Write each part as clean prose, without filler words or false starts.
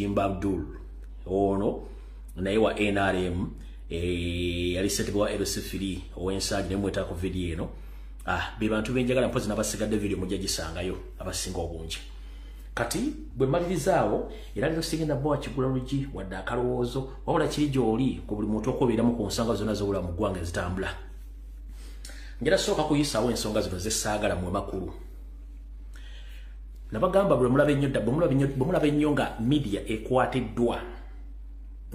Gimba Abdul ono naye wa NRM yali setibwa LC3 owensaji nemweta ko video eno be bantu benjagala mpozi nabasigadde video mujja gisangayo abasinga obungi kati bwe malirizaawo era lero sigenda bwa kigula LUJJI wadde akalowoozo wabula kiri gy'oli ku buli muntu okobeeramu ku nsonga zonna z'obulamu mu ggwanga ezitambula njala sooka kuyisaawo ensonga zino zesaagala mu makulu nabagamba bwe mulaba ennyo nga media ekwatiddwa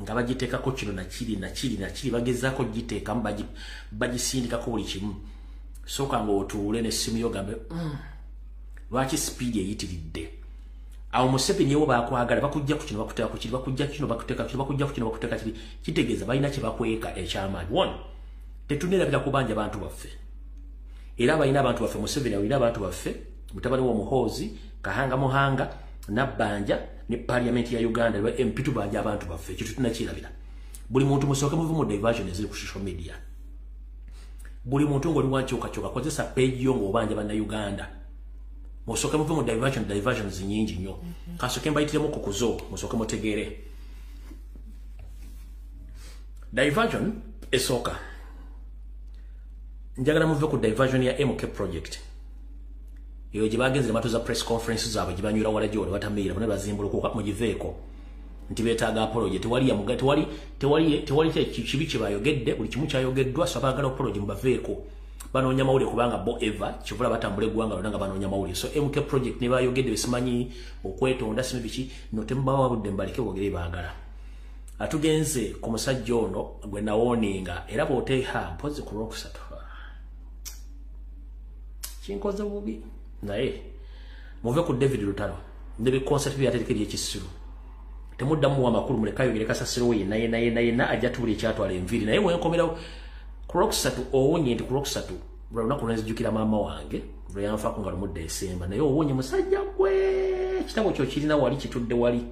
nga bagiteekako kino nakiri bagezaako giteekamu bagisindikako buli kimu sooka ng'otuule n'essimu yo gambe lwaki sipiidi eyitiridde awo Museveni yewo bakwagala bakujja ku kino bakuteeka ku kiri bakujja kino bakuteeka kino bakujja ku kino bakuteeka kiri kitegeeza balina kye bakweka ekyamaanyi one tetuneerabira kubanja abantu baffe era balina abantu baffe Museveni alina abantu baffe mutabani w'omuhoozi Kahanga Muhanga Nabbanja ne Parliament ya Uganda lwa MP tubanja abantu baffe ekyo tunakirabira buli muntu musooke muve mu diversion eziri ku social media buli muntu ng'oli wakyukakyuka kozesa page yo ng'obanja banna Uganda musooke muve mu diversion zinyingi nnyo kasooke mbayitiremu ku kuzo musooke mutegeere diversion esooka njagala muve ku diversion ya MK project iyo jibagenze matuza press conference zaabwe jibanyura wala jole batamira bone bazimbulukuka mu giveeko nti betaaga apology tewali ya mugati tewali kibi kye bayogedde buli kimu kyayogeddwa so bagala apology mu baveeko banoonya mawulire kubanga bo ever kivula batambule gwanga lonanga banoonya mawulire so MK project ne bayogedde bisimanyi okwetonda sime biki notembawa budde mbalike bogere bagala atugenze ku musajja ono gwe nawoninga era boteha mpozi ku rokusatu kinkoze bubi naye muve ku David Olutaro ndebe concert byaterekeri ekisiru temuddamu wa makulu mulekayo gere kasasiro yena ajja tubuli ekyatwala enviri naye wenkomerawo Crocsatu owonye nti Crocsatu lwana kunazijukira mama wange lyanfa ku ngalo mu December naye owonye musajja gwe kitabo kyo kirina wali kitudde wali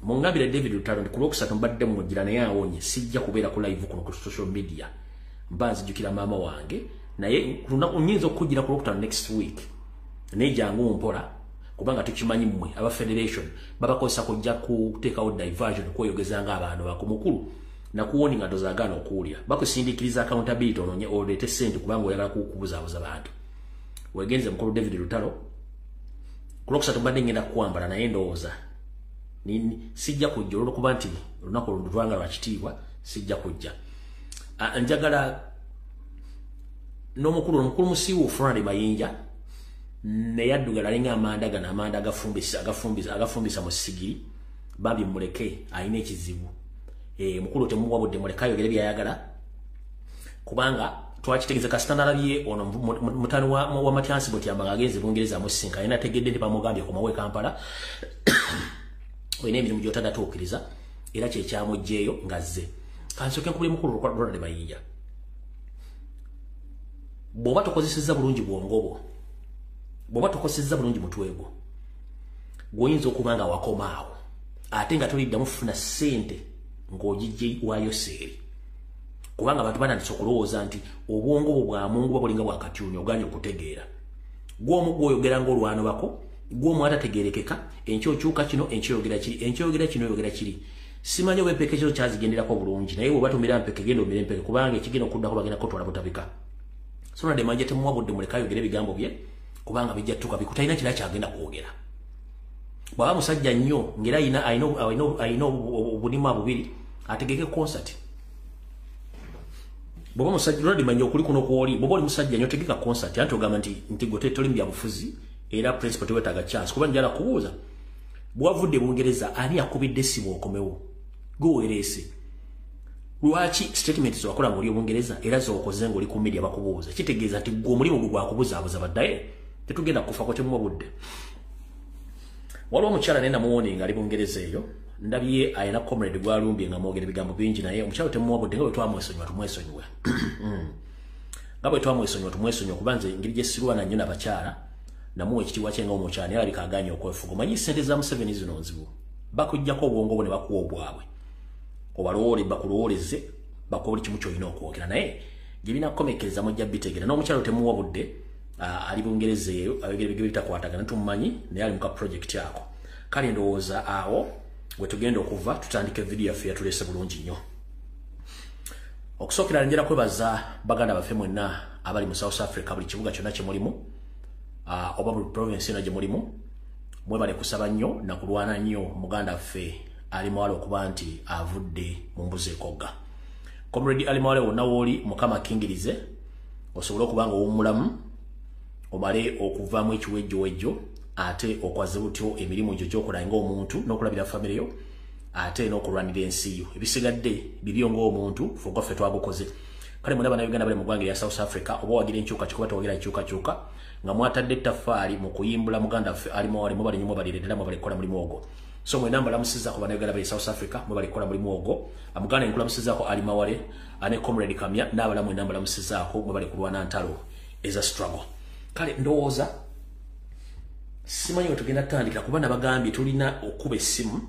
mungabira David Olutaro ndi Crocsatu mbadde mugira naye awonye sijja kubeera ku live ku social media mbanzijukira mama wange naye unyinza okugira ku Olutaro next week nejangu mpola kubanga tukimanyi mmwe aba federation babakozesa kujja kuteekawo diversion kweyogezanga abantu bakumukulu na kuwoni nga dozagano okuulya bakusindikiriza accountability ononye olete sente kubanga oyagala kukubuzaabuza abantu wegenze mukulu David Olutaro Crocsatu mbadde ngenda kukwambala naye ndowooza sijja kujja olwokuba nti olunaku lutwanga lwa kitiibwa sijja kujja njagala n'omukulu musiiwu Frank Mayinja ne yaddugala alinga amanda agafumbisa mu sigiri babi muleke ayina ekizibu mukulu temuwabudde muleka ayogere byayagala kubanga twakitegeeza kasita nalabye ono mutani wa Matyansi Botyamba agenze Bungereza musinka ayina tegedde ndi bamugambye komawe Kampala oyina emirimu gy'otadatuukiriza era kyekyamugjeeyo ngazze kansooke nkubule mukulu Frank Mayinja bw'oba tokozesezza bulungi bwongobo bw'oba tokozesezza bulungi mutwego gw'oyinza okuba nga wakomaawo ate nga toliddamu funa ssente ng'ogijje waayo seeri kubanga abantu banandise okulowooza nti obwongo bwo bwa mungu babulinga bwakatyunya oganye okutegeera gw'omu gw'oyogera ng'olwano bako gw'omu atategeerekeka enkyokyuka kino enkyoyogera kiri enkyoyogera kino oyogera kiri simanyi oba empeke kyo kyazigenderako bulungi naye bw'oba tumira mpeke genda omira empeke kubanga ekigenda okuddako bagenda kotwala butabika so na demanje temuwabudde muleka ayogera ebigambo bye kubanga bijja tuka bikutalina kira kyagenda kwogera bwaba musajja nnyo ngera ayina obunima bubiri ategeke concert bwaba musajja lwadi manyo okuli kuno kwoli bwaba oli musajja nnyo tegeka concert anti ogamba nti gote toli mbya bufuzi era principal tewetaga chance kuba njala kubuuza bwavudde Bungereza ani akubidde simu okomewo gweweerese lwaki statement zowakola ng'oli Bungereza era z'okoze ng'oli ku media bakubuuza kitegeeza nti gwe omulimu gwe gwakubuzaabuza baddaye tetugenda kufa ko temubudde waliwo omukyala naye namuwoninga ali Bungereza eyo ndabye ayina comrade gwalumbye nga mwogera ebigambo bingi naye omukyala temuwabudde nga bwe twamwesonyiwa tumwesonyiwe nga bwe twamwesonyiwa tumwesonyiwa kuba nze engeri gye sirwana nnyo n'abakyala namuwa ekitiibwa kye nga omukyala naye alabika aganye okwefuga omanyi ssente za Museveni zino nzibu bakuggyako obwongo bwo ne bakuwa obwabwe obalowoole bakulowooleze bakuwa buli kimu kyolina okwogera naye gye binakomekereza mujja bitegeera n'omukyala temuwabudde ali Bungereza eyo ayogera ebigere bitakwatagana tumumanyi naye ali muka project ako kale ndowooza awo we tugenda okuva tutandike video yaffe yatulese bulungi nnyo. Okusookera njera kwebaza baganda baffe mwenna abali mu South Africa buli kibuga kyonna kye mulimu oba buli province yonna gye mulimu mwebale kusaba nnyo na kulwana nnyo muganda ffe ali mwalo okuba nti avudde mu mbuzi ekogga. Comrade ali mwalo wonna wooli mukama akingirize osobola okuba nga ow'omulamu omale okuvaamu ekiwejjowejjo ate okwaze butyo emirimu gyo gy'okola ng'omuntu n'okulabira famire yo ate n'okulwanira ensi yo. Ebisigadde bibyo ng'omuntu ffe gwaffe twagukoze. Kale mwenna bannayuganda bali mu ggwanga lya South Africa oba wagira enkyukakyuka oba tewagira enkyukakyuka nga mwatadde ettaffaali mu kuyimbula muganda ffe ali mwali mubali nnyo mubalireetera mubali kukola mulimu ogwo. So mwenna mbalamusizzaako bannayuganda bali South Africa mubali kukola mulimu ogwo. Amuganda nkulamusizzaako ali mawale ane Comrade Kamya n'abalamu mwenna mbalamusizzaako mubali kulwana ntalo eza struggle. Kale ndowooza simanyi we tugenda tutandikira kuba nabagambye tulina okuba essimu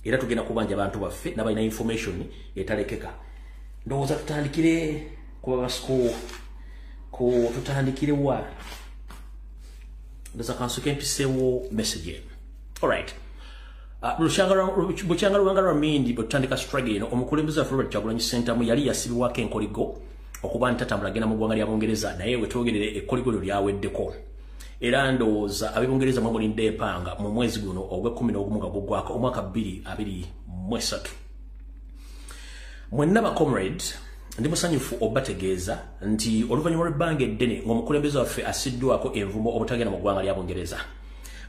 era tugenda kubanja abantu baffe n'abalina information etalekeka. Ndowooza tutandikire tutandikire wa ndowooza kansuke mpiseewo message. Alright. Bukyanga Luwanga Lwamindi bwe tutandika struggle eno omukulembeze waffe Robert Kyagulanyi Ssentamu yali yasibibwako enkoligo okuba nti tatambula agenda mu ggwanga lya Bungereza naye we twogerere ekkoligo lyo lyaweddeko. Era ndowooza ab'Ebungereza mwemulinde empanga mu mwezi guno ogw'e11 nga guggwako omwaka 2023. Mwenna ba comrade ndi musanyufu obategeeza nti oluvannyuma lw'ebbanga eddene ng'omukulembeze waffe asiddwako envumo obutagenda mu ggwanga lya Bungereza.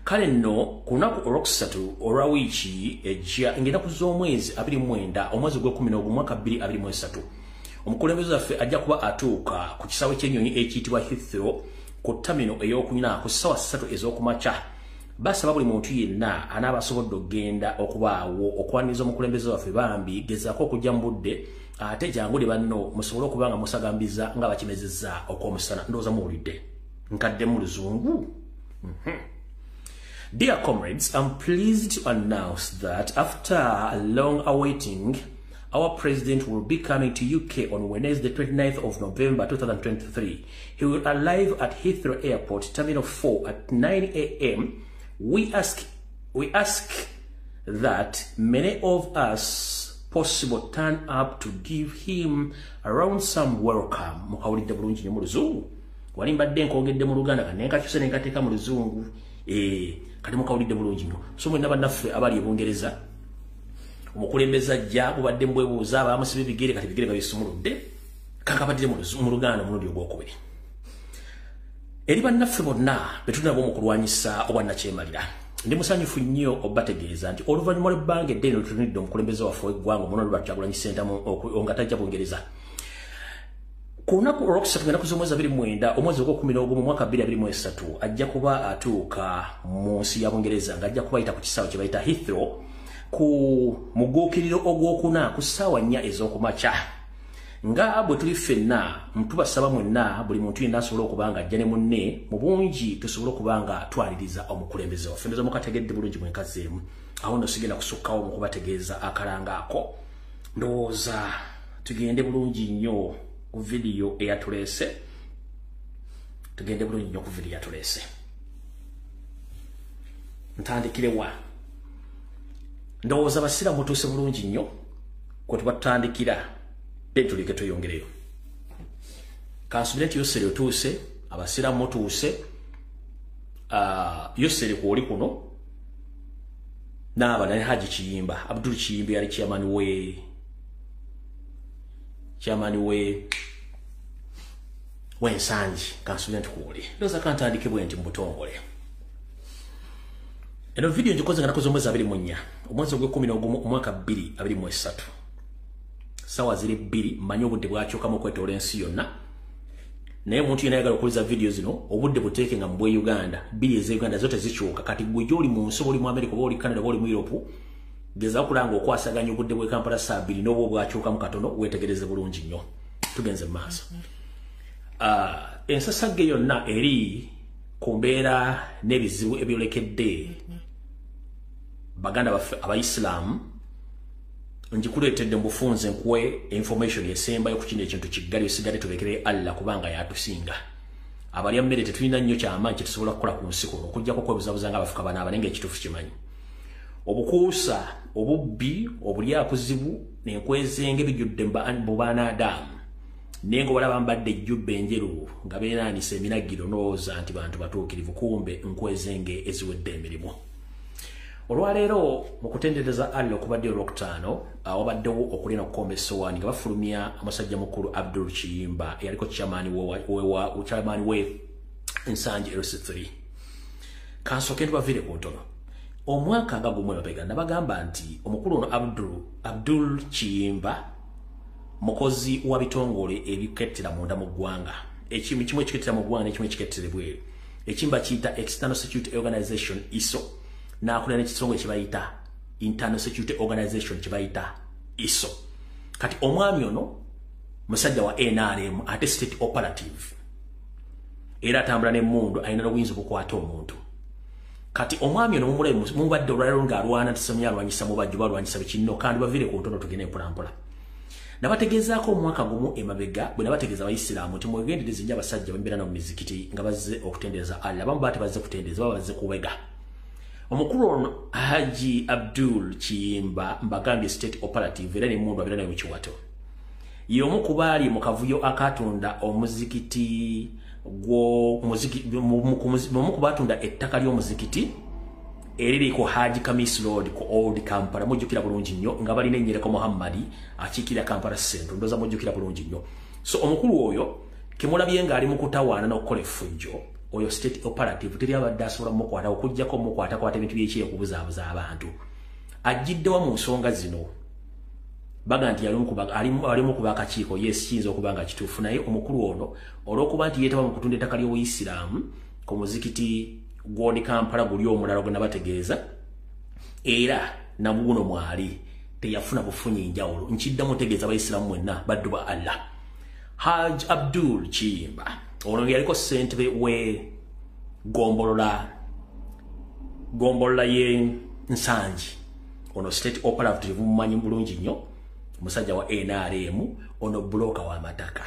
Kale nno ku lunaku olwokusatu olwa wiiki ejja ng'ennaku z'omwezi 29 omwezi gw'e11 omwaka 2023 omukulembeze waffe ajja kuba atuuka ku kisaawe ky'ennyonyi ekiyitibwa Heathrow ku ttamino ey'okunyina ku ssaawa 3 ez'okumakya. Basaba buli muntu yenna anaaba asobodde okugenda okubaawo okwaniriza omukulembeze waffe bambi gezaako okujja mu budde ate janguli banno musobole okuba nga musagambiza nga bakimezezza okw'omusana. Ndowooza muwulidde nkadde mu Luzungu. Dear comrades, I'm pleased to announce that after a long awaiting, our president will be coming to UK on Wednesday, 29th of November 2023. He will arrive at Heathrow Airport, Terminal 4 at 9 a.m. We ask that many of us possible turn up to give him around some welcome. Mukawulidde bulungi nnyo mu Luzungu. Wali mbadde nkongedde mu Luganda kanenkakyuse nenkateeka mu Luzungu. Kati mukawulidde bulungi nnyo. So mwenna bannaffe abali e Bungereza omukulembeze ajja mubadde mbwebuuza abamusiba ebigere kati bigere babisumuludde kakabadire mu Luganda omulundi ogwokubiri. Eri bannaffe bonna betunabo mu kulwanyisa obwannakyemalira ndi musanyufu nnyo obategeeza nti oluvannyuma lw'ebbanga eddene lutunidde omukulembeze waffe w'eggwanga omuno Robert Kyagulanyi Ssentamu nga tajja Bungereza. Ku lunaku olwokusatu ng'ennaku z'omwezi 29 omwezi ogw'e11 mu mwaka 2023 ajja kuba atuuka mu nsi ya Bungereza ng'ajja kubayita ku kisaawe kye bayita Heathrow ku muguukiriro ogwokuna ku ssaawa 4 ez'okumakya. Nga bwe tuli ffenna ntubasaba mwenna buli muntu yenna asobola okuba nga ajja ne munne mu bungi tusobole okuba nga twaliriza omukulembeze waffe. Ndowooza mukategedde bulungi mwenkazeemu awo nno sigenda kusukkawo mu kubategeeza akalanga ako. Ndowooza tugende bulungi nnyo ku vidiyo eyatuleese. Tugende bulungi nnyo ku vidiyo eyatuleese. Ntandikire wa ndowooza basira mutuuse bulungi nnyo kwe tubatandikira tulike tuyongereyo. Kansubire nti Yoseri otuuse abasira mutuuse Yoseri kwoli kuno n'aba naye Haji Kiyimba Abdul Kiyimba yali chairman we w'ensangi. Kansubire nti kwoli ndowooza kantandike bwe nti mbutongole. Eno video njikoze nga nakoze omwezi 24 omwezi ogw'e11 omwaka 2023 sawa ziri 2 mmanyi obudde bwakyukamu okwetoola ensi yonna naye omuntu yenna ayagala okuliza video zino obudde buteeke nga mbwe Uganda 2 ez'Uganda zote zikyuka. Kati gwe gy'oli mu nsi oba oli mu America oba oli Canada oba oli mu Europe gezaako kulanga okwasaganya obudde bw'e Kampala saa 2 n'oba bwakyukamu katono weetegereze bulungi nnyo. Tugenze mu maaso. Ensasagge yonna eri ku mbeera n'ebizibu ebyolekedde baganda baffe Abayisiraamu njikuleetedde mu bufunze nkuwe information esembayo ku kino ekintu kigali osigale tubekere Allah kubanga yatusinga. Abalya mmere tetulina nnyo kyamaanyi kye tusobola kukola ku nsi kuno okuggyako kwebuzabuza nga Abafuka banaaba naye ng'ekituufu kimanyi. obukuusa obubbi obulyakuzibu n'enkwezenge bijjudde mu baanaadamu nengo balaba mbadde ejjubbe enjeru nga beenaanisa eminagiro n'olowooza nti bantu batuukirivu kumbe nkwezenge eziwedde emirimu. Olwaleero mu kutendereza Allah okubadde olwokutaano wabaddewo okulina okukomba essowaani nga bafulumya Omusajja Mukulu Abdul Kiyimba eyaliko chairman we Nsanje LC3. Kansooke tubaviire ku ntono. Omwaka nga gumwe mabega nabagamba nti omukulu ono Abdul Kiyimba mukozi wa bitongole ebikettera munda mu ggwanga. Ekimu kimwe ekikettera mu ggwanga n'ekimu ekikettera ebweru. Ekimba kiyita External Security Organization ISO. N'akulira n'ekitongole kibayita Internal Security Organization kibayita ISO. Kati omwami ono musajja wa NRM ate state operative. Era atambula n'emmundu alina n'obuyinza okukwata omuntu. Kati omwami ono mubadde olwaleero ng'alwana ntisamya alwanyisa mubajju balwanyisa bikinno kandi baviire ku ntono tugende mpolampola. Nabategezaako omwaka gumu emabega bwe nabategeeza Abayisiraamu nti mwegendereze nnyo abasajja bembeera na mu mizikiti nga bazze okutendereza Allah. Abamu baate bazze kutendereza baba bazze kuwega. Omukulu ono Haji Abdul Kiyimba mbagambye state operative era n'emmundu abeera nayo mu kiwato. Ye omu ku baali mu kavuyo akatunda omuzikiti mu kubatunda ettaka ly'omuzikiti eriri ku Haji Kamis Road ku Old Kampala mujjukira bulungi nnyo nga balina ennyereko Muhammadi akiikira Kampala Central ndoza mujjukira bulungi nnyo. So omukulu oyo kimulabye ng'ali mu kutawaana n'okukola effujjo oyo state operative teri abadde asobola mukwata okujjako mukwatakwata ebintu by'ekyekubuzaabuza abantu. Ajjiddewa mu nsonga zino baga nti alimu kuba akakiiko yes kiyinza okuba nga kituufu naye omukulu ono olw'okuba nti yeetaba mu kutunda ettaka ly'Obuyisiraamu ku muzikiti gw'Old Kampala guli omulala gwe nabategeeza era nabuguno mwali teyafuna bufunyi njawulo. Nkiddamu ntegeeza Abayisiraamu mwenna baddu ba Allah. Haj Abdul Kiyimba ono yaliko ssentebe we gombolola ye Nsanji ono state operative mumanyi bulungi nnyo musajja wa NRM ono bloka wa mataka.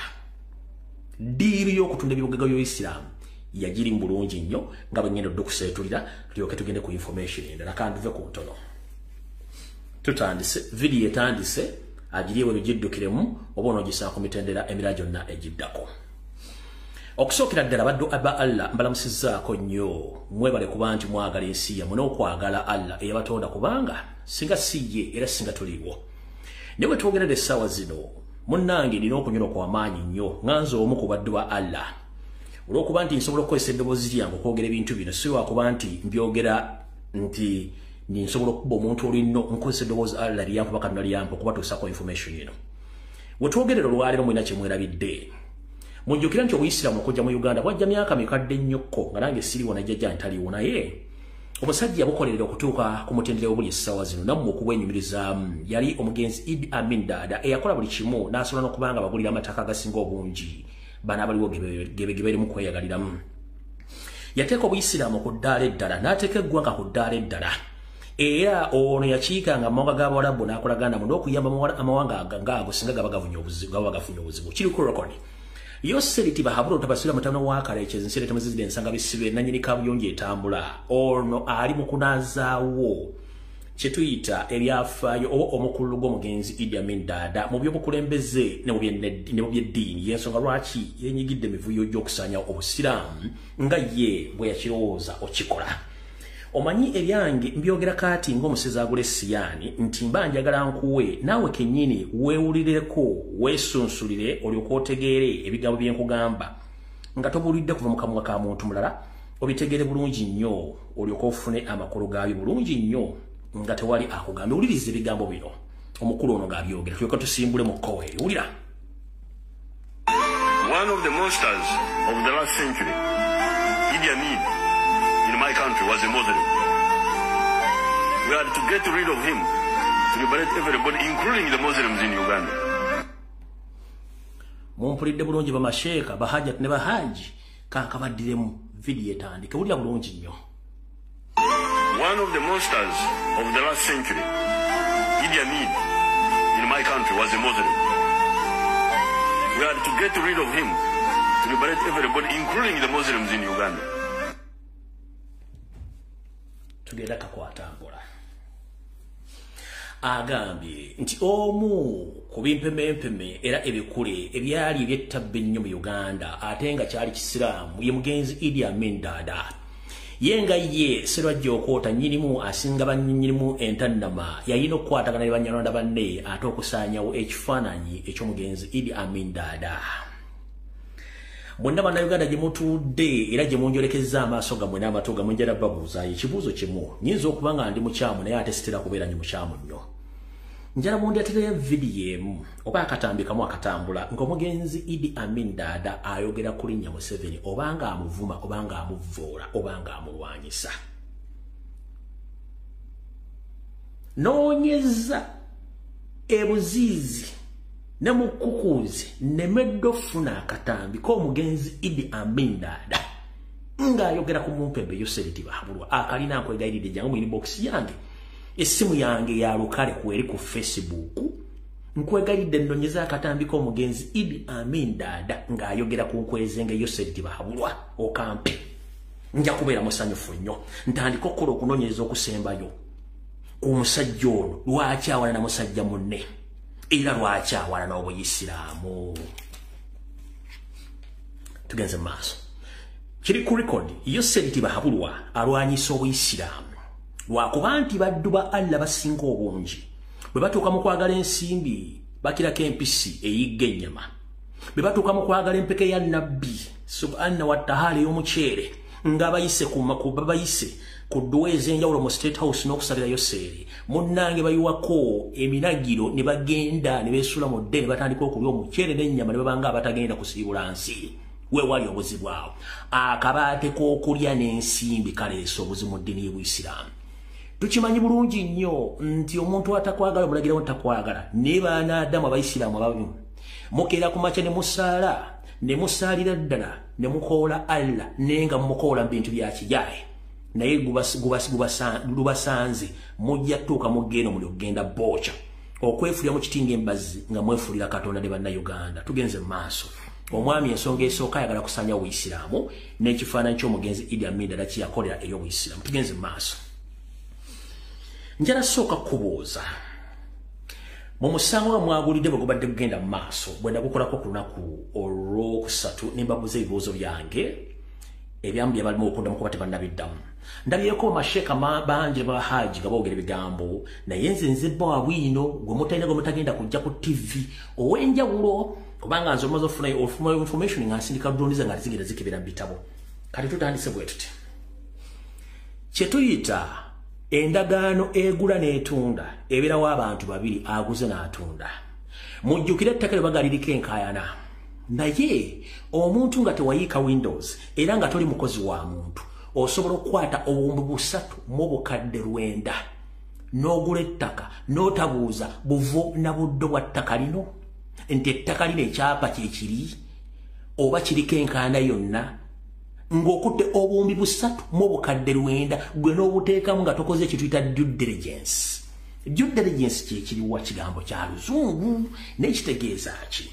Diiri y'okutunda ebyobugagga by'Obuyisiraamu yagiri mbulungi nnyo nga bwengenda okuseetulira tulyoke tugende ku information endala kandi tuve ku ntono. Tutandise video etandise agiriwe bijiddukiremu oba onogisa ku mitendera emirala gyonna egiddako. Okusookera ddala baddu aba Allah mbalamusizzaako nnyo mwebale kuba nti mwagala ensi yammwe n'okwagala Allah eyabatonda kubanga singa si ye era singa tuliiwo. Ne bwe twogerera essaawa zino munnange nina okunyolwa kw'amaanyi nnyo nganze omu ku baddu ba Allah olw'okuba nti nsobola okukozesa eddoboozi lyange okwogera ebintu bino si lwakuba nti mbyogera nti nsobola okuba omuntu olino nkozesa eddoboozi Allah lyampa bakatuna lyampa okubatuusako information eno. We twogerera olwaleero mulina kye mwerabidde. Munjukira nti Obuyisiraamu okujja mu Uganda bwajja myaka mikadde nnyokko nga nange siriwo najjajja ntaliwo naye omusajja bukolerera okutuuka ku mutendera obuli essaawa zino nammwe okubwenyumirizaamu yali omugenzi Idi Amin Dada eyakola buli kimu n'asobola n'okubanga bagulira amataka agasinga obungi bana abaliwo geberimu kweyagaliramu. Yateeka Obuyisiraamu ku ddaala eddala n'ateeka eggwanga ku ddaala eddala era ono yakiikanga amawanga g'Abawarabu n'akolagana mu n'okuyamba amawanga ng'ago singa gaba gafunye obuzibu kiri ku rekodi. Yoseriti bahabula otabasira mutano wakala ekyensire temazizide ensanga bisibe nanyini kabuyonje etambula ono ali mu kunazaawo kye tuyita ebyafaayo oba omukulu gw'omugenzi Idi Amin Dada mu by'obukulembeze ne mu by'eddiini y'ensonga lwaki yenyigidde emivuyo gy'okusaanya Obusiraamu nga ye bwe yakirowooza okikola. Omanyi ebyange mbyogera kati ng'omusezi agula essiyani nti mba njagala nkuwe naawe kennyini weewulireko weesunsulire olyoke otegeere ebigambo bye nkugamba nga tobuulidde kuva mu kamwa ka muntu mulala obitegeere bulungi nnyo olyoke ofune amakulu gaabyo bulungi nnyo nga tewali akugambye. Wuliriza ebigambo bino omukulu ono ng'abyogera tulyoke tusimbule mu kkowe eri. Wulira. One of the monsters of the last century, Idi Amin, in my country was a Muslim. We had to get rid of him to liberate everybody, including the Muslims in Uganda. Mumpulidde bulungi bamasheeka bahajjat ne bahaji kankabaddiremu video etandike. Wulira bulungi nnyo. One of the monsters of the last century, Idi Amin, in my country was a Muslim. We had to get rid of him to liberate everybody, including the Muslims in Uganda. Tugenda kakwatambula. agambye nti omu ku bimpemempeme era ebikule ebyali ebyettabba ennyo mu Uganda ate nga kyali kisiraamu ye mugenzi Idi Amin Dada yenga ye Sserwajja Okoota nnyinimu asinga bannyinimu entannama yalina okukwatagana ne Banyarwanda banne ate okusaanyawo ekifaananyi eky'omugenzi Idi Amin Dada. Bonna Bannayuganda gye mutudde era gye munjolekezza amaaso gammwe n'amatu gammwe njala babuuza ekibuuzo kimu nyinza okuba nga ndi mukyamu naye ate sitera kubeera nyo mukyamu nnyo. Njala mundeetereyo vidiyo emu oba akatambi kamu akatambula ng'omugenzi Idi Amin Dada ayogera ku linnya Museveni oba nga amuvuma oba nga amuvvoola oba nga amulwanyisa. Noonyeza ebuziizi ne mukukuuzi nemeddo funa akatambi k'omugenzi Idi Amin Dada ng'ayogera ku mumpembe Yoseriti Bahabulwa akalina nkwegayiridde jangu mu inbox yange esimu yange ya lukale kweri ku Facebook nkwegayiridde nnonyeza akatambi k'omugenzi Idi Amin Dada ng'ayogera ku nkwezenge Yoseriti Bahabulwa okampe nja kubeera musanyufu nnyo ntandika okukola okunoonyereza okusembayo ku musajja ono lwaki awalana musajja munne era lwaki awalana n'obuyisiraamu. Tugenze maaso kiri ku record Yoseriti Bahabulwa alwanyisa obuyisiraamu lwakuba nti baddu ba Allah basinga obungi bwe batuuka mu kwagala ensimbi bakirako empisi eyigga ennyama bwe batuuka mu kwagala empeke ya nabbi subhana wa taala y'omuceere nga bayise babayise ku dduwa ez'enjawulo mu State House n'okusabira Yoseri munnange bayiwako eminagiro ne bagenda ne beesula mu dde ne batandika okulya omuceere n'ennyama ne babanga abatagenda kusiibula nsi weewali obuzibu awo akabaate k'okulya n'ensimbi kaleesa obuzibu mu ddiini y'Obuyisiraamu. Tukimanyi bulungi nnyo nti omuntu atakwagala omulagira takwagala ne baana Adamu Abayisiraamu ababi mukeera ku makya ne musaala ne musaalira ddala ne mukoola Allah nenga mukoola bintu bya kijaye naye gubasanze mujja tuuka mugenda omuli okugenda bocha okwefulira mu kitinga embazzi nga mwefulira Katonda ne Bannayuganda. Tugenze mu maaso omwami ensonga esooka ayagala kusanya Obuyisiraamu n'ekifaananyi ky'omugenzi Idi Amin Dada kiyakolera ey'Obuyisiraamu. Tugenze mu maaso njala sooka kubuuza mu musango wa mwagulidde bwe gubadde kugenda mu maaso bwe nagukolako ku lunaku olwokusatu ne mbabuuza ebibuuzo byange ebyamu bye balimu okuddamu kuba tebannabiddamu. Ndabyeko masheeka bangi bahaji nga boogera ebigambo naye nze nzebba wabwino gwe mutalina gwe mutagenda kujja ku TV ow'enjawulo kubanga nze omaze ofuna information nga nsindika droniza nga zigenda zikebera mu bitabo. Kati tutandise bwe tuti kye tuyita endagaano egula n'etunda ebeerawo abantu babiri aguze n'atunda. Mujjukire ettaka lye bagaliriko enkaayana naye omuntu nga tewayiika Windows era nga toli mukozi wa muntu osobola okukwata obuwumbi 3,900 n'ogula ettaka n'otabuuza buvo na buddo bwa ttaka lino nti ettaka lino ekyapa kyekiri oba kiriko enkaayana yonna ng'okutte obuwumbi 3,900 gwe n'obuteekamu nga tokoze ekituyita due diligence. Due diligence kyekiriwa kigambo kya Luzungu n'ekitegeeza ki?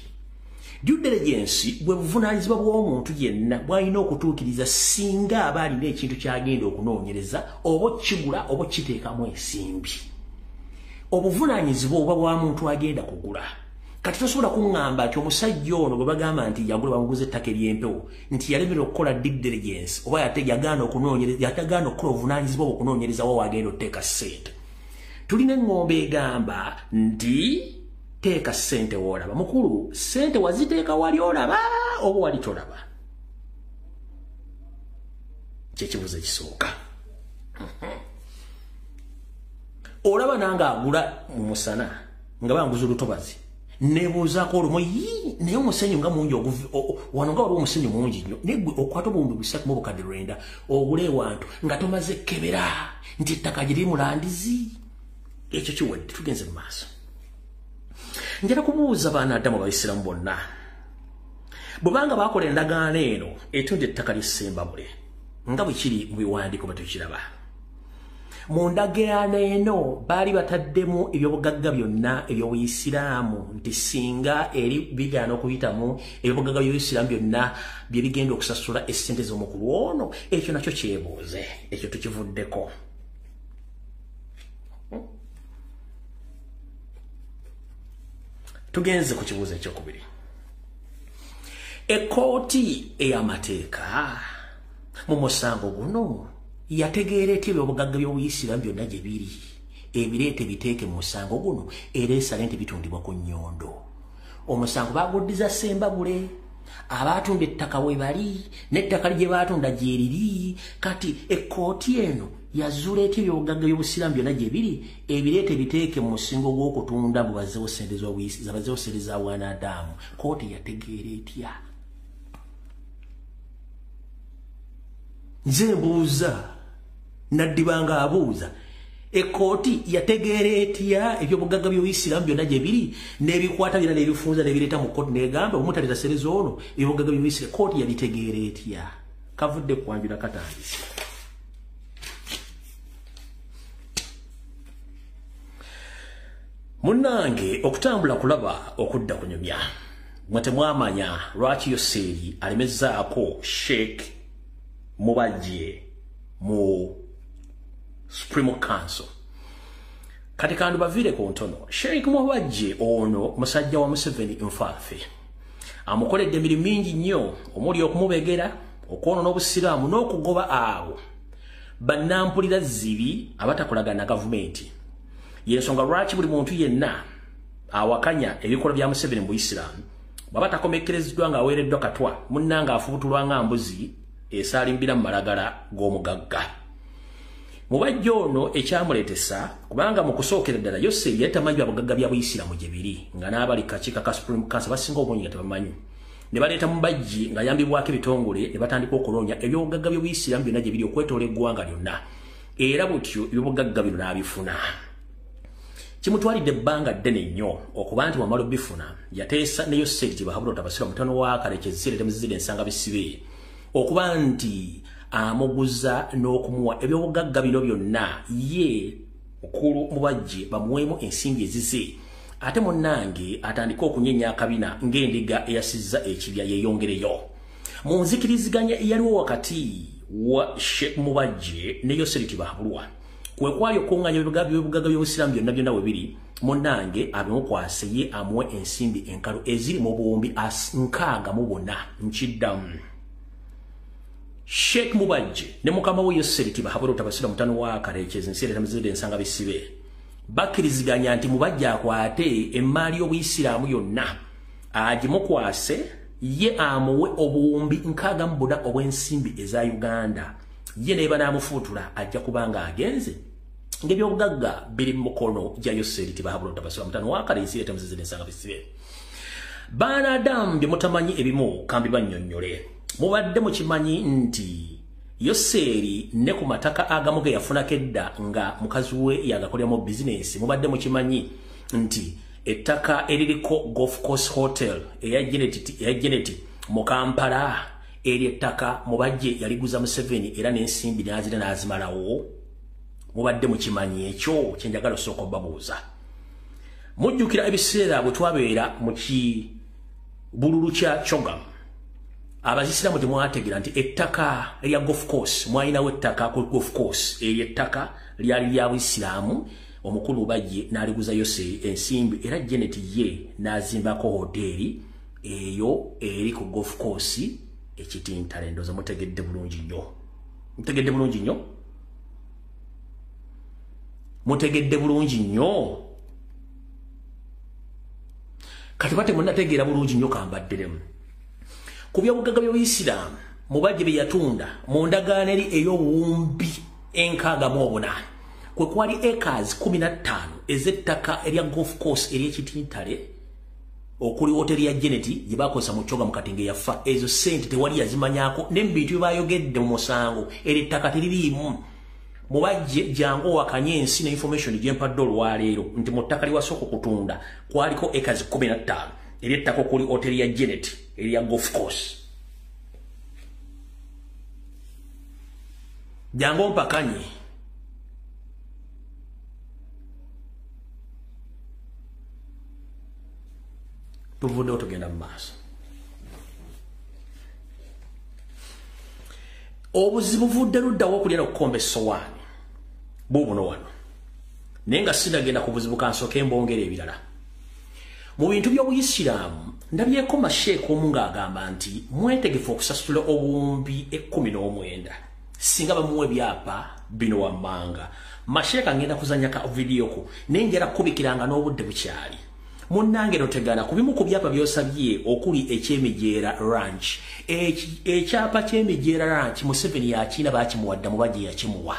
Due diligence bwe buvunaanyizibwa bw'omuntu yenna bw'alina okutuukiriza singa aba alina ekintu ky'agenda okunoonyereza oba kigula oba kiteekamu ensimbi. Obuvunaanyizibwa oba bwa muntu agenda kugula. Kati tosobola kuŋŋamba nti omusajja ono bwe bagamba nti yagula bamuguza ettaka ery'empewo nti yalemera okukola due diligence oba yagaana okukola obuvunaanyizibwa bwe okunoonyereza wa wagenda otteeka ssente. Tulina eŋŋombe egamba nti teeka ssente w'olaba. Mukulu, ssente waziteeka wali olaba oba wali tolaba? Kyekibuuzo ekisooka. Olaba nange agula mu musana nga banguza olutobazi nebuuzaako olumu naye omusenyu nga mungi wano nga waliwo omusenyu mungi nnyo naye gwe okwata obuwumbi 3,900 ogule ewantu nga tomaze kebera nti ettaka gye liri mulandizi. Ekyo kiwedde. Tugenze mu maaso. Njala kubuuza baana Adamu Abayisiraamu bonna bwebanga bakola endagaano eno etunda ettaka ly'Essembabule nga bwe kiri mu biwandiiko bwe tukiraba. Mu ndagaano eno baali bataddemu ebyobugagga byonna eby'Obuyisiraamu nti singa eri bigaana okuyitamu ebyobugagga by'Obuyisiraamu byonna bye bigenda okusasula essente z'omukulu ono. Ekyo nakyo kyebuuze, ekyo tukivuddeko. tugenze ku kibuuzo ekyokubiri. Ekkooti ey'amateeka mu musango guno yategeera eti ebyobugagga by'Obuyisiraamu byonna gye biri ebireete biteeke mu musango guno era esale nti bitundibwa ku nnyondo. Omusango baguddiza Ssembabule, abaatunda ettaka we bali n'ettaka lye baatunda gye liri. Kati ekkooti eno yazuula eti ebyobugagga by'Obusiraamu byonna gye biri ebireete biteeke mu musingo gw'okutunda bubazeewo ssente za bwanadamu. Kkooti yategeera etya? Nze mbuuza, naddibanga abuuza, ekkooti yategeera etya ebyobugagga by'Obuyisiraamu byonna gye biri n'ebikwata byonna n'ebifunza n'ebireeta mu kkooti n'egamba omutaleeta Sserezo ono ebyobugagga by'Obuyisiraamu? Kkooti yabitegeera etya? Kavudde kwanjula katandise. Munnange okutambula kulaba okudda kunyumya. Mwe temwamanya lwaki Yoseeri alemezzaako Sheikh Mubajje mu Supreme Council. Kati kandu baviire ku ntono. Sheikh Mubajje ono musajja wa Museveni nfaafe. Amukoledde emirimu mingi nnyo omuli okumubegera, okwonoona Obusiraamu n'okugoba abo bannampulira zibi abatakolagana na gavumenti. Yensonga lwaki buli muntu yenna awakanya ebikolwa bya Museveni mu Buyisiraamu baba takomekkereziddwa ng'aweereddwa katwa munnanga afubutulwa nga mbuzi esaalimbira mu malagala g'omugagga. Mubajje ono ekyamuleetesa kubanga mu kusookera ddala Yoseeri yali tamanyi bugagga bya Buyisiraamu gye biri nga n'abali kakiiko ka Supreme Council basinga obungi nga tebamanyi. Ne baleeta Mubajje ng'ayambibwako ebitongole ne batandika okuloonya ebyobugagga by'Obuyisiraamu byonna gye biri okwetoola eggwanga lyonna. Era butyo ebyobugagga bino n'abifuna. Kimutwalidde ebbanga ddene nnyo okuba nti wamala obifuna yateesa ne Yoseeri gye bahabula otabasira mutano wa Kalekezi temuzizira ensanga bisibe okuba nti amuguza n'okumuwa ebyobugagga bino byonna ye mukulu Mubajje bamuweemu ensimbi ezize. Ate munnange atandika okunyenya akabina ng'endiga eyasizza ekibya yeeyongereyo. Mu nzikiriziganya eyaliwo wakati wa Sheikh Mubajje ne Yoseeri bahabulwa kwe kwali okunganya ebyobugagga by'Obusiraamu byonna byonna we biri munnange abimukwase ye amuwe ensimbi enkalu eziri mu buwumbi 64 nkiddamu. Sheikh Mubajje ne mukama we Yoseeri bahabula otabasira mutano wa Kalekezi nsiire tamuzidde ensanga bisibe bakkiriziganya nti Mubajje akwate emmaali y'Obuyisiraamu yonna agimukwase ye amuwe obuwumbi 64 obw'ensimbi eza Uganda. Ye ne banaamufuutula ajja kubanga agenze ng'ebyobugagga biri mu mukono gya Yoseeri bahabula otabasira mutano wa Kalekezi tamuzidde ensanga bisibe. Banadamu bye mutamanyi ebimu kambi bannyonnyole. Mubadde mukimanyi nti Yoseeri ne ku mataka agamu ge yafunako edda nga mukazi we yagakoleramu bizinesi. Mubadde mukimanyi nti ettaka eririko Golf Course Hotel eya Geneti mu Kampala eryettaka Mubajje yaliguza Museveni era n'ensimbi n'azira n'azimalawo. Mubadde mukimanyi ekyo kyenjagala osooka obabuuza. Mujjukira ebiseera bwe twabeera mu kibululu kya Chogamu. Abazisiramu temwategeera nti ettaka lya Golf Course mwalinawo ettaka ku Golf Course eryettaka lyali lya Buyisiraamu. Omukulu Mubajje n'aliguza Yoseeri ensimbi era Janet ye n'azimbako hoteri eyo eri ku Golf Course ekitintale. Ndoza mutegedde bulungi nnyo. Mutegedde bulungi nnyo. Mutegedde bulungi nnyo. Kati bate munnategeera bulungi nnyo kambadderemu. Ku byobugagga by'Obuyisiraamu Mubajje bye yatunda mu ndagaano eri ey'obuwumbi 68 kwe kwali acres 15 ez'ettaka erya Golf Course ery'ekitintale okuli hoteri ya Geneti gye bakozesa mu Chogamu kati yafa. Ezo sente tewali yazimanyaako n'ebintu bye bayogedde mu musango ery'ettaka teririimu. Mubajje jangu wakanye ensi na information gye mpadde olwaleero nti mu ttaka liwasooka okutunda kwaliko acres 15 ery'ettaka okuli hoteri ya Geneti erya Golf Course. Jango mpakanye. Tuvudde otugenda mu maaso. Obuzibu buvudde luddawo okulya n'okukomba essowaani. Buubuno wano. Naye nga sinagenda ku buzibu kansooke mbongera ebirala. mu bintu by'Obuyisiraamu ndabyeko masheeko omu ng'agamba nti mwetegefu okusasula obuwumbi 19 singa bamuwa ebyapa bino wammanga. Masheeka ngenda kuzanya ka video ko nengera kubikiranga n'obudde bukyali. Munnange notegana kubimu ku byapa byosabye okuli eky'Emijeera Ranch. Ekyapa ky'Emijeera Ranch Museveni yakina bakimuwadda mu baje yakimuwa.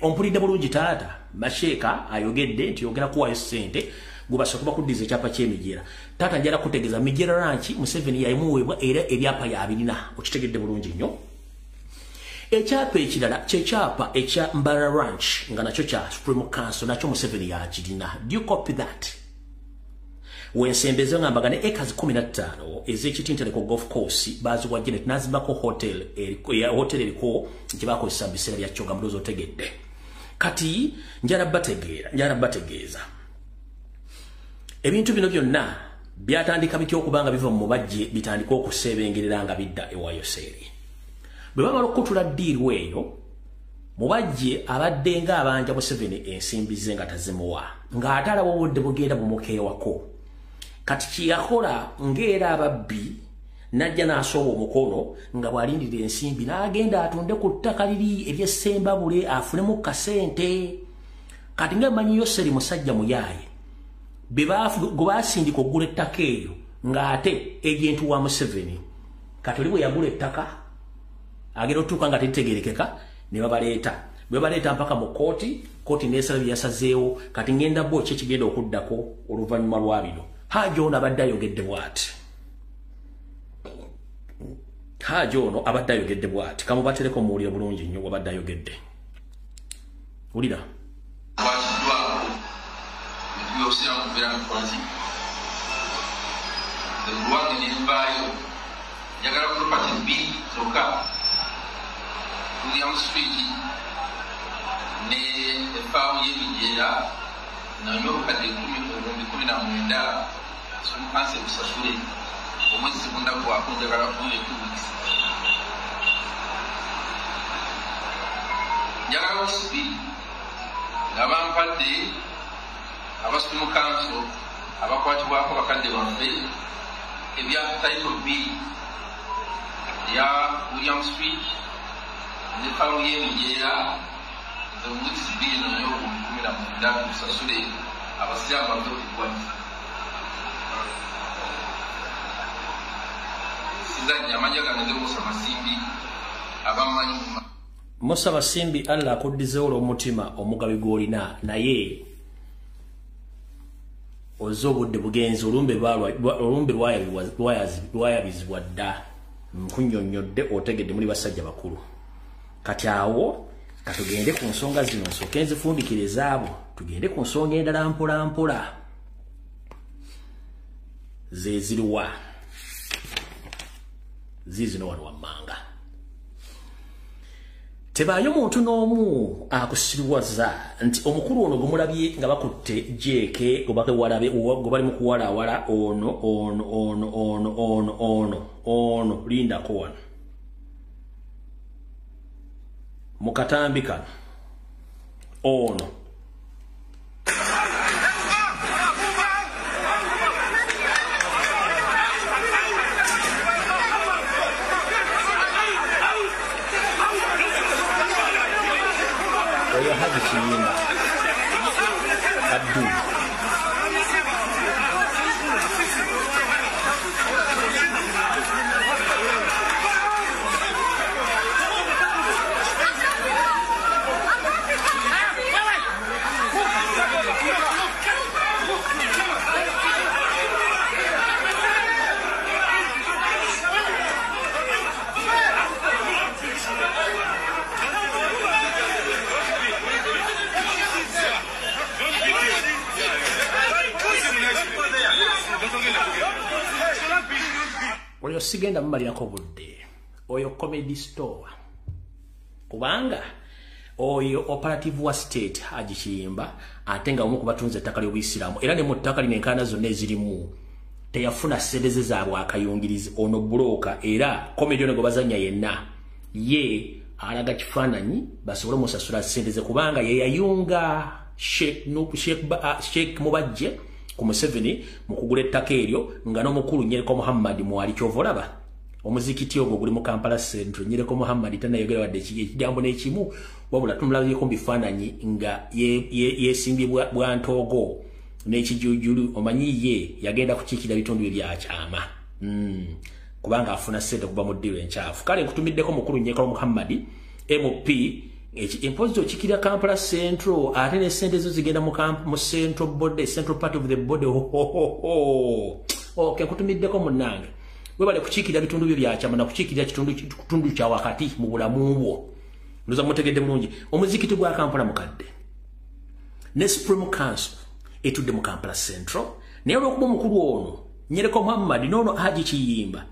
Ompulidde bulungi taata. Masheeka ayogedde nti yogera kuwayo ssente gubasokuba kuddiza ekyapa ky'Emijeera. Taata njala kutegeeza Mijeera Ranch Museveni yayimuweebwa era ebyapa yabirina. Okitegedde bulungi nnyo. Ekyapa ekirala ky'ekyapa ekya Mbara Ranch nga nakyo kya Supreme Council nakyo Museveni yakirina. Do you copy that? Wensembeze ngamba gane acres 15 ez'ekitintale ku golf course baziwa Janet nazimbako hotel eriko gyebakozesa biseera bya kyoga mulozi otegedde. Kati njala bategeeza ebintu bino byonna byatandika bitya okubanga biva mu mubajje bitandika okusebengerera nga bidda ewayoseeri. Bwe bamala okutula ddiiru eyo mubajje abadde nga abanja Museveni ensimbi ze nga tazimuwa ng'ate alaba obudde bugenda bumukeewako. Kati kiyakola ng'era ababbi najja n'asooba omukono nga bw'alindira ensimbi n'agenda atunde ku ttaka liri ery'Essembabule afunemu kasente. Kati nga mmanyi Yoseri musajja muyaaye gwe baasindika okugula ettaka eryo ng'ate ejentu wa Museveni. Kati oli bwe yagula ettaka agenda otuuka nga teritegerekeka ne babaleeta. Bwe baleeta mpaka mu kooti n'esala bye yasazeewo. Kati ngenda bo ki ekigenda okuddako oluvannyuma lwa bino. Haji ono abadde ayogedde bw'ati. Haji ono abadde ayogedde bw'ati. Kamubatereko muwulire bulungi nnyo wabadde ayogedde. Wulira. William Street ne efamu y'Emijeera nanyo kati 19 sumukanse busasule omwezi sekunda kwa kunjagala kuye 2 weeks njagala osibi ngabampadde abasumu kanso abakwatibwako bakadde baffe ebya title B ya William Street ne famu y'Emijeera omwezi sibiri nanyo 19 busasule abasiyama b'okukwata Musa Basimbi Allah akuddizeewo olw'omutima omugabi gw'olina naye ozze obudde bugenzi olumbe lwayabizibwa dda nkunnyonnyodde otegedde muli basajja bakulu. Kati awo katugende ku nsonga zino nsooke nzifundikiriza abo tugende ku nsonga endala mpola mpola ze ziriwa zizino wano wammanga. Tebaayo muntu n'omu akusiriwaza nti omukulu ono gumulabye nga bakutte jeke gobake walabe gobali mu kuwalawala ono lindako wano mu katambi kano ono oyo haji kiyimba Abdul oyo sigenda mumalirako budde oyo comedy store kubanga oyo operative wa state Haji Kiyimba ate nga omu ku batunze ettaka ly'Obuyisiraamu era ne mu ttaka lino enkaana zonna ezirimu teyafuna ssente zaabwe akayungirizi ono bulooka era comedy ono gwe bazannya yenna ye alaga kifaananyi basobole omusasula ssente ze kubanga ye yayunga Sheikh Mubajje ku Museveni mu kugula ettaka eryo nga n'omukulu Nyereko Muhammad mwali kyovolaba omuzikiti ogwo guli mu Kampala Central Nyereko Muhammad tanayogera wadde ekigambo n'ekimu wabula tumulabyeko mu bifaananyi nga yesimbye bwa ntoogo n'ekijujulu omanyi ye yagenda kukiikira bitundu ebyakyama kubanga afuna ssente kuba mu ddiiro enkyafu kale nkutumiddeko mukulu Nyereko Muhammad MP imposto chikira Kampala Central ate ne sente zo zigenda mu Central Body Central part of the body okay kutumiddeko munange webale kuchikira bitundu byo byakyama na kuchikira kitundu kya wakati mu bulamu bwo ndoza mutegedde bulungi omuzikiti gwa Kampala mukadde ne Supreme Council etudde mu Kampala Central naye olwokuba omukulu ono Nyereko Muhammad nono Haji Kiyimba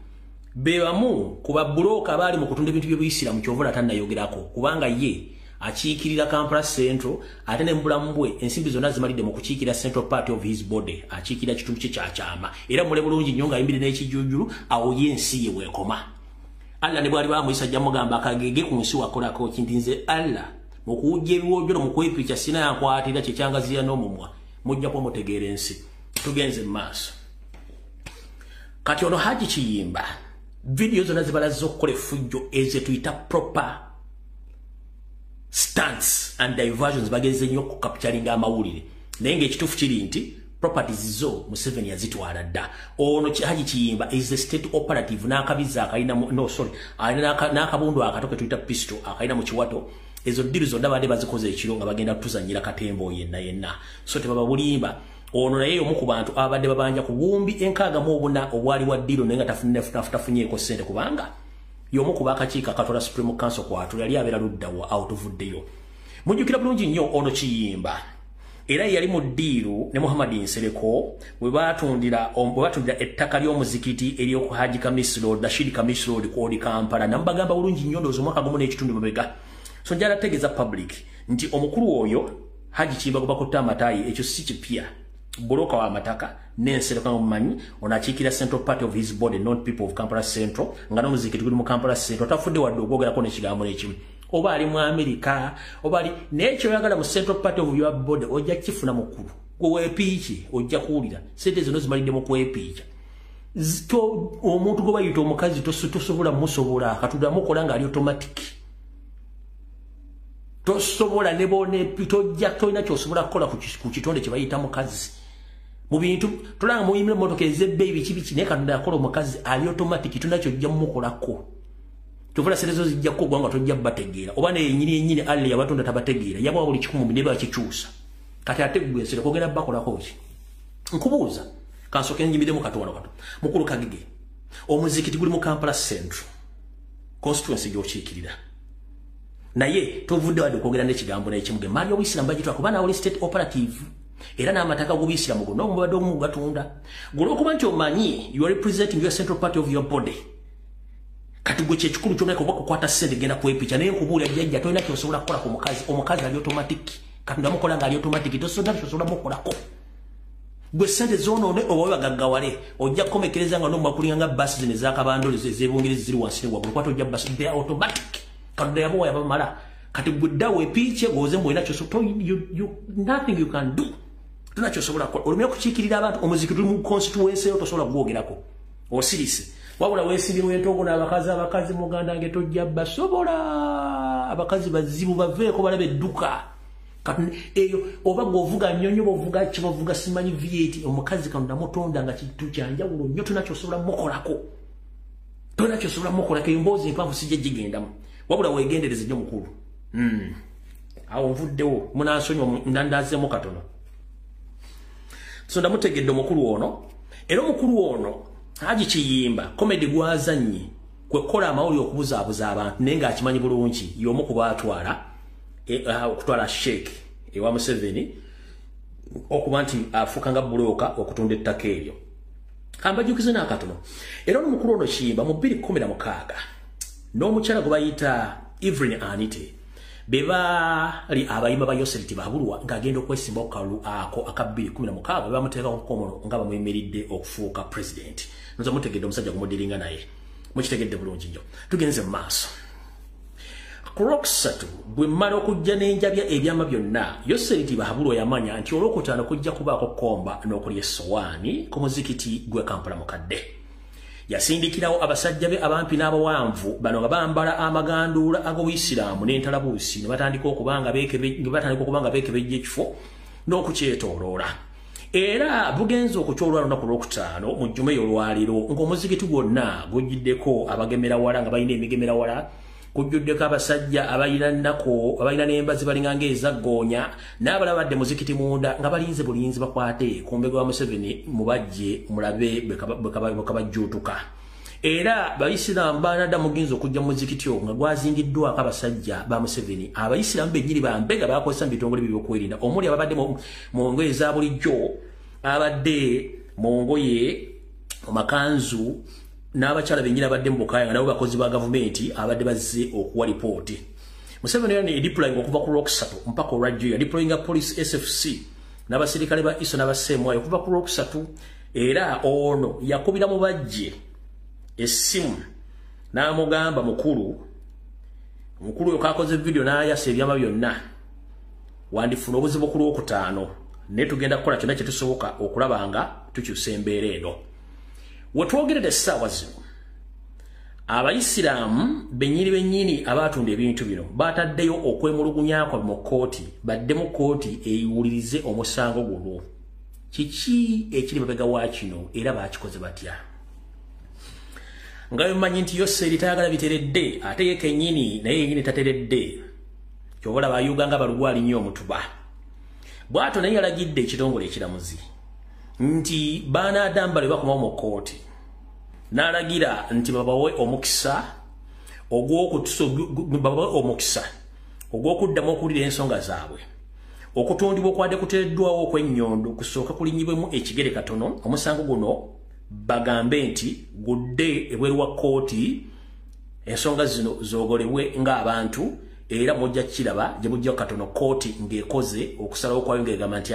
bebamu kuba buloka bali mu kutunda ebintu by'Obuyisiramu kyovola tannayogerako kubanga ye achiikirira Kampala Central ate ne mbulamu bwe ensimbi zonna zimalidde mu kuchiikira Central part of his body achiikira kitundu kye kyakyama era mule bulungi nnyo nga ayimbire n'ekijujulu awo yensi ye weekoma Allah ne bwali bamuyisa ajja mugamba akagege ku nsi wakolako kinti nze Allah mu kuwujja ebiwojjolo mu kwepica sina yankwatira kyekyangaziya n'omumwa mujja kuba mutegeera ensi tugenze mu maaso kati ono Haji Kiyimba video zona zibalazo okukola effujjo ezituyita proper stunts and diversions bageze nnyo ku capturing amawulire naye ng'ekituufu kiri nti properties zo Museveni yazitwala dda ono Haji Kiyimba is the state operative n'akabiza akalina n'akabundu akato ke tuyita pistol akalina mu kiwato ezo ddiru zonna badde bazikoze ekiro nga bagenda kutuzanyira katembo yenna so tebaba bulimba ono naye omu ku bantu abadde babanja ku bumbi enkaaga mu obuna obwali wa ddiiro naye nga tafunyeeko ssente kubanga y'omu ku baakakiiko akatwala Supreme Council kwatu yali abeera luddawa awutuvuddeyo mujjukira bulungi nnyo ono Kiyimba era yali mu ddiiro ne Muhammad Nsereko bwe batundira ettaka ly'omuzikiti ery'oku Haji Kamis Road Rashid Kamis Road ku Kampala nambagamba bulungi nnyo ndowooza omwaka gumu n'ekitundu mabega so njala ategeeza public nti omukulu oyo Haji Kiyimba gwe bakutte amatayi ekyo si kipya buloka wa mataka n'ensereko mumanyi onakiikira Central part of his body not people of Kampala Central nga n'omuzikiti guli mu Kampala Central tafudde wadde ogwogerako n'ekigambo n'ekimu oba ali mu America oba ali n'ekyo oyagala mu Central part of your body ojja kifuna mukulu gwe weepiiki ojja kuwulira sente zino zimalidde mu kwepiika omuntu gwe bayita omukazi tosobola musobola katuddamu okola nga ali automatic tosobola ne bone tojja tolina kyosobola kukola ku kitonde kye bayita mukazi mu bintu tulanga muyimire motoka ezebbe biki naye katonda yakola omukazi ali automatic tunakyo ojja mumukolako tovola serezo zijja kugwanga tojja bategeera oba nenyini ali yabatonda tabategeera yabwa buli kikumu ne bakikyusa kati ate gwesere kogenda bakolako ki nkubuuza kansoke njimide mu katono kato mukulu Kagige omuzikiti guli mu Kampala Central constituency gy'okiikirira naye tovudde wadde okwogera n'ekigambo n'ekimuge mali y'Obuyisiramu bagitwa kuba nawe state operative era n'amataka g'Obuyisiramu gonna omubadde omu gatunda gw'olwokuba nti omanyi you are representing your central part of your body kati gwe kyekikulu kyonna kuba kukwata ssente genda kwepica naye nkubuulira jjajja tolina kyosobola kukola ku omukazi ali automatic katonda mukola ng'ali automatic tosobola kyosobola mukolako gwe ssente zoonoone oba bagaggawale ojja kukomekereza nga n'omumakulira nga basi zino ez'akabandole ez'ebungerezi ziri wansi ne waggulu kwata ojja basi they are automatic katonda yabawa yabamala kati gudda weepiice gwoze mbwena nothing you can do tunakyosobola kukola olumya okukiikirira abantu omuziki tuli mu constituency eyo tosobola kugwogerako osirise wabula weesibye wentoogo n'abakazi muganda nge tojja basobola abakazi bazibu baveeko balaba edduka kati eyo oba gwovuga nnyonyo bovuga ki bovuga simanyi vieti omukazi katonda mutonda nga kintu kyanjawulo nnyo tunakyosobola mukolako tunakyosobola mukolako eyo mboozi empanvu sijja gigendamu wabula weegendereze nnyo mukulu awo nvuddewo munansonyiwa nandazeemu katono so ndamutegedde omukulu ono era omukulu ono Haji Kiyimba komedi gwazannyi kwekola amawulire okubuzaabuza abantu naye ng'akimanyi bulungi y'omu ku baatwala okutwala Sheikh ewa Museveni okuba nti afuuka nga bulooka okutunda ettaka eryo kambajukize n'akatono era omukulu ono Kiyimba mu 2016 n'omukyala gwe bayita Evelyn Anite be baali abayimba ba Yoseliti babulwa ng'agenda okwesimba okukalu ako aka 2016 be bamuteekako kukomono nga bamuyimiridde okufuuka president nza mutegedde omusajja gumudiringa naye mukitegedde bulungi nnyo tugenze mu maaso Kurokusatu bwe mmala okujja n'enjabya ebyama byonna Yoseriti Bahabulo yamanya nti Olwokutaano kujja kubaako komba n'okulya essowaani ku muzikiti gw'e Kampala mukadde. Yasindikirawo abasajja be abampi n'abawanvu bano nga bambala amaganduula ag'Obuyisiraamu n'entalabuusi ne batandika okubanga beekebejja ekifo n'okukyetooloola. Era bugenze okukyolwa lunaku Lwokutaano mu Jjumeeyo olwaleero ng'omuzikiti gwonna gujjuddeko abagemera wala nga balina emigemera wala, kujjuddeko abasajja abalina n'embazi balinganga ezaggoonya n'abalala badde muzikiti munda nga balinze bulinzi bakwate ku mbega wa Museveni mubajje mulabe bwe kabajjuutuka. Era Bayisiraamu banadda mugenzi okujja mu muzikiti ogwo nga gwazingiddwako abasajja ba Museveni. Abayisiraamu bennyini bambega bakozesa mu bitongole by'ebyokwerinda omuli ababadde mu ngoye za bulijjo, abadde mu ngoye mu makanzu, n'abakyala bennyini abadde mu bukaaya nga nabo bakozi ba gavumenti abadde bazze okuwa lipooti. Museveni era yadiployinga okuva ku Lwokusatu mpaka olwajjo, yadiployinga police SFC n'abasirikale ba ISO n'abasemwayo okuva ku Lwokusatu. Era ono yakubira mu bajje essimu n'amugamba mukulu oyo kakoze video n'ayasa ebyama byonna wandifuna obuzibu ku Lwokutaano naye tugenda kukola kyonna kye tusoboka okulaba nga tukyusa embeera eno. Wetwogeredde essaawa zino Abayisiraamu bennyini abatunda ebintu bino bataddeyo okwemulugunya kwabwe mu kkooti, badde mu kkooti eyiwulirize omusango guno. Kiki ekiri mabega wa kino era baakikoze batya? Nga bimmanyi nti Yoseri tayagala biteredde ate ye kennyini naye yennyini tateredde. Kyobola bayuga nga balugwali nnyo omutuba. Bw'ato naye yalagidde ekitongole ekiramuzi nti baanaadamba bwe bakomawo mu kkooti n'alagira nti babawe omukisa ogw'okuddamu okuwulira ensonga zaabwe. Okutundibwa okwadde kuteereddwawo okw'ennyondo kusooka kulinyibwemu ekigere katono. Omusango guno bagambe nti gudde ebweru wa kkooti, ensonga zino zoogolebwe ng'abantu era mujja kiraba gye bujja katono kkooti ng'ekoze okusalawo kwayo ng'egamba nti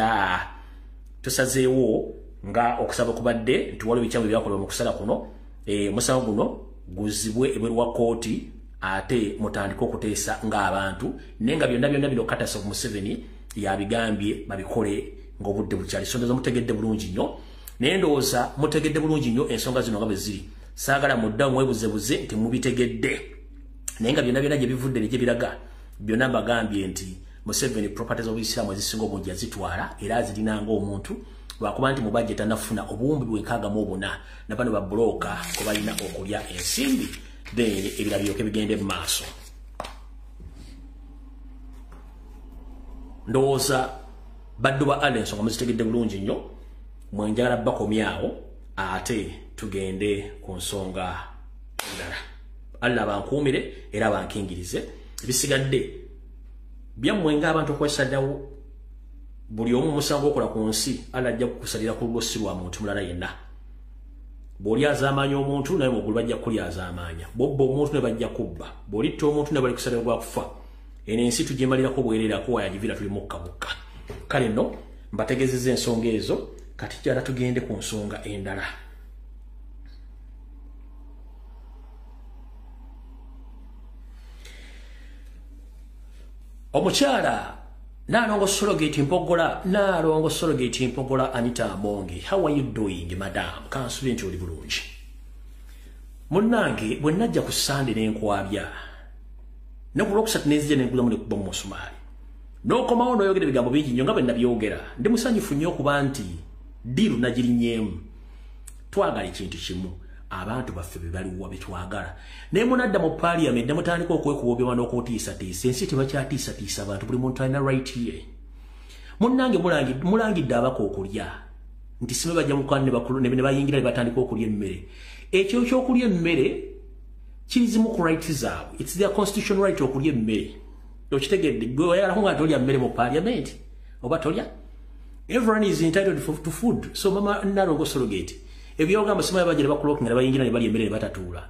tusazeewo nga okusaba kubadde nti waliwo ebikyamu ebyakolebwa mu kusala kuno, omusango guno guzibwe ebweru wa kkooti ate mutandika okuteesa ng'abantu. Naye nga byonna bino Katasa Museveni yabigambye babikole ng'obudde bukyali. Sondoza mutegedde bulungi nnyo, naye ndowooza mutegedde bulungi nnyo ensonga zino nga bwe ziri. Saagala muddamu mwebuzebuze nti mubitegedde. Naye nga byonna gye bivudde ne gye biraga byonna mbagambye nti Museveni properties z'Obuyisiraamu ezisinga obungi azitwala era azirina ng'omuntu lwakuba nti mu budget anafuna obuwumbi bwe-104 na bano babbulooka ko balina okulya ensimbi then ebirala byoke bigende mu maaso. Ndowooza baddu ba Allenso nga muzitegedde bulungi nnyo, mwenjagala bakomyawo ate tugende ku nsonga endala. Allah bankuumire era bankingirize. Ebisigadde byammwe ng'abantu okwesalirawo buli omu musango okola ku nsi Allah ajja kukusalira ku lwo si lwa muntu mulala yenna. Bw'oli azaamaanya omuntu naye muggulu bajja kulyazaamaanya, bw'obba omuntu ne bajja kubba, bw'olitta omuntu ne bali kusalira gwa kufa. Eno ensi tugimalirako bwereerako wayagivira tuli mukka. Kale nno mbategezezza ensonga ezo, kati jala tugende ku nsonga endala. Omukyala Nalongo Surrogate Mpogola Anita Amonge. How are you doing, madam? Kansulinti oli bulungi. Munnange bwe najja ku Sunday n'enkwabya. Ne ku Lwokusatu n'ezija n'engulamu ne kuba mu musumaali. N'okomawo n'oyogera ebigambo bingi nnyo nga bwe nabyogera. Ndi musanyufu nnyo okuba nti diiru nagirinyeemu. Twagala ekintu kimu. Abantu baffe baliwa betwagala. Naye munadda mu parliament ne mutandika okwekuboobya n'okutiisatiisa. Ensi tebakyatiisatiisa abantu, buli muntu alina right ye. Munnange mulangidde abako okulya nti sibe bajja mukwana ne bayingira ne batandika okulya emmere. Ekyo ky'okulya emmere kirizimu ku right zaabwe. It's their constitutional right okulya emmere. Okitegedde gwe oyagala nga tolya mmere mu parliament oba tolya. Everyone is entitled to food. So mama Nalongo Surrogate ebyogamba simaye bajja ne bakulokinga ne bayingira ne balya emmere ne batatuula.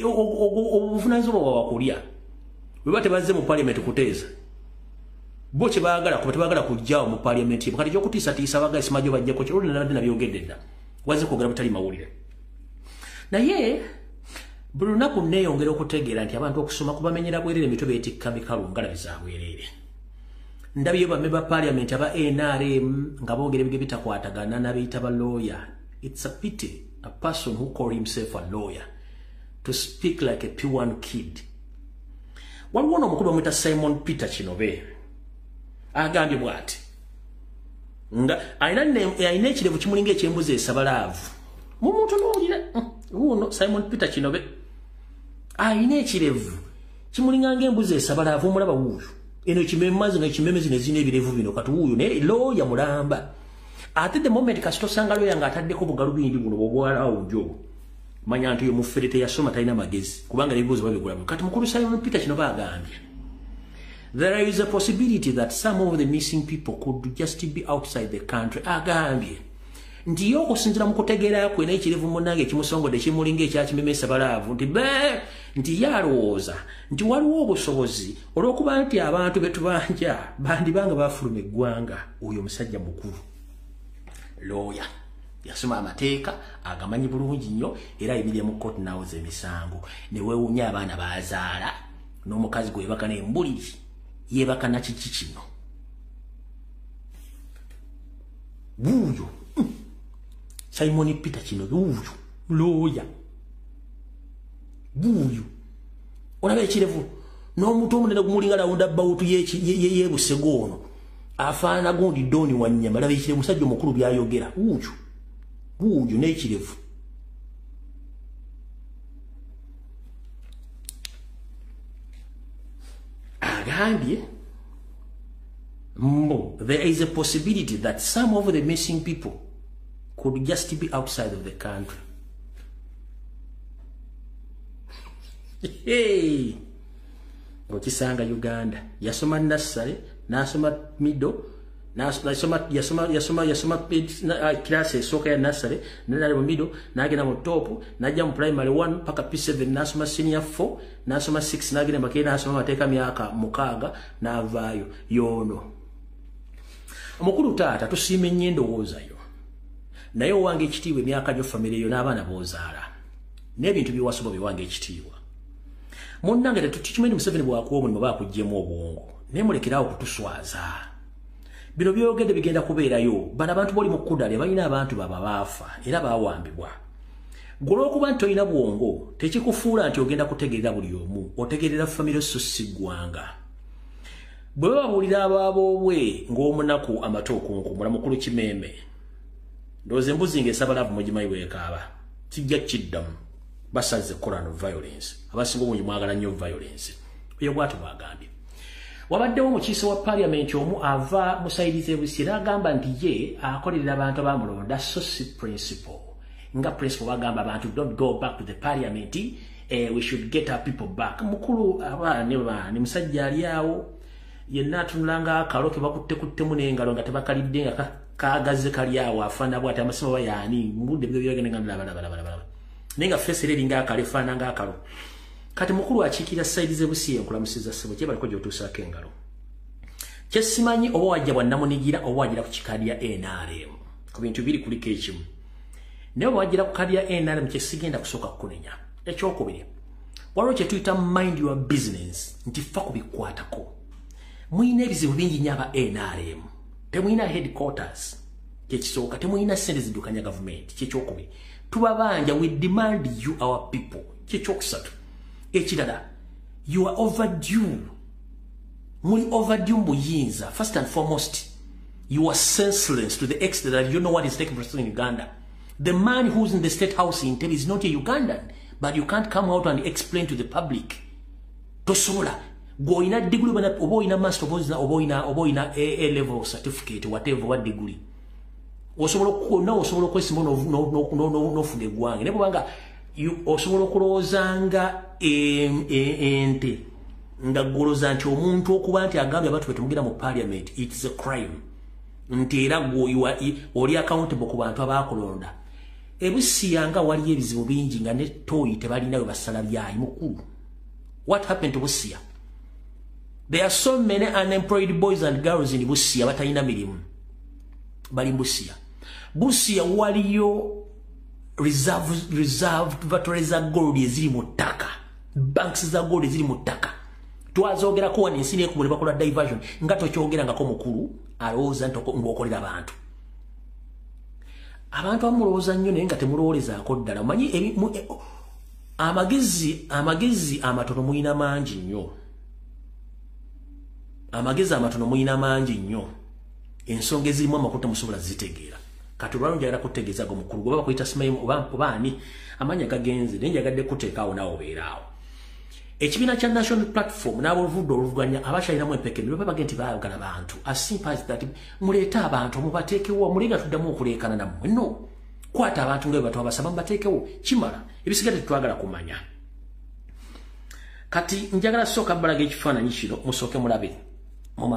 Obuvunaanyizibwa bwakulya bwe batebazze mu parliament kuteeza bo kye baagala kuba tebaagala kujjaawo mu parliament kati ekyokutiisatiisa abagayisi majo bajjako kyolwo nabadde nabyogedde dda wazze kwogera butali mawulire. Naye Bulunaku neeyongera okutegeera nti abantu okusoma kubamenyera bwerere emitwe beetikka mikalu ngalabi za bwerere. Ndabye bammemba parliament aba NRM nga boogera ebige bitakwatagana n'abeyita ba lawyer. It's a pity a person who call himself a lawyer to speak like a P1 kid. Waliwo omukulu bamwita Simon Peter Kinobe agambye bw'ati nga ayina ekirevu kimulinga ekyembuzi esabalaavu. Mumuntu n'owulira uno Simon Peter Kinobe ayina ekirevu kimulinga ng'embuzi esabalaavu omulaba wuuyo. Eno kimemazi nga kimemezi nezina ebirevu bino kati wuuyo naye lawyer mulamba. Ate the moment kasito sanga lawyer nga ataddeko bugalubindi buno bw'obwalawo njo manya nti yo mufferete yasoma talina magezi kubanga ebibuuzo babigulamu. Kati mukulu Simon Peter Kinobe agambye there is a possibility that some of the missing people could just be outside the country. Agambye nti yo okusinzira mu kutegeera kwe n'ekirevu munnange ekimusongodde kimulinga ekyakimemesa balaavu nti yalowooza nti waliwo obusobozi olw'okuba nti abantu betubanja bandibanga bafuluma eggwanga. Oyo omusajja mukulu lawyer yasoma amateeka agamanyi bulungi nnyo era ayimirira mu court n'awoza emisango ne weewuunya abaana baazaala n'omukazi gwe yebaka n'embuliri yebaka na kiki kino wuuyo Simon Peter Kinobe wuuyo lawyer wuuyo olaba ekirevu n'omuntu omunene gumulinga lawunda bawutu yeebusego ono afaana gundi Doni Wanyama. Laba ekirevu musajja omukulu byayogera wuuyo n'ekirevu. Agambye there is a possibility that some of the missing people could just be outside of the country. Hey, okisanga Uganda yasoma nursery nasoma middle yasoma class esooka ya nursery nali mu middle nagenda mu top najja mu primary 1 paka P7 nasoma senior 4 nasoma 6 nagenda makena nasoma mateeka myaka mukaaga navaayo yono. Omukulu taata tusiime nnyo endowooza yo naye owange ekitiibwa emyaka gyo famire yo n'abaana b'ozaala n'ebintu biwasobo biwange ekitiibwa. Munnange tetukimanyi Museveni bw'akuwa omulimu baakuggyemu obwongo naye mulekerawo kutuswaza. Bino byogedde bigenda kubeerayo. Bano abantu boli mu Kudali balina abantu baba baafa era baawambibwa. Gwe olw'okuba nti tolina bwongo tekikufuula nti ogenda kutegeerera buli omu, otegeerera famire so si ggwanga. Bwe babuulira abaabwe ng'omunaku amatookunku mulamukulu Kimeeme ndowooza embuzi ng'esabalaavu mugimanyi bw'ekaaba kijja kiddamu Basazeko violence abasinga obungi mwagala nnyo violence. Oyo bw'ati bw'agambye. Wabaddewo omukiise wa parliament omu ava musayirize busira agamba nti ye akolerera abantu abamulonda so si principle. Nga principle bagamba abantu don't go back to the parliament, we should get our people back. Mukulu ni musajja ali awo yenna atunulanga akalo ke bakuttekuttemu n'engalo nga tebakalidde nga kaagaze kali awo afaana bw'ati amasimo bayaani mbudde byo byogende nga ndalabalabala nenga face eringa akalefana nga akalo. Kati mukulu akiikira sayirize busiye nkulamusiza ssebo kye baliko gy'otuusaako engalo. Kyesimanyi oba wajja bwannamunigira oba wagira ku kikaadi ya NRM ku bintu biri kuliko ekimu naye oba wagira ku kkaadi ya NRM kyesigenda kusooka kukunenya. Ekyokubiri waliwo kye tuyita mind your business nti ffa kubikwatako. Muyina ebizibu bingi nnyo aba NRM. Temuyina headquarters kyekisooka, temuyina ssente ziddukanya gavumenti kyekyokubiri. Tubabanja we demand you our people kyekyokusatu. Ekirala you are overdue. Muli overdue mbuyinza. First and foremost you are senseless to the extent that you know what is taking place in Uganda. The man who's in the state house in Entebbe is not a Ugandan, but you can't come out and explain to the public. Tosobola goina degree oboina master oboina A level certificate whatever what degree. Osobola kwesimba n'ofuga eggwanga. Naye bwanga osobola okulowoozanga ente nga ggoloza nti omuntu okuba nti agambye abantu betumugenda mu parliament it's a crime. Nti era oli accountable ku bantu abaakulonda. Ebusiya nga waliyo ebizibu bingi nga ne toyi tebalinayo basala byayi mukulu. What happened to Busia? There are so many unemployed boys and girls in Busia batalina mirimu. Bali Busia. Busia waliyo reserve za gold eziri mu ttaka, banks za gold eziri mu ttaka. Twazogerako wano ensi n'ekubula bakola diversion nga tokyogerangako mukulu alowooza nti ng'okolera abantu. Abantu bamulowooza nnyo naye nga temulowoolezaako ddala. Omanyi amagezi amatono muyina mangi nnyo. Amagezi amatono muyina mangi nnyo. Ensonga ezirimu amakulu temusobola zitegeera. Kati olwalo njagala kutegeeza go mukulu goba bakuyita simayimu oba ani amanya gagenze naye njagadde kuteekaawo naawe obeeraawo. Ekibiina kya National Platform n'aboluvudde oluvuganya abakyalinamu empekemiro babage nti baayagala bantu asympathize that muleete abantu mubateekewo mulinga tuddamu okuleekana nammwe no kwata abantu nga bwe batwabasaba mubateekewo kimala ebisigadde tetwagala kumanya. Kati njagala sooka balaga ekifaananyi kino musooke mulabe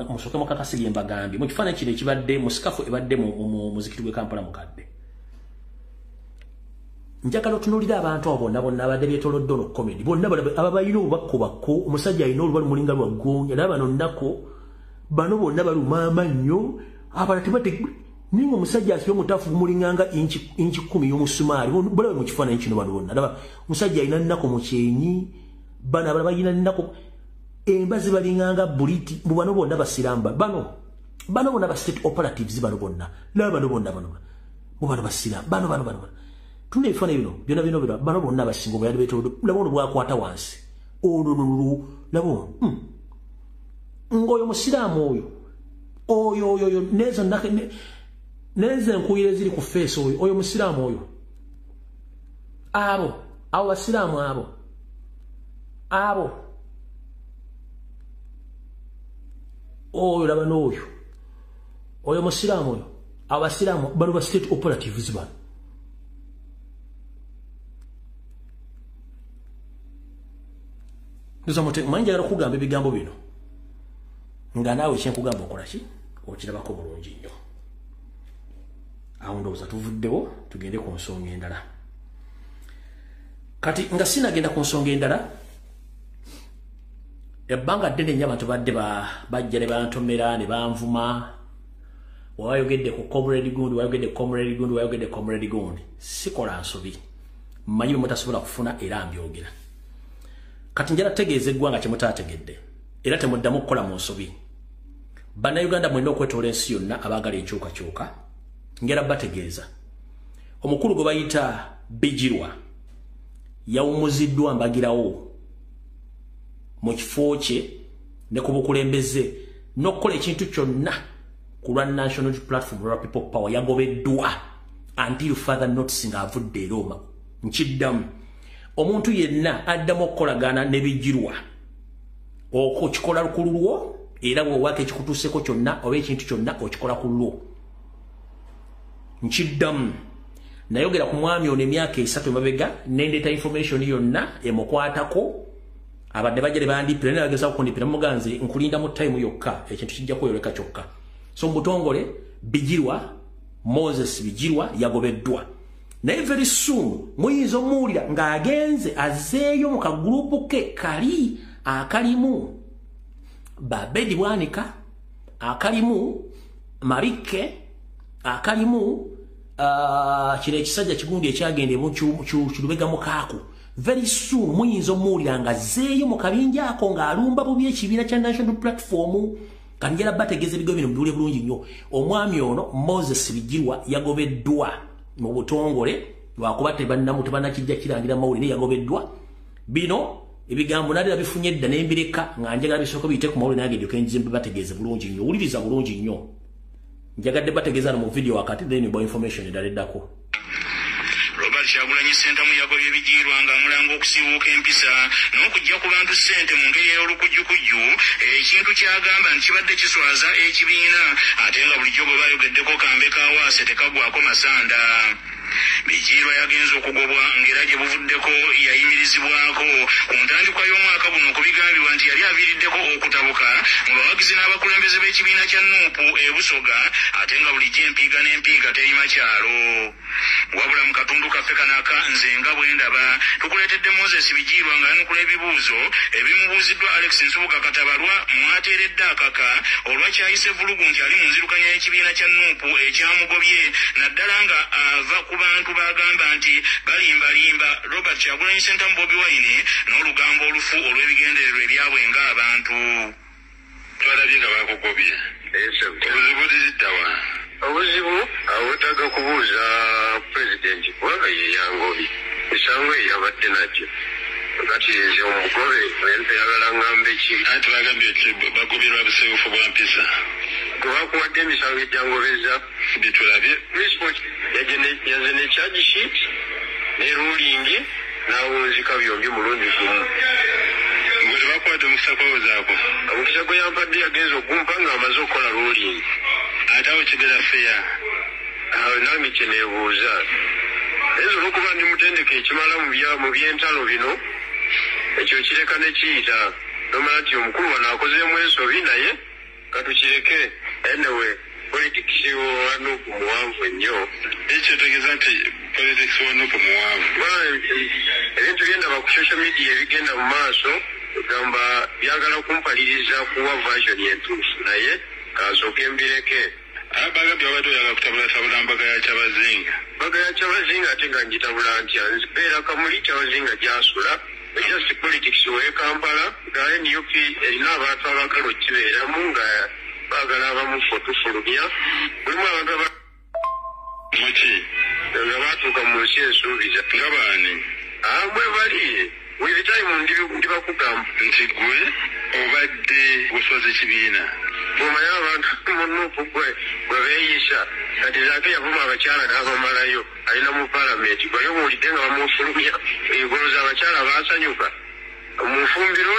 musooke mukakasi bye mbagambye mu kifaananyi kino ekibadde mu sikafu ebadde mu muzikiti gw'e Kampala mukadde. Njagala otunuulira abantu abo bonna abadde beetoolodde ono comedy bonna ababalina obubakko omusajja alina olubalu mulinga lwa gonja n'abano nnako bano bonna baluma amannyo abala tebategula ninga omusajja asibye omutafu gumulinganga inchi 10 y'omusumaali balabe mu kifaananyi kino bano bonna laba omusajja alina nnako mu kyenyi bano abala balina nnako embazi balinganga buliti bano bonna basiramba bano bonna ba state operatives bano bonna laba bano bonna basiramba bano tune ifana bino byona bano bonna basingo bayali beto labono bwakwata wansi labo ngoyo musiramu oyo neza nkuyire ziri ku face oyo musiramu oyo abo basiramu abo oyo labano oyo musiramu oyo abasiramu bano ba state operatives bano. Ndozamote manjagala kugamba ebigambo bino nga naawe kyenkugamba okola ki okirabako bulungi nnyo. Awo ndowooza tuvuddewo tugende ku nsonga endala. Kati nga sinagenda ku nsonga endala ebbanga ddene nnyo abantu badde bajja ne bantomera ne banvuma wayogedde ku comrade gundi sikola nsobi mmanyi bwe mutasobola kufuna era mbyogera. Kati njala tegeeze eggwanga kye mutaategedde era temuddamu okukola mu nsobi. Bannayuganda mwena okwetoola ensi yonna abaagala enkyukakyuka ngera bategeeza omukulu gwe bayita Bijirwa yawumuziddwa mbagirawo mu kifo kye ne ku bukulembeze n'okukola ekintu kyonna ku lwa National Platform lwa People Power yagobeddwa until further notice ng'avudde e Roma. Nkiddamu omuntu yenna addamu okukolagana ne Bijirwa okikola ku lulwo era bw'owaako ekikutuuseko kyonna oba ekintu kyonna okikola ku lulwo. Nkiddamu nayogera ku mwami ono emyaka 3 emabega nendeeta information yonna emukwatako abadde bajja ne bandipira naye agezaako kundipira muganze nkulinda mu time yokka ekintu kijja kweyoleka kyokka. So mbutongole Bijirwa Moses Bijirwa yagobeddwa. Naye very soon muyinza omuwulira ng'agenze azeeyo mu kagurupu ke kali akalimu Babedi Bwanika, akalimu Marike, akalimu kino ekisajja kigundi ekyagende mu Lubega Mukaaku. Very soon muyinza omuwulira ng'azeeyo mu kabinja ako ng'alumba bubi ekibiina kya National Platform. Kanjala bategeeza ebigo bino mubiwule bulungi nnyo. Omwami ono Moses Bijirwa yagobeddwa mu butongole lwakuba tebannakijja kirangira mawulire yagobeddwa. Bino ebigambo nalira bifunye edda n'embireka nga njagala bisooka biyite ku mawulire nange ndyoke nzimbe bategeeze bulungi nnyo. Wuliriza bulungi nnyo. Njagadde bategeeza mu video wakati then bo information edaleddako. Kyagulanyi ssentamu yagobye Bijirwa nga mulanga okusibuuka empisa n'okujja ku bantu ssente mu ngeri y'olukujjukujju ekintu kyagamba nti kibadde kiswaza ekibiina ate nga bulijjo bwe bayogeddeko kambe kawaase tekagwako masanda. Bijirwa yagenze okugobwa ng'era gye buvuddeko yayimirizibwako ku ntandikwa y'omwaka guno okubigambibwa nti yali aviiriddeko okutabuka mu bawagizi n'abakulembeze b'ekibiina kya NUP e Busoga ate nga bulijjo empiiga n'empiiga terima kyalo. Wabula mu katundu kaffe kanaka nze nga bwe ndaba tukuleetedde Moses Bijirwa ng'anukula ebibuuzo ebimubuuziddwa Alex Nsubuga Katabalwa mwateeredde akaka olwakyayise vulugu nti ali mu nzirukanya y'ekibiina kya NUP ekyamugobye naddala nga ava ku ku bantu bagamba nti balimbalimba Robert Kyagulanyi Ssentamu Bobi Wine n'olugambo olufu olw'ebigendererwa ebyabwe ng'abantu. Twalabye nga bakugobye. Obuzibu diziddawa. Obuzibu awetaaga kubuuza pulezidenti kubanga ye yangobi. Esango eyabadde nakyo. Kati nze omugobe ayagala ngambe ki. Ate bagambye bagoberwa buseebufu bwa mpisa. Kubakuwadde emisango egyangobeza bitulabye. Response yaze ne charge sheet ne ruling n'awunzika byombi mulundi gumu. Ngwe tebakuwadde omukisa kwawozaako. Omukisa gwe yampadde yagenza okumpa ng'amaze okukola ruling. Ate awo kigera feya. Awo nange kyeneebuuza. Ezo olw'okuba ndi mutendeke ekimala mu by'entalo bino ekyo kireka ne kiyita nomala nti omukulu wano akozeemu ensobi naye katukireke. Anyway, politics wanuupu muwanvu ennyo. Ekyo tegeeza nti politics wanuupu muwanvu. Ebintu byendaba ku social media ebigenda mu maaso gamba byagala kumpaliriza kuwa version entuufu naye kansooke mbireke. Bagambye abadde oyagala kutabulatabula mbaga ya Kyabazinga. Mbaga ya Kyabazinga ate nga ngitabula ntya nzibeera kamuli Kyabazinga gyasula. Just politics we Kampala nga NUP erina abantu abagala okukibeeramu nga bagala abamu fotufulumya. Mulimu abantu muki nga batuuka mu nsi ensuubiza nga baani mwe bali buli time ndi bakugamba nti gwe obadde gusoze kibiina bw'omanyi abantu munuupu gwe beeyisa kati zaake yavuma abakyala n'abamalayo alina mu palamenti gwayo buwulidde nga bamufulumya egoloza abakyala baasanyuka mu nfumbiro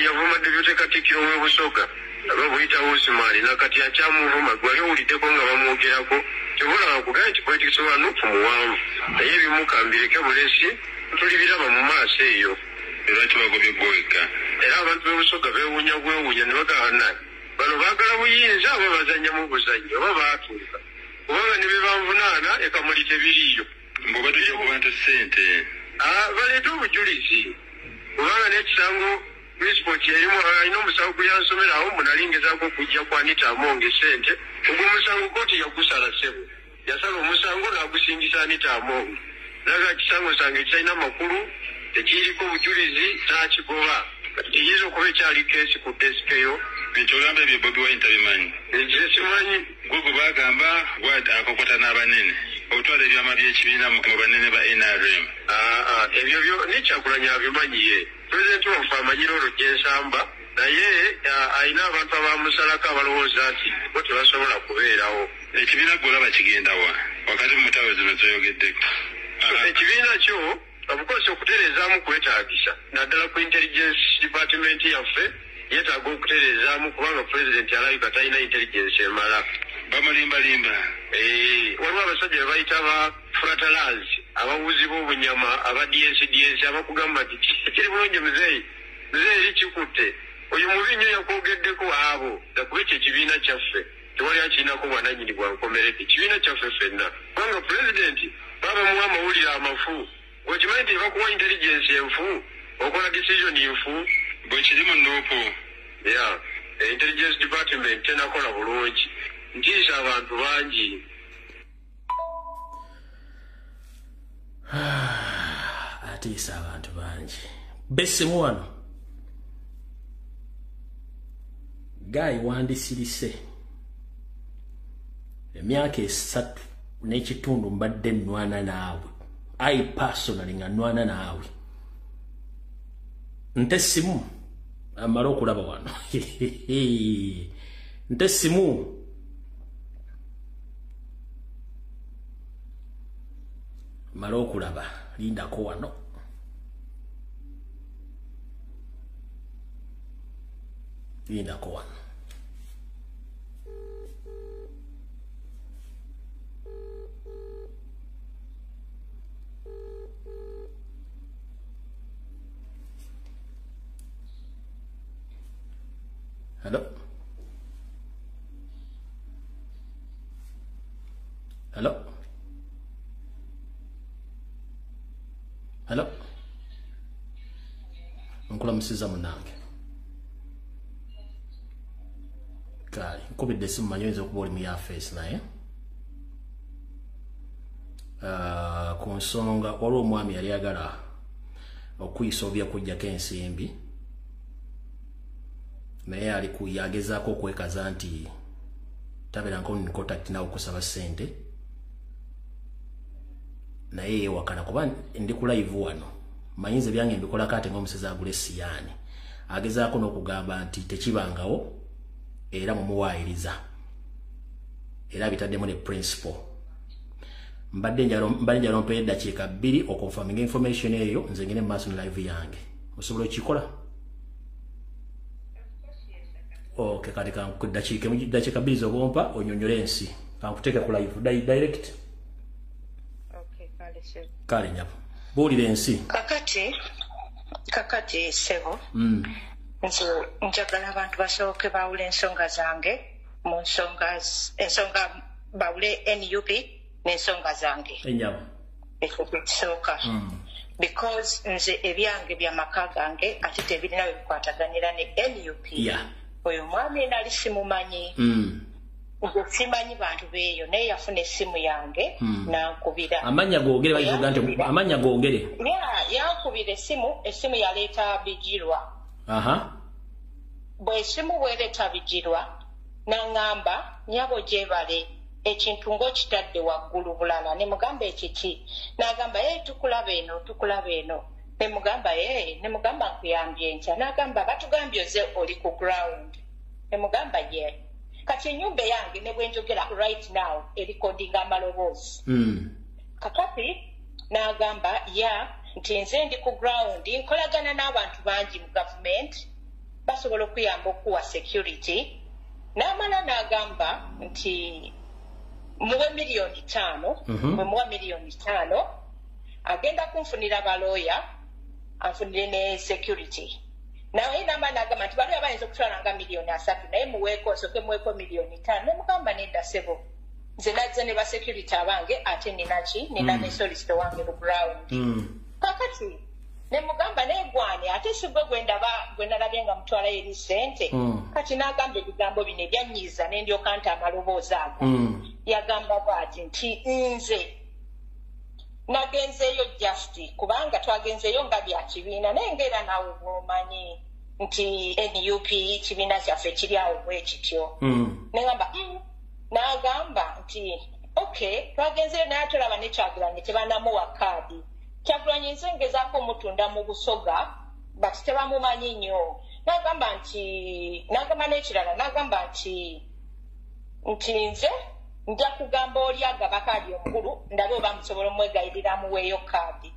yavuma deputy katikkiro w'ebusoga ababuyita Usmani nakati akyamuvuma gwayo owuliddeko nga bamwogerako kyobola bakugamba nti politics wanuupu muwanvu naye ebimukambireke bulesi tulibiraba mu maaso eyo. Lwaki bagobye gweka era abantu b'ebusoga beewuunya bwewuunya ne bagabana bano baagala buyinza aba bazanya mu buzannyo oba baatuuka kubanga ne be banvunaana ekamuli tebiriiyo mbobatuye ku bantu ssente baleete obujulizi kubanga n'ekisango principal kyerimu alina omusango gwe yansomerawo munalingezaako okujja ku Anita Amonge ssente ogwo omusango kooti yagusala ssebo yasala omusango n'agusingisa Anita Amonge naga kisango sange ekirina amakulu tekiriko bujulizi n'akigoba kiyinza okuba ekyali keesi ku desikeyo ekyogamba ebyo Bobi Wine tabimanyi ekyo simanyi gwe gwe bagamba akokota n'abanene obutwala ebyama by'ekibiina mu banene ba NRM ebyo byo nekyakulanya abimanyiye pulezidenti waffe amanyira olwo gyensamba naye alina abantu abamusalako abalowooza nti bo tebasobola kubeerawo ekibiina gwe olaba kigenda wa wakati mu mutawe zino zoyogeddeko ekibiina kyo obukozi okutereezaamu kwetaagisa naddala ku intelligence department yaffe yeetaaga okutereezaamu kubanga pulezidenti alabika talina intelligence emala bamulimbalimba waliwo abasajja be bayita ba fratalaz ababuuzi b'obunyama aba DSDS abakugamba nti kiri bulungi muzeeyi kikutte oyo mubi nnyo yakwogeddeko abo gakuba ekyo ekibiina kyaffe tewali akirinako bwanannyini bwa nkomerede ekibiina kyaffe ffenna kubanga pulezidenti babamuwa amawulire amafu wekimanyi nti bakuwa intelligence enfu okola decision enfu bwe kiri mu nuupu intelligence department tenakola bulungi ntiisa abantu bangi atiisa abantu bangi bessimu wano gayi wandisirise emyaka 3 n'ekitundu mbadde nnwana naawe I personally nga nnwana naawe nte simu amala okulaba wano nte simu amala okulaba lindako wano lindako wano hello hello hello nkulamusiza munange kale nkubidde simu manyi oyinza okuba oli mu ya face naye ku nsonga olwo omwami yali agala okuyisobya kujjako ensimbi naye ali kuyagezaako okwekaza nti tabera nko contact nawe kusaba sente naye yewakana kuba ndi ku live wano mayinza byange mbikola kate ng'omusezi agula essiyani agezaako n'okugamba nti tekibangawo era mumuwaayiriza era bitaddemu ne principle mbadde njalo mpeera eddakiika 2 okonfaminga information eyo nze ngene mu maaso ne live yange osobola okikola okay kati kankudakiika 2 zobompa onyonyola ensi kankuteeke ku live direct okay kale nyapo buulira ensi kakati sebo nze njagala abantu basooke bawule ensonga zange mu ensonga bawule NUP n'ensonga zange enyabo ekisooka because nze ebyange byamaka gange ate tebirina bikwataganira ne NUP oyo mwami nali simumanyi nze simanyi bantu beeyo naye yafuna essimu yange nankubira amanya googere bayivuga nti amanya googere yankubira essimu yaleeta bijirwa bwe essimu bweleeta bijirwa naŋŋamba nyabo gyebale ekintu ng'okitadde waggulu bulala ne mugamba ekiki n'agamba tukulaba eno ne mugamba nkuyambye enkya n'agamba batugambye oze oli ku ground ne mugamba ye kati ennyumba yange ne bwe njogera right now erikodinga amaloboozi kakati n'agamba nti nze ndi ku ground nkolagana n'abantu bangi mu gavumenti basobola okuyamba okuwa security n'amala n'agamba nti muwe $5,000,000 bwe muwa $5,000,000 agenda kunfunira balooya anfunire ne security naye n'amala n'agamba nti balooya bayinza okutwalanga $3,000,000 naye muweeko osooke muweeko $5,000,000 nemugamba nedda sebo nze nazze ne ba security abange ate nina ne solicitor wange mu ground kakati ne mugamba negwane ate sibwe gwe nalabye nga mutwala eri ssente kati n'agamba ebigambo bino ebyanyiiza ne ndyoka nti amaloboozi ago yagamba bw'ati nti nze nagenzeeyo just kubanga twagenzeeyo nga bya kibiina naye ngaera naawe bw'omanyi nti NUP kibiina kyaffe kiri awo bwe kityo negamba n'agamba nti okay twagenzeeyo naye atolaba ne Kyagulanyi tebanamuwa kaadi Kyagulanyi nze ngezaako omutunda mu Busoga but tebamumanyi nnyo n'agamba n'ekirala n'agamba nti nze nja kugamba oli agaba kaadi omukulu ndabe oba musobola omwegayirira muweeyo kaadi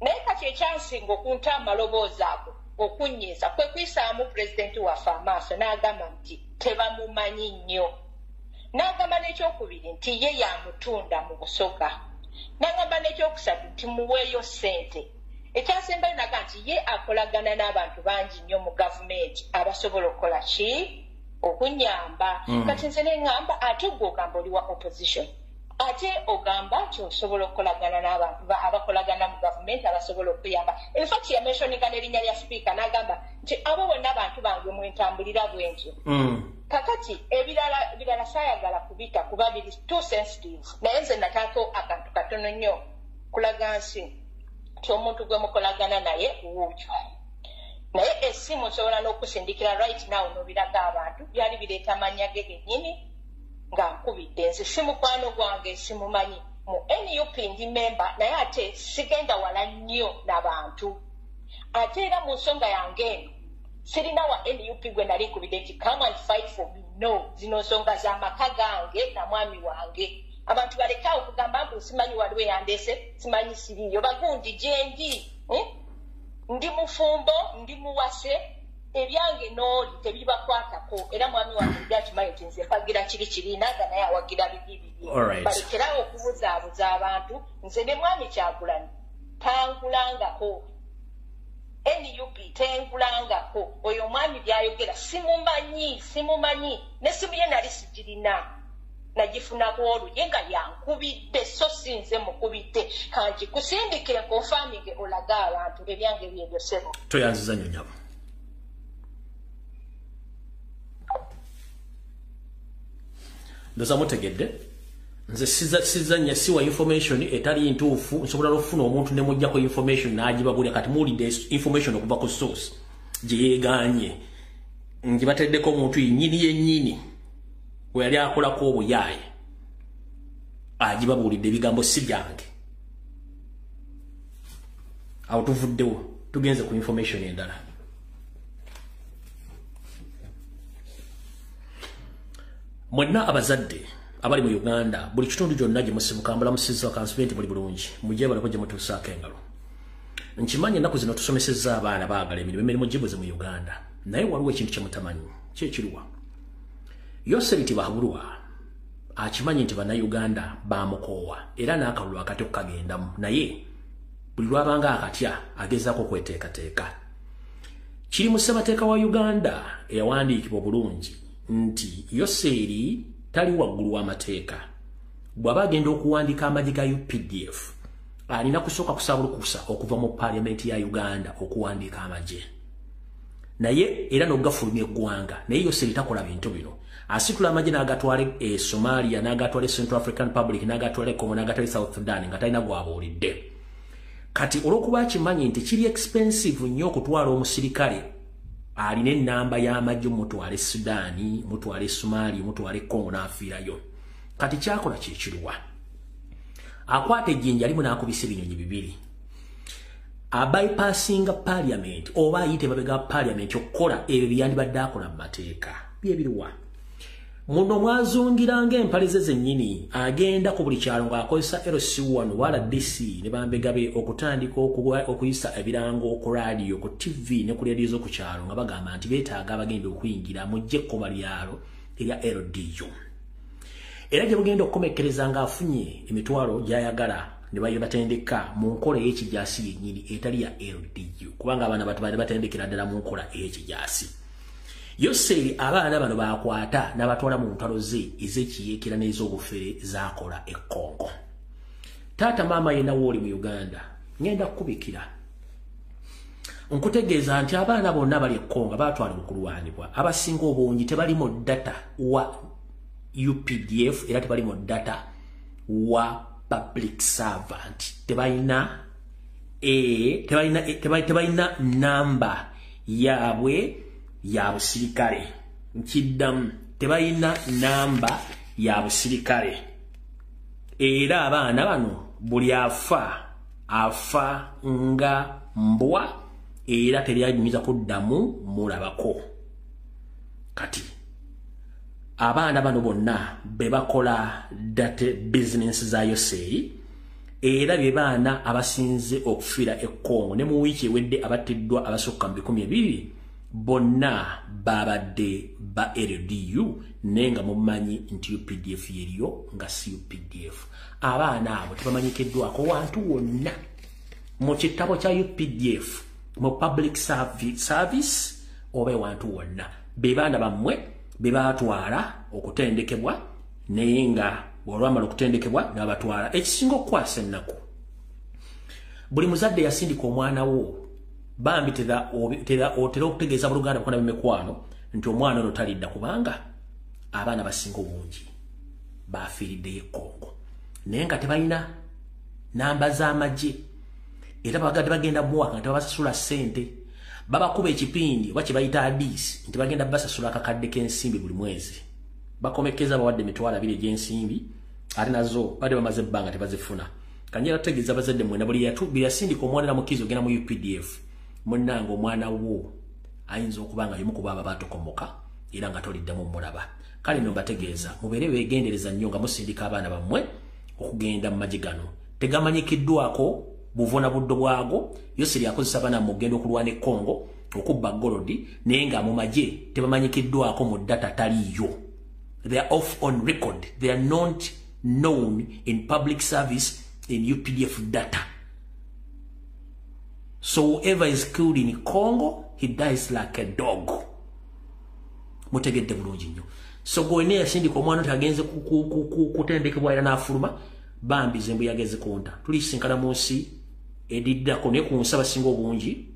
naye kati ekyansinga okunta amaloboozi ago okunnyiisa kwe kuyisaamu pulezidenti waffe amaaso n'agamba nti tebamumanyi nnyo n'agamba n'ekyokubiri nti ye yamutunda mu Busoga n'agamba n'ekyokusatu nti muweeyo ssente ekyasembayo naga nti ye akolagana n'abantu bangi nnyo mu gavumenti abasobola okukola ki okunyamba kati nze neŋŋamba ate gwe ogamba oli wa opposition ate ogamba nti osobola okukolagana n'abantu abakolagana mu gavumenti abasobola okuyamba infact yamentioninga n'erinnya lya sipiika n'agamba nti abo bonna abantu bange mwentambulira bwentyo kakati ebirala saayagala kubita kuba biri too sensitive naye nze nataako akantu katono nnyo kulaga nsi nti omuntu gwe mukolagana naye wuuyo naye essimu nsobola n'okusindikira right now n'obiraga abantu byali bireeta amannya ge gennyini nga nkubidde nze si mukwano gwange simumanyi mu NUP ndi memba naye ate sigenda wala nnyo n'abantu ate era mu nsonga yange eno sirina wa NUP gwe nali nkubidde nti come and fight for me no zino nsonga z'amaka gange na mwami wange abantu balekaawo okugamba mbu simanyi waliwo yandeese simanyi siriiyo bagundi gye ndi mufumbo ndi muwase ebyange n'oli tebibakwatako era mwami wange byakimanyi nti nze mpagira kiri naga naye awagira bibi balekerawo okubuzaabuza abantu nze ne mwami Kyagulanyi tangulangako NUP tengulangako oyo mwami byayogera simumanyi n'essimu ye nali sigirina nagifunako olulye nga yankubidde so sinze mukubidde kanti kusindikire konfaminge olaga abantu ebyange byebyo sebo toyanziza nnyo nyabo ndoza mutegedde nze sizanya siwa information etali ntuufu nsobola okufuna omuntu ne mujjako information n'agibabulya kati muwulidde information okuva ku source gye yeeganye ngibateddeko omuntu yennyini yennyini we yali akolako obuyaaye agibabulidde ebigambo si byange awo tuvuddewo tugenze ku information endala mwenna abazadde abali mu Uganda buli kitundu kyonna gye musibuka mbulamusizza kansubenti buli bulungi mujje balako gye mutuusaako engalo nkimanyi ennaku zino tusomesezza abaana baagala emirimu gibuze mu Uganda naye waliwo ekintu kye mutamanyi kyekiriwa Yoseriti Bahabulwa akimanyi nti bannayuganda bamukoowa era n'akalulu akati okukagendamu naye buli lwabanga akatya agezaako okweteekateeka kiri mu ssemateeka wa Uganda eyawandiikibwa bulungi nti Yoseri tali waggulu w'amateeka bw'aba agenda okuwandiika amagi ga UPDF alina kusooka kusaba olukusa okuva mu paalamenti ya Uganda okuwandiika amagye naye era n'okugafulumya eggwanga naye Yoseri takola bintu bino asitula amagye n'agatwale Somalia n'agatwale Central African Republic n'agatwale Congo n'agatwale South Sudan nga talina gw'abuulidde kati olw'okuba akimanyi nti kiri expensive nnyo okutwala omusirikale alina ennamba y'amagye mutwale Sudani mutwale Somalia mutwale Congo n'afiirayo kati kyakola kyekiruwa akwata ejjinja limu n'akubisa ebinyonyi bibiri abypassinga parliament oba ayite mabega parliament okukola ebyo byandibadde akola mu mateeka byebiriwa muno mwazungiranga empale ze zennyini agenda ku buli kyalo ng'akozesa LC1 wala DC ne bambegabe okutandika okuyisa ebirango ku radio ku TV ne ku radio zo ku kyalo nga bagamba nti beetaaga abagenda okuyingira mujje kkoba lyalo erya LDU era gye bugenda okukomekkereza ng'afunye emitwalo gy'ayagala ne batendeka mu nkola ey'ekijaasi yennyini etali ya LDU kubanga abaana batubadde batendekera ddala mu nkola ey'ekijaasi Yoseri abaana bano bakwata n'abatwala mu ntalo ze ez'ekiyeekera n'ez'obufere zaakola e Congo taata maama yenna wooli mu Uganda ngenda kukubikira nkutegeeza nti abaana bonna bali e Congo baatwala okulwanibwa abasinga obungi tebali mu data wa UPDF era tebali mu data wa public servant tebalina namba yaabwe ya busirikale nkiddamu tebalina namba ya busirikale era abaana bano buli afa nga mbwa era teryanyumiza kuddamu mulabako kati abaana bano bonna be bakola data business za Yoseri era bye baana abasinze okufiira e Congo ne mu wiiki ewedde abattiddwa abasukka mu 200 bonna babadde ba LDU nenga mumanyi nti UPDF yeriyo nga si UPDF abaana abo tebamanyikiddwako wantu wonna mu kitabo kya UPDF mu public service oba wantu wonna be baana bammwe be baatwala okutendekebwa naye nga olwamala okutendekebwa n'abatwala ekisinga okukwasa ennaku buli muzadde yasindika omwana wo bambi tera okutegeeza buluganda bukona bimikwano nti omwana ono talidda kubanga abaana basinga obungi bafiiriddeyo e Congo naye nga tebalina namba z'amagye era bagadde bagenda muwaka nga tebabasasula ssente babakuba ekipindi oba kye bayita adisi nti bagenda basasula akakadde k'ensimbi buli mwezi bakomekeza bawadde emitwalo 2 egy'ensimbi ate nazo badde bamaze ebbanga tebazifuna kanjera tutegeeza bazadde mwena buli yasindika omwana mukizo ogenda mu UPDF munnanga omwana wo ayinza okuba nga y'omu ku baaba baatokomoka era nga toliddamu mulaba kale nno mbategeeza mubeere beegendereza nnyo nga musindika abaana bammwe okugenda mu magye gano tegamanyikiddwako buvuna buddo bwago Yoseri akozesa abaana mu genda okulwana e Congo okubba golodi naye nga mu magye tebamanyikiddwako mu data taliyo they are off on record they are not known in public service in UPDF data. So whoever is killed in Congo, he dies like a dog. Mutegedde bulungi nnyo. So gwene yasindika omwana tagenze kutendekebwa era n'afuluma bambi zembu yageze konta. Tulisinkana mu nsi ediddako ne ku nsaba singa obungi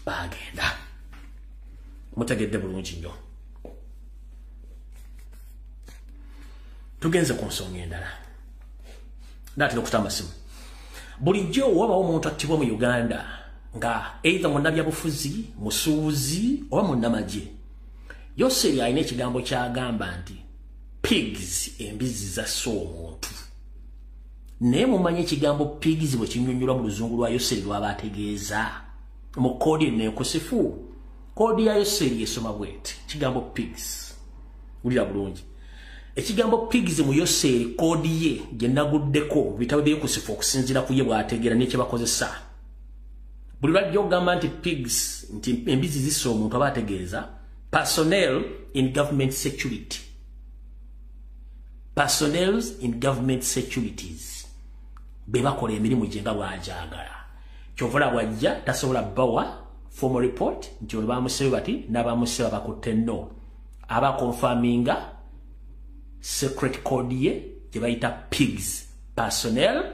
bagenda. Mutegedde bulungi nnyo. tugenze ku nsonga endala ndatera okutamba simu bulijjo wabawo omuntu attibwa mu Uganda nga either munnabyabufuzi musuubuzi oba munnamagye Yoseri alina ekigambo kyagamba nti pigs embizi zasse omuntu naye mumanye ekigambo pigs bwe kinyonnyola mu luzungu lwa Yoseri lwaba ategeeza mu koodi enekusifu koodi ya Yoseri esoma bweti kigambo pigs ulira bulungi ekigambo pigs mu Yoseri koodi ye gye naguddeko bitabo byekusifu okusinziira ku ye bw'ategeera n'ekye bakozesa buli lwajja okugamba nti pigs nti embizi zisse omuntu aba ategeeza personnel in government security personnels in government securities bebakola emirimu gye nga bw'agyagala kyovula bwajja tasobola bawa formal report nti ono bamusebe bati n'abamuseba bakutte no aba confirminga secret code ye gye bayita pigs personnel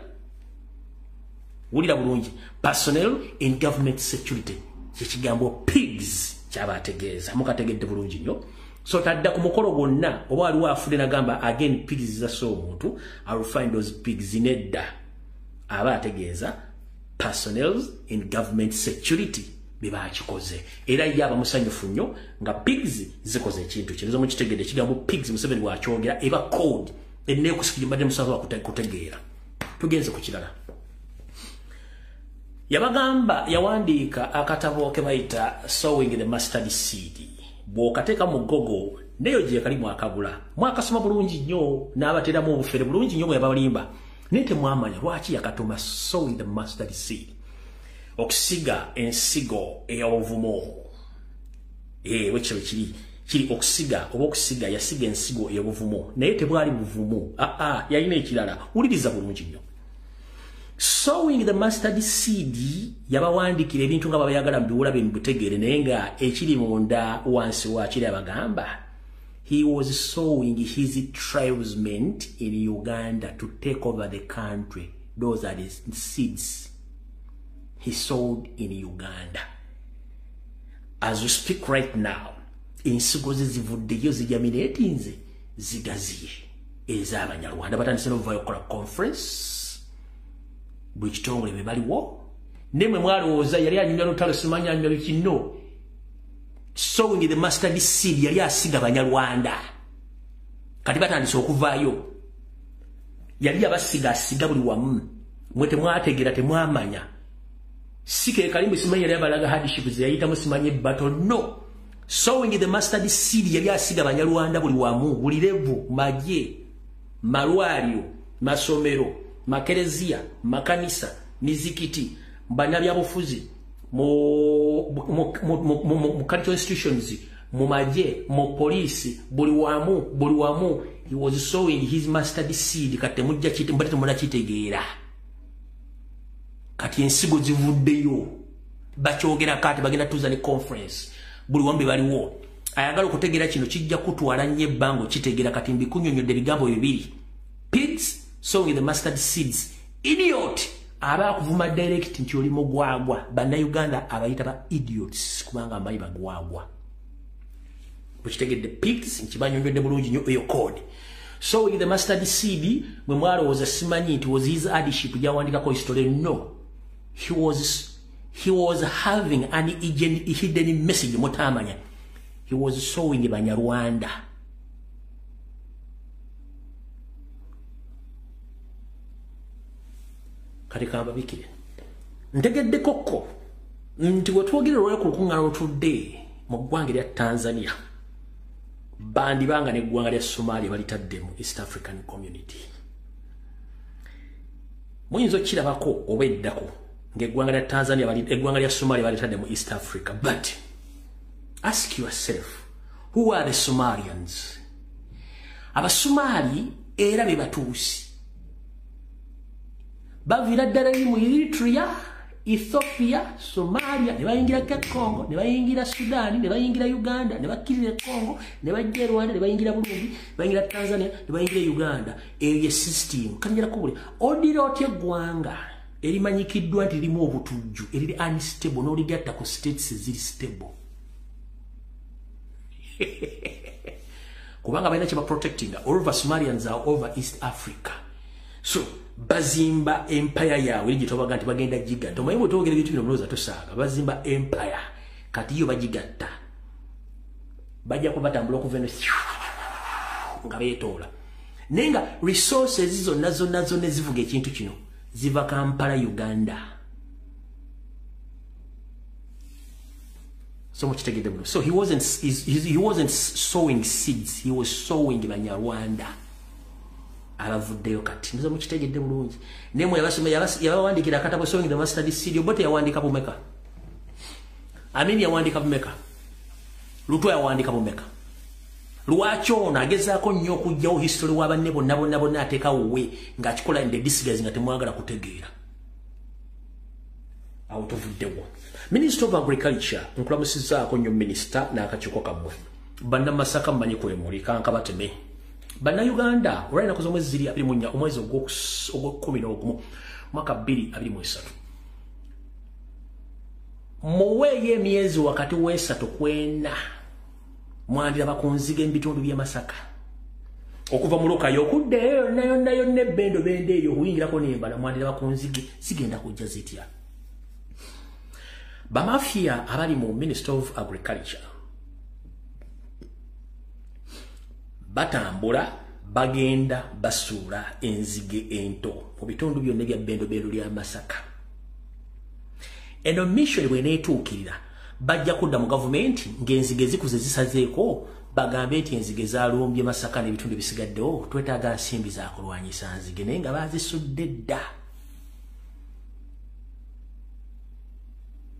wulira bulungi personnel in government security kyekigambo pigs kyaba ategeeza mukategedde bulungi nnyo so tadda ku mukolo gwonna oba waliwo afudde nagamba again pigs zasse omuntu I will find those pigs nedda aba ategeeza personnel in government security bebakikoze era ye aba musanyufu nnyo nga pigs zikoze ekintu kyezo mukitegedde ekigambo pigs Museveni bwakyogera eba code enneekusikiri mbadde musanvu kutegeera tugenze ku kirala yabagamba yawandiika akatabo ke bayita sowing the mustard seed bw'okateeka mu gogo neyo gye kalimu akagula mwakasoma bulungi nnyo n'abateeramu obufere bulungi nnyo bwe yabalimba naye temwamanya lwaki yakatuma sowing the mustard seed okusiga ensigo ey'obuvumo wekyo kiri okusiga oba okusiga yasiga ensigo ey'obuvumo naye tebwali buvumo yalina ekirala wuliriza bulungi nnyo sowing the mustard seed yabawandikira ebintu nga babayagala mbiwula bembutegeere naye nga ekiri munda wansi wakiri abagamba he was sowing his tribesmen in Uganda to take over the country. Those are the seeds he sowed in Uganda. As we speak right now, ensigo zivuddeyo zijaminatinze zigaziye ez'Abanyarwanda batandise n'okuvayo okukola conference buli kitongole bwe baliwo nemwe mwalowooza yali anyumya Olutaro simanya anyumya kino sowing the mustard seed yali asiga Abanyarwanda kati batandise okuvaayo yali abasiga buli wamu mwe temwategeera temwamanya sike kalimbe simanya yali abalaga hardship ze yayitamu simanye battle no sowing the mustard seed yali asiga Abanyarwanda buli wamu buli levu magye malwalyo masomero makerezia makanisa mizikiti bannabyabufuzi mu cultural institutions mu magye mu police buli wamu he was sowing his mustard seed kati mujja kiti mbate muna kitegeera kati ensigo zivuddeyo bakyogera kati bagenda tuza ne conference buli wambe baliwo ayagala okutegeera kino kijja kutwala nnyo ebbango kitegeera kati mbikunyonyodde ebigambo bibiri pigs sowing the mustard seeds idiot aba kuvuma direct nti oli mugwagwa bannayuganda abayita ba idiots kubanga amayi bagwagwa bukitegedde pigs nkibanyonyodde bulungi nnyo eyo code sowing the mustard seed mwe mwalowooza simanyi nti was his hardship gyawandikako history no he was having an hidden message mutamanya he was sowing Banyarwanda kati kamba bikire ntegedde kokko nti wetwogere lwaya ku lukuŋŋaana lutudde mu ggwanga lya Tanzania bandi banga n'eggwanga lya Somalia balitadde mu East African Community muyinza okirabako oba eddako ng'eggwanga lya Tanzania eggwanga lya Somalia balitadde mu East Africa but ask yourself who are the Somalians Abasomali era be batuusi bavira ddala mu Eritrea Ethiopia Somalia ne bayingira Congo ne bayingira Sudan ne bayingira Uganda ne bakirira Congo ne bajja Rwanda ne bayingira Burundi bayingira Tanzania ne bayingira Uganda eyo system kanjira kubule odira otye gwanga erimanyikiddwa nti limu obutujju eriri unstable no ligatta ku states ziri stable kubanga balina kye protecting over Somalians are over East Africa. So bazimba empire yawe eri gitobaga nti bagenda gigatta. Omanyi bwe twogera ebintu bino mulowooza tosaaga. Bazimba empire kati yo bagigatta. Bajja kubatambula okuva eno nga beetoola. Nenga resources zonna ne zivuga ekintu kino ziva Kampala, Uganda. So much take it. So he wasn't sowing seeds, he was sowing Banyarwanda. Alavuddeyo kati. So much take it bulungi. Nemo yabawandikira akatabo sowing the master seed bote yawandika bumeka. Amini yawandika bumeka. Lutwa yawandika bumeka. Lwaki ono agezaako nnyo okugyawo history wa banne bonna ateekawo we ng'akikola inde disguise nga temwagala kutegeera. Awutuvuddewo. Minister of Agriculture nkulamusizaako nnyo minister n'akakiiko kammwe. Bannamasaka mmanyi kwemuli kankabateme. Bannayuganda olwalinaku z'omwezi ziri 24 omwezi ogw'Okumi mwaka 2023. Muweeyo emyezi wakati w'esatu kw'ena mwandira bakunziga ebitundu bya Masaka. Okuva mu Lukayo okuddeyo nayo n'ebbendo bende eyo okuyingirako n'embala mwandira bakunzige sigenda kujja zitya. Bamafia abali mu Minister of Agriculture batambula bagenda basuula enzige ento mu bitundu byonna bya bbendo lya Masaka. Eno mission bw'eneetuukirira bajja kudda mu gavumenti ng'enzige zikuze zisazeeko bagambe nti enzige zalumbye Masaka n'ebitundu bisigaddewo twetaaga nsimbi za kulwanyisa nzige naye nga baazisudde dda.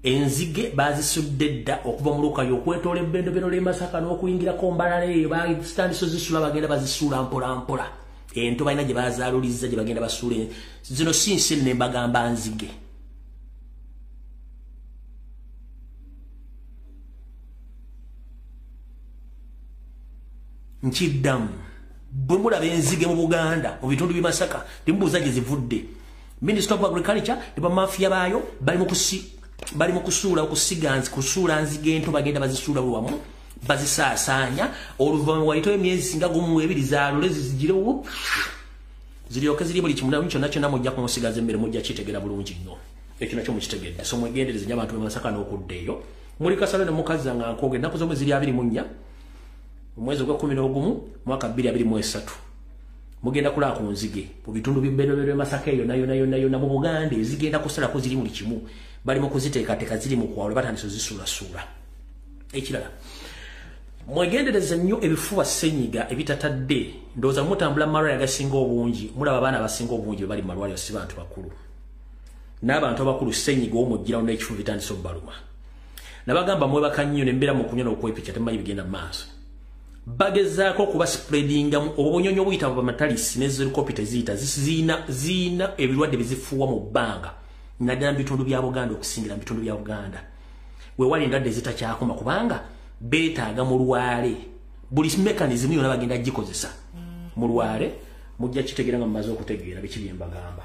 Enzige bazisudde dda okuva mu Lukayo okwetoola ebbendo lye Masaka n'okuyingirako mbalale bazitandiso zisula bagenda bazisuula mpola. Ento balina gye bazaalulizza gye bagenda basuule zino si nsene ne mbagamba nzige. Nchiddamu bwe mulaba enzige mu Buganda mu bitundu bya Masaka temubuuza gye zivudde. Minister of Agriculture ne bamafia baayo bali mu kusuula kusuula nzige ento bagenda bazisuula wamu bazisaasaanya oluvannyuma wayitawo emyezi singa gumu ebiri zaalule zizigirewo ziryoke ziri buli kimu kyonna mujja kumusigaza emmere mujja kitegeera bulungi nnyo. Ekyo nakyo mukitegedde. So mwegendereze nnyo abantu b'e Masaka n'okuddeeyo. Muli Kasalo ne mukazi nga nkoge ennaku zomwe ziri 24 omwezi ogwa11 mwaka 2023 mugenda kulaa ku nzige mu bitundu by'ebbendo Masaka eyo nayo mu Buganda ezigenda kusalako ziri muli kimu bali mu kuziteekateeka ziri mu kwawula batandise zisuulasuula. Ekirala mwegendereza nnyo ebifuba ssenyiga ebitatadde ndowooza mutambula mu malwaliro agasinga obungi mulaba abaana abasinga obungi bali mu malwaliro si bantu bakulu n'abantu abakulu ssenyiga omugirawo n'ekifuba bitandise obbaluma. Nabagamba mwebaka nnyo n'embeera mu kunywa n'okwepikya temumanyi bigenda mu maaso. Bagezaako kuba spreadinga obunyonyi obuyita bamatalisi n'ezelikopita ziina ebirwadde bizifuuwa mu bbanga naddala mu bitundu bya Buganda okusingira mu bitundu bya Buganda. Weewali endwadde zitakyakoma kubanga beetaaga mu lwale buli mekanizmu yonna bagenda gikozesa mu lwale mujja kitegeera nga mumaze okutegeera biki bye mbagamba.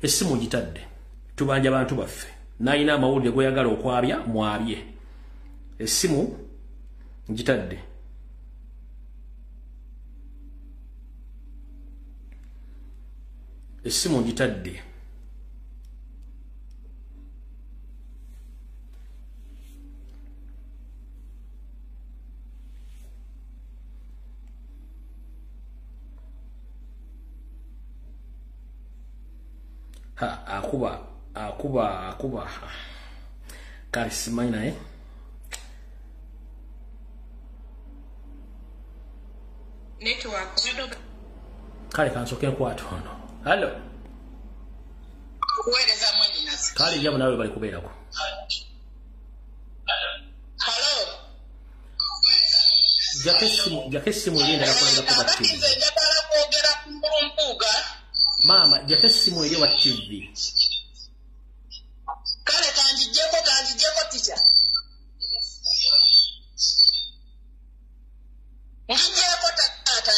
Essimu ngitadde tubanja abantu baffe nayina amawulire goyagala okwabya mwabye. Essimu ngitadde essimu ngitadde akuba kale simanyi naye network kale kansoke nkwata ono. Hello kuweereza mwennyinazi kale jabo nawe bali kubeerako. Hello jakesimu eri endala kwogera ku TV. njagala kwogera ku mpuuga maama jakesimu eri wa TV. kale kanjijjeko tica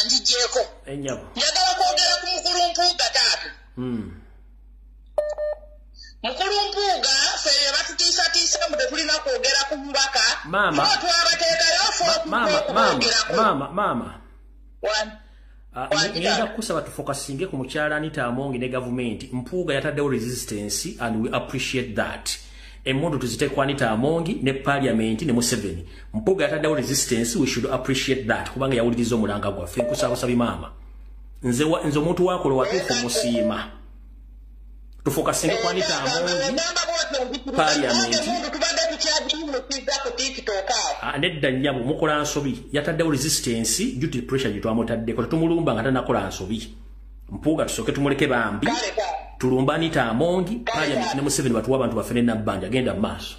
njijjeko enyabo njagala kwogera ku mukulu mpuuga taata. Mukulu mpuuga ffe batutiisatiisa mu tetulina kwogera ku bubaka maama twabateekayo Mama. Ngenda kusaba tufokasinge ku mukyala Anita Amongi ne government Mpuuga yataddewo resistance and we appreciate that. Emondo tuzitekwa Anita Amongi ne parliament ne Museveni. Mpuuga yataddewo resistance, we should appreciate that. Kubanga yawuliriza omulanga gwaffe nkusaba mama. Nze omuntu wakola watuufu musiima. Tufokasinge ku Anita Amongi parliament. Nedda nnyabo mukola nsobi yataddewo resistance duty pressure gitwamutaddeko tumulumba nga tanakola nsobi. Mpuuga tusoke tumuleke bambi tulumba Anita Amongi parliament ne Museveni batuwa abantu bafene nabbanja agenda maaso.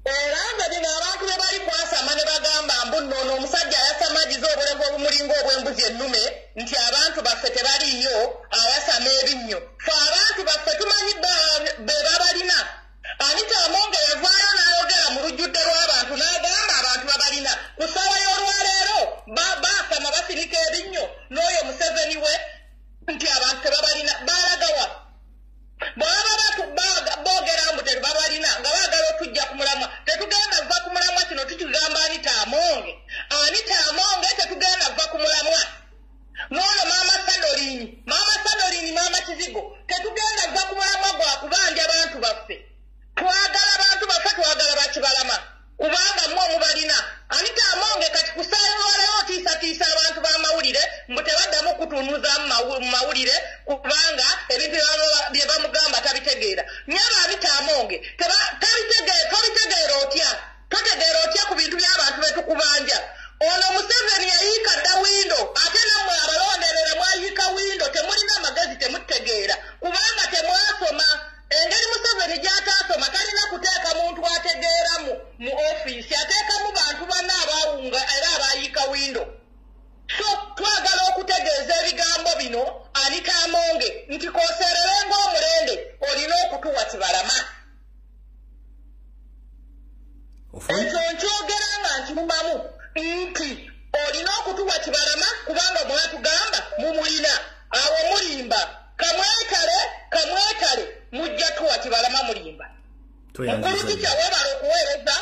Era nga abantu bali kwasama ne bagamba mbuno omusajja yasamajiza obulevu obumulingo obw'embuzi ennume nti abantu baffe tebaliyo ayasama ebinnyo. Fe abantu baffe tumanyi be babalina. Anita Amongi yavaayo n'ayogera mu lujjudde lw'abantu n'agamba abantu babalina. Ku ssaawa y'olwaleero baasama basirika ebinnyo n'oyo Museveni we nti abantu tebabalina baalagawa. Bw'aba boogera mbu tebabalina nga baagala okujja ku mulamwa. Tetugenda va ku mulamwa kino tukigamba Anita Amongi. Anita Amongi tetugenda va ku mulamwa. N'ono Maama Sanolini Maama Kizigo tetugenda va ku mulamwa gwa kubanja abantu baffe. Twagala abantu baffe twagala bakibalama. Kubanga mmwe mubalina. Anita Amongi kati kusaalwalewo tiisa abantu b'amawulire mbu tebaddamu kutunuza mu mawulire kubanga ebintu bye bamugamba tabitegeera. Nyaba Anita Amongi tabitegeera otya? Totegeera otya ku bintu by'abantu betukubanja? Ono Museveni yayiika dda windo ate nammwe abalonderera mwayiika windo temulina amagezi temutegeera kubanga temwasoma. Engeri Museveni gy'ataasoma talina kuteeka muntu ategeera mu ofiisi ateekamu bantu banna abaawunga era abayiika windo. So twagala okutegeeza ebigambo bino Anita Amongi nti kooserere ng'omulende olina okutuwa kibalama. Ekyo nkyogera nga nkirumamu nti olina okutuwa kibalama kubanga mwatugamba mumulina awo mulimba kamwetale mujja tuwa kibalama mulimba. Mukulu kitya webala okuweereza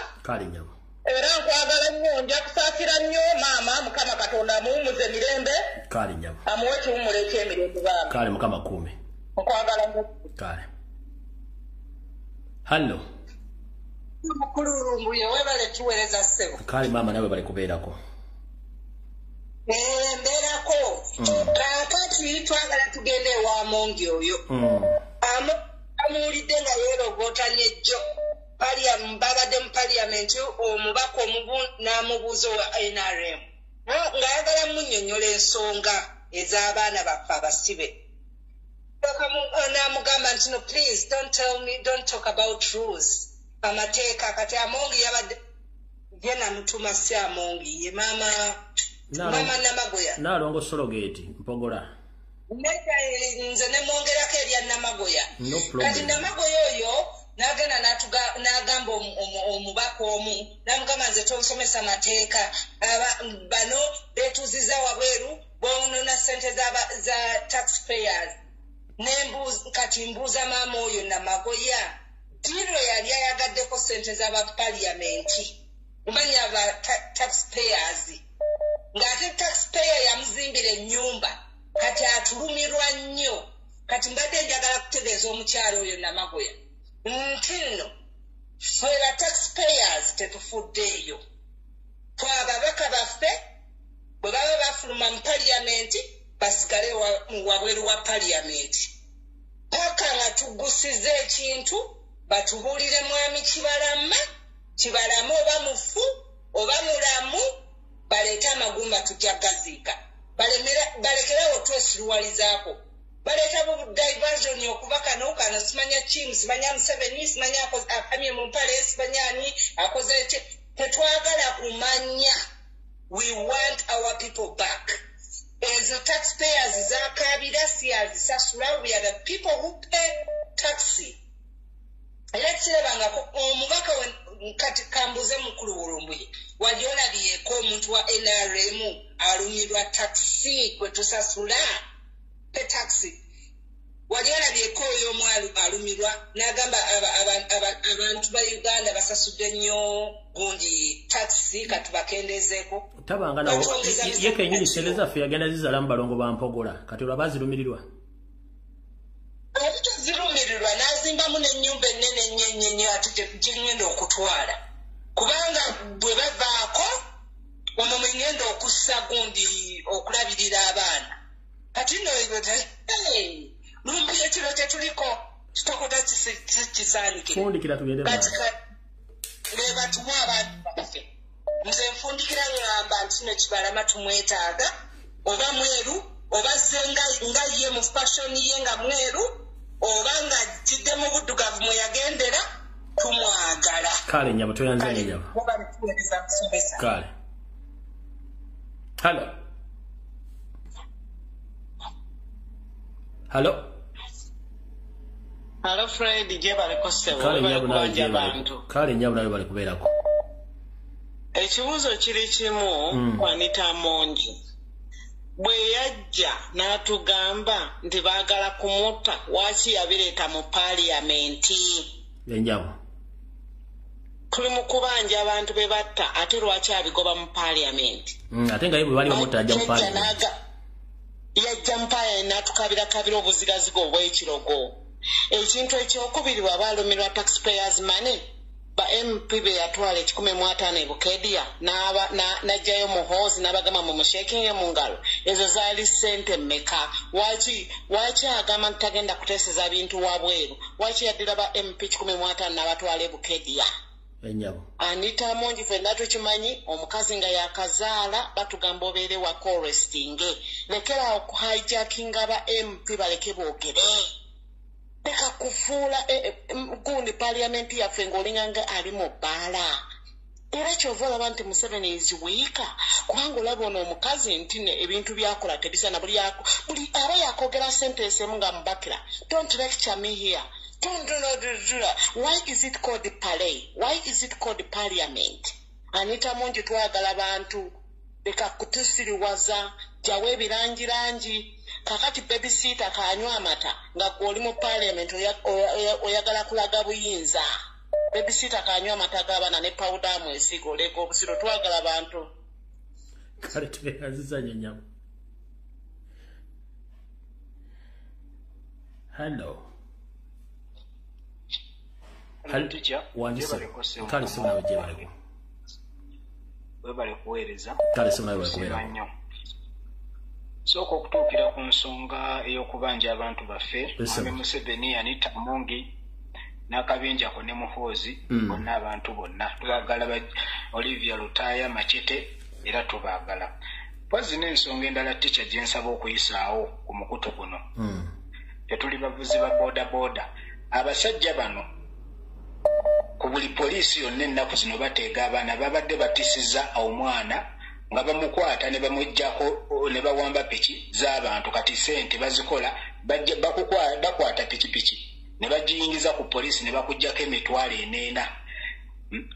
era nkwagala nnyo nja kusaasira nnyo maama Mukama Katonda amuwumuze emirembe amuwe ekiwumula eky'emirembe baama. Kale Mukama kuume. Nkwagala nnyo. Kale. Hallo. Mukulu Lumbuye webale tuweereza ssebo. Kale maama nawe bali kubeerako. Mbeerako. Kaakati twagala tugende ewa Amongi oyo. Amuwulidde nga yeerogootanya ejjo. Babadde mu parliament omubaka n'amubuuza owa NRM ng'ayagala munnyonnyola ensonga ez'abaana baffe abasibe. N'amugamba nti no please don't talk about rules. Amateeka kati Amongi yabadde ye namutuma si Amongi ye maama Namagoya. Nalongo Sologate Mpogola. Nze ne mwongerako erya Namagoya. Kati Namagoya oyo n'agenda n'agamba omubaka omu n'amugamba nze tonsomesa mateeka bano beetuuziza wabweru boonona ssente za taxpayers. Kati mbuuza maama oyo Namagoya diro yali ayagaddeko ssente z'abapaliyamenti omanya aba taxpayers ng'ate taxpayer yamuzimbira ennyumba kati atulumirwa nnyo. Kati mbadde njagala kutegeeza omukyalo oyo Namagoya nti nno ffe ba taxpayers tetufuddeeyo. Fwe ababaka baffe bwe baba bafuluma mu paliyamenti basigale wabweru wa paliyamenti paka nga tuggusiza ekintu batubuulire mwami kibalama oba mufu oba mulamu baleete amagumba tujja gaziika balekerawo twesiruwalizaako baleeta diversion okuba kano simanya kimu simanya Museveni simanya akamye mu mpale simanyani akoze tetwagala kumanya. We want our people back. As the taxpayers zakabira siyazisasula, we are the people who pay taxi. Let's say omubaka kati kambuze mukulu Lumbuye waliona byeko omuntu wa NRM alumirwa taxi kwe tusasula pe taxi wali alabyeko oyo omwalu alumirwa n'agamba abantu ba Uganda basasudde nnyo gundi taxi katubakendezeeko tabanga nawo ye kenyini seleza fe yagenda zizala mbalongo bampogola kati olwabazirumirirwa zirumirirwa n'azimbamu n'ennyumba ennene ennyo ate gyengenda okutwala kubanga bwe bavaako ono mwengenda okussa gundi okulabirira abaana kati nno Lumbuye ekiro kyetuliko kitokota kisaanikire fundikira tugende batuwa abantu baffe nze nfundikira ngamba nti no Kibalama tumwetaaga oba mweru oba zenga nga ye mu fashion ye nga mweru oba nga jidde mu buddugavu mwe yagendera tumwagala kale nyabo toyanzanye nyabo kale Hello Fred, je bale kosewo. Kale nyabo nayo bale kubeerako. Ekibuuzo kiri kimu Anita Monji. Bwe yajja n'atugamba nti baagala kumutta waki yabireeta mu paaliyamenti. Enjabo. Tuli mu kubanja abantu be batta ate lwaki abigoba mu paaliyamenti. Ate nga ye bwe bali bamutta ajja mu paaliyamenti. Yajja mu paaliyamenti n'atukabira obuzigaziga obw'ekirogo. Ekintu ekyokubiri bw'aba alumirwa taxpayers money ba MP be yatwala 15 e Bukedia n'ajjayo muhoozi n'abagamba mu mushekinge mu ngalo ezo zaali ssente mmeka waki agamba nti tagenda kuteeseza bintu wabweru waki yaddira ba MP 15 n'abatwala e Bukedia Enyabo Anita Monji fenna tukimanyi omukazi nga yakazaala batugamba obeere wa restinge lekera okuhijackinga ba MP baleke boogere Teka kufuula gundi parliamenti yaffe ng'olinganga ali mu bbaala. Era kyova olaba nti Museveni is weak kubanga olaba ono omukazi nti ebintu byakola tebisana buli aba yakoogera sentence emu nga mubakira. Don't lecture me here. Why is it called the parade? Why is it called the parliament? Anita Monji twagala bantu leka kutusiriwaza jawe birangirangi kakati babysitter kanywa amata nga oli mu parliament oyagala kulaga buyinza babysitter kanywa amata g'abaana ne powder mu esigo leko obusiro twagala abantu kale tubekazizanye nyamo kale sibulawe gye baleko webale kuweereza kale sibulawe kubeera sooka okutuukira ku nsonga ey'okubanja abantu baffe Mwami Museveni Anita Monji n'akabinjako ne Muhoozi bonna abantu bonna tubagala Olivia Lutaya Machete era tubaagala pwazi n'ensonga endala ticca gye nsaba okuyisaawo ku mukutu guno tetuli bavuzi ba boda abasajja bano ku buli poliisi yonna ennaku zino bateega abaana babadde batisiza omwana nga bamukwata ne bamujjako ne bawamba piki z'abantu kati sente bazikola bakwata pikipiki ne bagiyingiza ku poliisi ne bakujjako emitwalo 4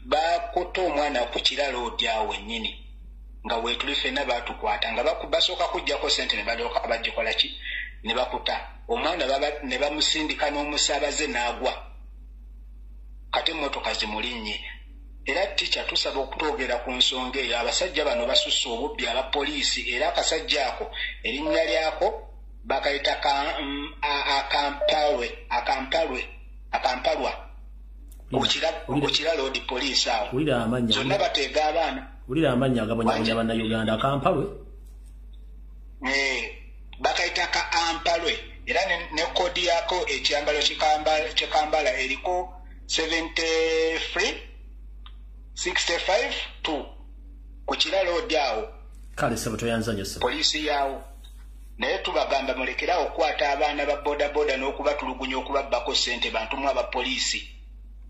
bakuta omwana ku kiralo odyawo ennyini nga weetuli ffenna baatukwata nga basooka kujjako sente ne balyoka bagikola ki ne bakuta omwana ne bamusindika n'omusaabaze n'agwa kati emmotoka zimulinnye era ticca tusaba okutwogera ku nsonga eyo abasajja bano basusse obubbi abapoliisi era akasajja ako erinnya lyako bakayita akampalwa okira loodi poliisi awo zonna bateega abaana ulira amanya agabanyabonya bannayuganda akampalwe bakayita ka ampalwe era ne kodi yako ekyambalo kyekambala eriko 73-65-2 ku kiralo odyawo kale sebo toyanzanya sebo poliisi yawo naye tubagamba mulekerawo okukwata abaana ba bodaboda n'okubatulugunya okubabbako ssente bantu mu abapoliisi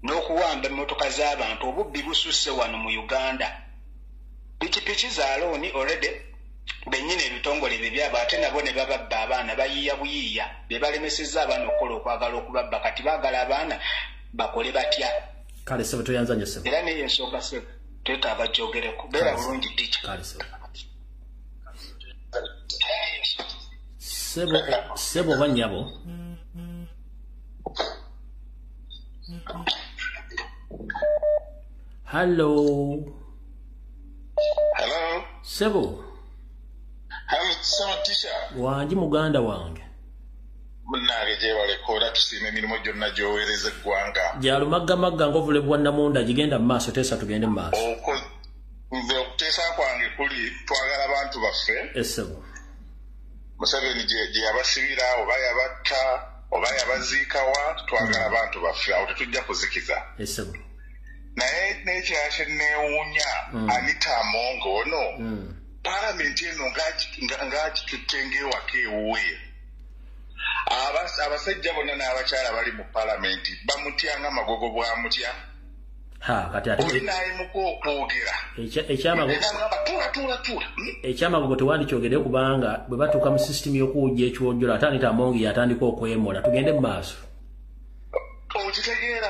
n'okuwamba emmotoka z'abantu obubbi bususse wano mu Uganda pikipiki za looni already bennyini ebitongole bye byabo ate nabo ne bababba abaana bayiiya buyiiya be balemesezza abaana okukola okwagala okubabba kati baagala abaana bakole batya kale sebo toyanzanya sebo era neyo ensonga sebo twetaaga gyogereko beera bulungi ticca kale sebo sebo banyabo Hello. Hello. Sebo. Hello, sama tisha. Wanji muganda wange. Munage je wale koda tusime milimo jonna jowereze gwanga. Jalu magga ngovule bwanna munda jigenda maaso tesa tugende maaso. Oko nze okutesa kwange kuli twagala abantu baffe. Esebo. Museveni je abasibira oba yabatta oba yabaziikawa twagala abantu baffe awo tetujja kuzikiza. Esebo. Naye nekyakye neewuunya Anita Amongo ono palamenti eno ng'agitutte ng'ewaka ewuwe. Abasajja bonna n'abakyala bali mu palamenti bamutya ng'amagogo bwamutya. Kati ate olinayimuka okwogera ekyamagogo tewandikyogedde kubanga bwe batuuka mu sisitimu y'okuwujja ekiwojjolo ate Anita Amongo yatandika okwemola. Tugende mu maaso. Okitegeera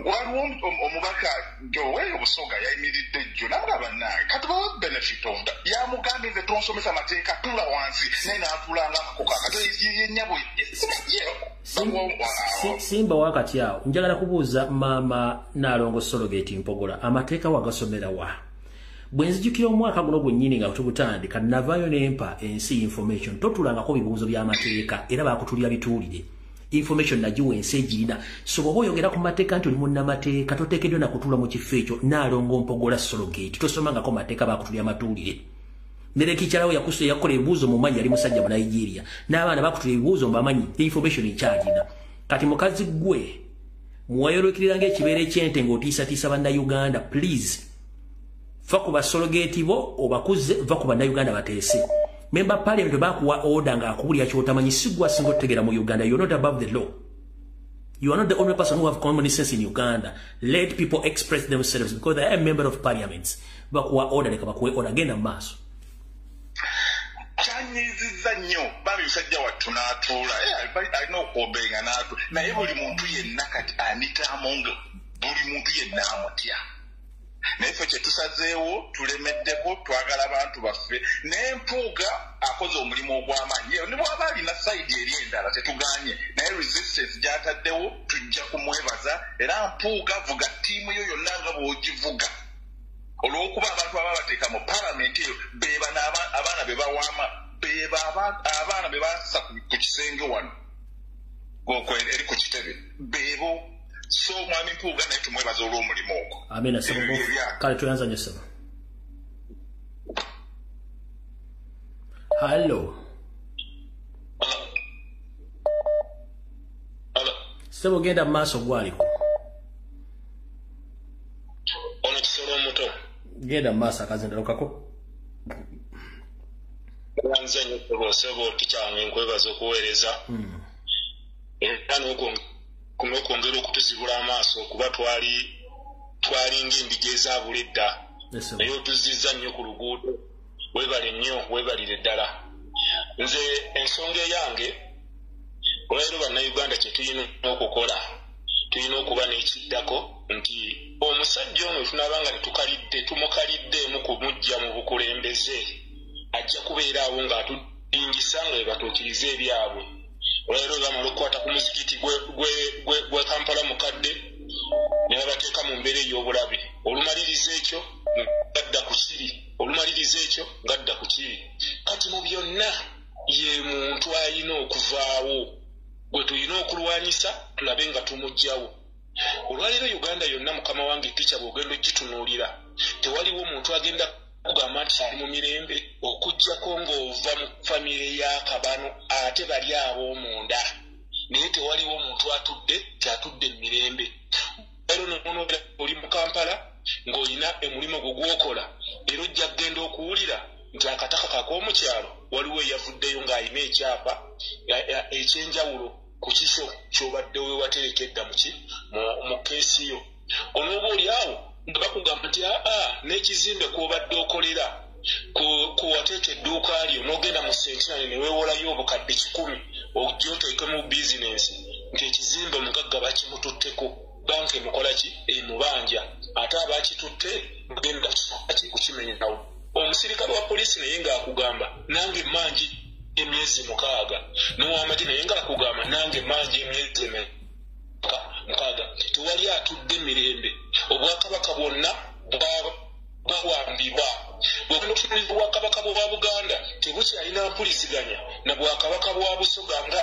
waliwo omubaka Joel Busoga yayimiridde jjo nabula bannange kati bawa benefit of that yamugambye nze tonsomesa mateeka tula wansi naye n'atuulanga akakoka akati yennyabo simba wakati awo njagala kubuuza maama Nalongo Sologate Mpogola amateeka wagasomera wa bwe nzijukira omwaka guno gwennyini nga tugutandika navaayo nempa ensi information totulangako bibuuzo by'amateeka era baakutulira bituulire information nagiwa ensi egirina so bw'oba oyogera ku mateeka nti oli munnamateeka toteekeddwa na kutuula mu kifo ekyo Nalongo Mpogola Sologate tosomangako mateeka baakutulira matuulire nerekikyalawo yakola ebibuuzo mu manyi yali musajja mu Nigeria n'abaana bakutulira ebibuuzo mbamanyi information ekyagina kati mukazi gwe muwayolekirira ng'ekibeera ekyente ng'otiisatiisa bannayuganda please va ku basologate bo obakuze va ku bannayuganda bateese member parliament bakuwa order nga akubulya kyotamanyi sigwa singo tegera mu Uganda. You're not above the law. You are not the only person who have common sense in Uganda. Let people express themselves because they are a member of parliament. Bakuwa order leka bakuwe order genda maaso. Chanyiziza nnyo babi musajja wattu n'atuula alina okwobenga n'atu naye buli muntu yenna kati Anita Amongo buli muntu yenna amutya. Naye ffe kye tusazeewo tulemeddeko twagala abantu baffe n'empuuga akoze omulimu ogw'amaanyi ne bw'aba alina sayidi eri endala tetuganye naye resistance gy'ataddewo tujja kumwebaza era mpuuga vuga ttiimu yo yonna nga bw'ogivuga olw'okuba abantu aba bateeka mu palamenti eyo beeba abaana be bawaama beeba abaana be bassa ku kisenge wano eri ku kitebe beebo. So mwami mpuuga naye tumwebaza olw'omulimu ogwo. Amina sebo. Kale tuyanza nnyo sebo. Hello. Sebo genda maaso gwaliko. Ono kisolo omuto. Genda maaso akazindalukako. Wanze nnyo sebo tukyange nkwebaza okuweereza. Era n'okwongera okutuzibula amaaso kuba twali ng'endiga ezaabula edda naye otuzizza nnyo ku luguudo weebale nnyo weebalire ddala. Nze ensonga eyange olwaleero bannayuganda kye tulina okukola tulina okuba n'ekiddako nti omusajja ono tunaabanga tumukaliddeemu kumujja mu bukulembeze ajja kubeera awo ng'atudingisa nga bebatuukiriza ebyabwe. Olwaleero bamala okukwata ku muzikiti gwe Kampala mukadde ne babateeka mu mbeera ey'obulabe olumaliriza ekyo ngadda ku kiri olumaliriza ekyo ngadda ku kiri. Kati mu byonna ye muntu alina okuvaawo gwe tulina okulwanyisa tulabe nga tumuggyawo. Olwaleero Uganda yonna mukama wange ticca bw'ogenda ogitunuulira tewaliwo muntu agenda kugamba nti ali mu mirembe okuggyako ng'ova mu famire y'akabano ate bali ab'omunda naye tewaliwo omuntu atudde mu mirembe. Era nono oli mu Kampala ng'olina emulimu gwo gw'okola era ojja kugenda okuwulira nti akataka kak'omukyalo waliwo eyavuddeyo ng'alina ekyapa ekyenjawulo ku kifo ky'obadde weewaterekedda mu keesi yo. Onooba oli awo nga bakugamba nti n'ekizimbe kw'obadde okolera kuwateeka edduuka lyo n'ogenda mu sentinale ne weewolayo obukadde 10 ojja oteeke mu bizinensi nti ekizimbe omugagga bakimututteko banka emukola ki emubanja ate abakitutte bagenda kukimenyawo. Omusirikale wa poliisi naye ng'akugamba nange mangi emyezi 6 n'ow'amagye naye ng'akugamba nange mangi emyezi 4 mukaaga tewali atudde emirembe obwakabaka bwonna bwawambibwa bwogenda okutunuulira obwakabaka bwa Buganda tebukyalina mpuliziganya na bwakabaka bwa Busoga nga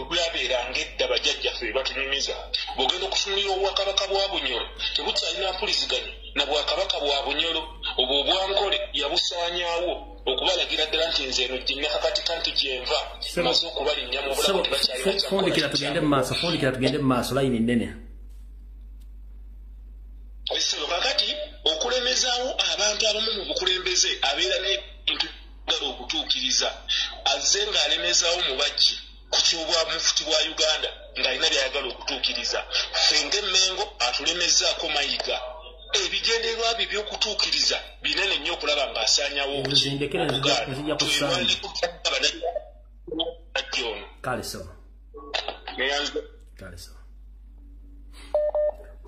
bwabeeranga edda bajjajjaffe batunyumiza bwogenda okutunuulira obwakabaka bwa Bunyoro tebukyalina mpuliziganya na bwakabaka bwa Bunyoro obwo obwankole yabusaanyaawo okubalagira ddala nti nze eno gye nakakatika nti gyenva maze okubalinnya mu bulamu tebakyalifundikira tugende mu maaso layini nnene kakati okulemezaawo abantu abamu mu bukulembeze abeera n'ebintu gala okutuukiriza azze ng'alemezaawo mu bajji ku kyobwamufuti bwa Uganda ng'alina byayagala okutuukiriza ffe ng'emmengo atulemezaako mayiga ebigendererwa bye by'okutuukiriza binene nnyo okulaba ng'asaanyaawo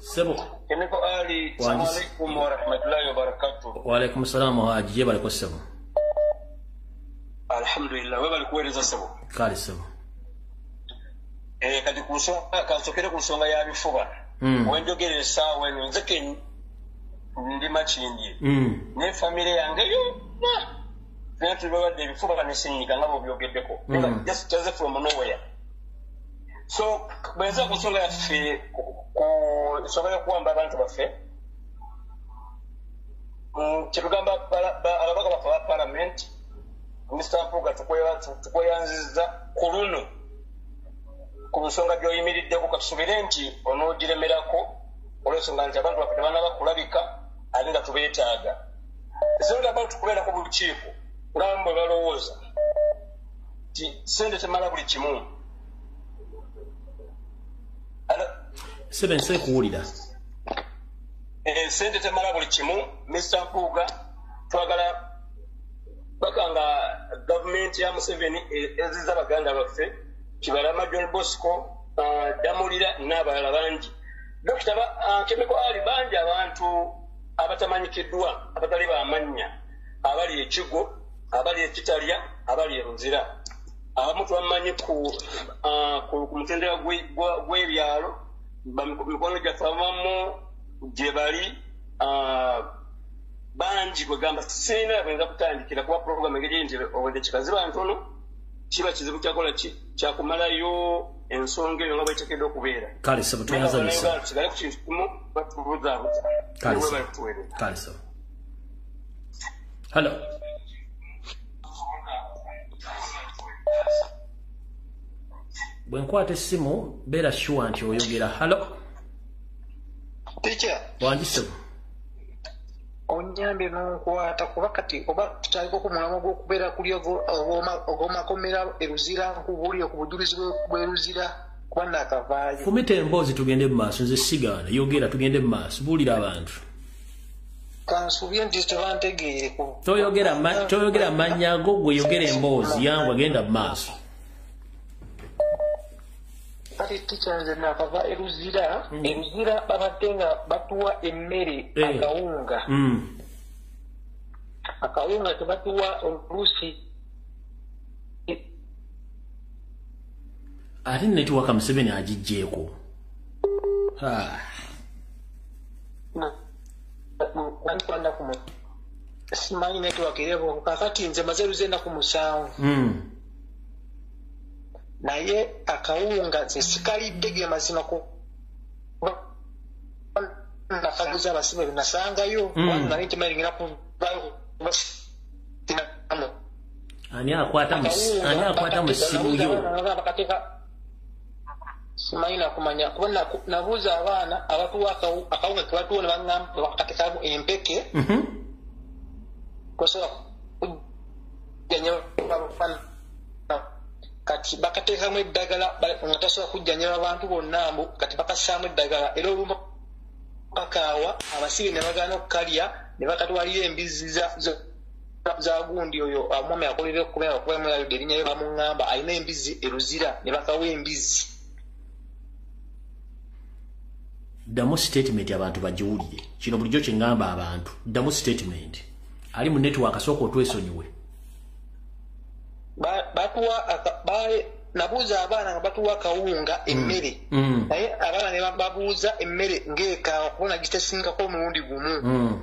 Sebo. Eneko Ali, assalamu alaikum wa rahmatullahi wa barakatuh. Wa alaikum assalam wa haji bali ko sebo. Alhamdulillah, we bali kuweleza sebo. Kale sebo. Kati kusonga kansokere kusonga ya bifuba. Wenjogere sawa nzeke ndi machindi. Ne family yange yo. Natu babadde bifuba kanesinyiga ngabo byogeddeko. Just from nowhere. So, bwenza kusonga ya fe nsonga kuwamba abantu baffe kyetugamba ababaka baffe ba parliament Mr. Mpuga tukweyanziza ku luno ku nsonga gy'oyimiriddeko katusubire nti onoogiremerako olw'ensonga nti abantu baffe tebanaba kulabika ate nga tubeetaaga ensonga abantu tukubeerako mu lukiiko ngamba bwe balowooza nti ssente temala buli kimu Seven say kuwulira. Sente temala buli kimu Mr. Mpuga twagala bakanga government ya Museveni eziza Baganda baffe Kibalama John Bosco Damulira n'abalala bangi. Dr. Kemeko Ali bangi abantu abatamanyikiddwa abatali b'amannya abali ekigo abali ekitalya abali eruzira abamu twamanyi ku mutendera gw'ebyalo mikono gyaffe abamu gye bali bangi kwegamba sirina bayinza kutandikira kuba puroguramu engeri nti obwedde kikaziba ntono kiba kizibu kyakola kyakumalayo ensonga eyo nga bweteekeddwa okubeera kale sebo tweyanzanyisa kigale ku kintu kimu batubuzaabuza kale sebo hallo bwenkwata essimu beera sure nti oyogera hallo teacher wanjisebo onyambye n'onkwata kuba kati oba tutaliko ku mulamwa gw'okubeera kuli ogw'omakomera eruzira nkubulire ku bujulizi bw'eruzira kuba naakavaayo fumita emboozi tugende mu maaso nze sigaana yogera tugende mu maaso buulira abantu kansubye nti tebantegeereko toyogera mannya ago gwe yogera emboozi yangu agenda mu maaso kati teacher nze naakava eruzira eruzira babadde nga batuwa emmere akawunga tebatuwa oluusi ate netiwaka Museveni agijjeeko simanyi netiwaka erebo kakati nze maze eruza ennaku 7 naye akawunga nze sikalidde ge mazima nakaguza abasibe nasangayo nali ntimalingira ani akwata mu ssimu yo simanyi nakumanya kuba nabuuza abaana abatuwa akawunga kebatuwa ne baŋŋamba bakatekamu empeke kosobola kujjanya kati bakateekamu eddagala nga tasobola kujjanyira abantu bonna mbu kati bakassaamu eddagala era olumu bakaawa abasibe ne bagaana okukalya ne bakatwalira embizzi za gundi oyo omwami akolera okubeera okubamu yaludde erinnya lyo bamuŋŋamba alina embizzi eruzira ne bakawa embizzi ddamu statement abantu bagiwulire kino bulijjo kye ŋŋamba abantu ddamu statement ali mu network asooka otwesonyiwe nabuuza abaana nga batuwa kawunga emmere naye abaana ne babuuza emmere ng'ekaawa kubona gitesingako omulundi gumu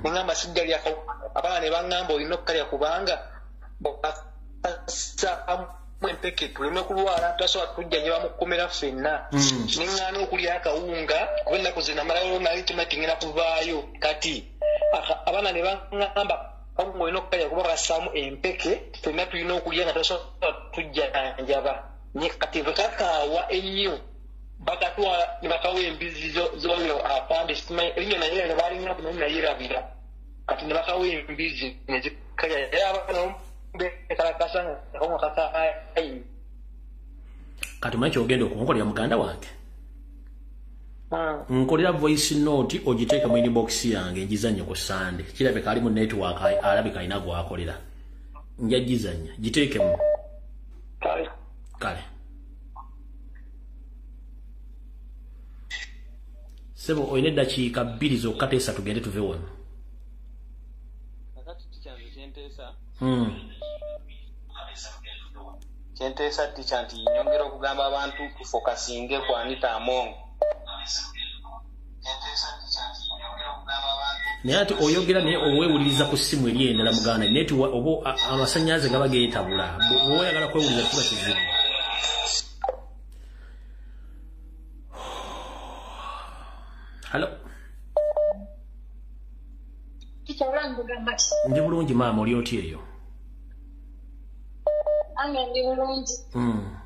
ne ngamba sijja lya kawunga abaana ne baŋŋamba olina okukalya kubanga bokasaamu empeke tuleme kulwala tutasobola tujja ne bamukomera ffenna ne ŋŋaana okulya akawunga kuba ennaku ze namalayo nali timatingera kuvaayo kati abaana ne baŋŋamba kawunga olina okukalya kuba bakasaamu empeke ffenna tulina okulya nga tutasobola tujjanjaba kati bwe kakaawa ennyo bakatwala ne bakawa embizi zoyo apande erinnya naye ne balina naye nayerabira kati ne bakawa embizi ne zikalya era abaana bekalakasa nga kawunga kakaayi kati manyi kyogenda okunkolera muganda wange nkolera voice note ogiteeka mu inbox yange ngizanye ku Sande kirabika ali mu network alabika alina gwakolera nja gizanya giteekemu kale sebo oyina eddakiika 2 zokka teesa tugende tuve wano kyenteesa ticha nti nyongera okugamba abantu tufokasinge ku Anita Amongi naye ati oyogera naye owewuliriza ku ssimu eri endala muganda neti oba amasannyalaze gaba geetabula bweoyagala kwewuliriza kiba kizibu halo ndi bulungi maama oli oti eyo ange ndi bulungi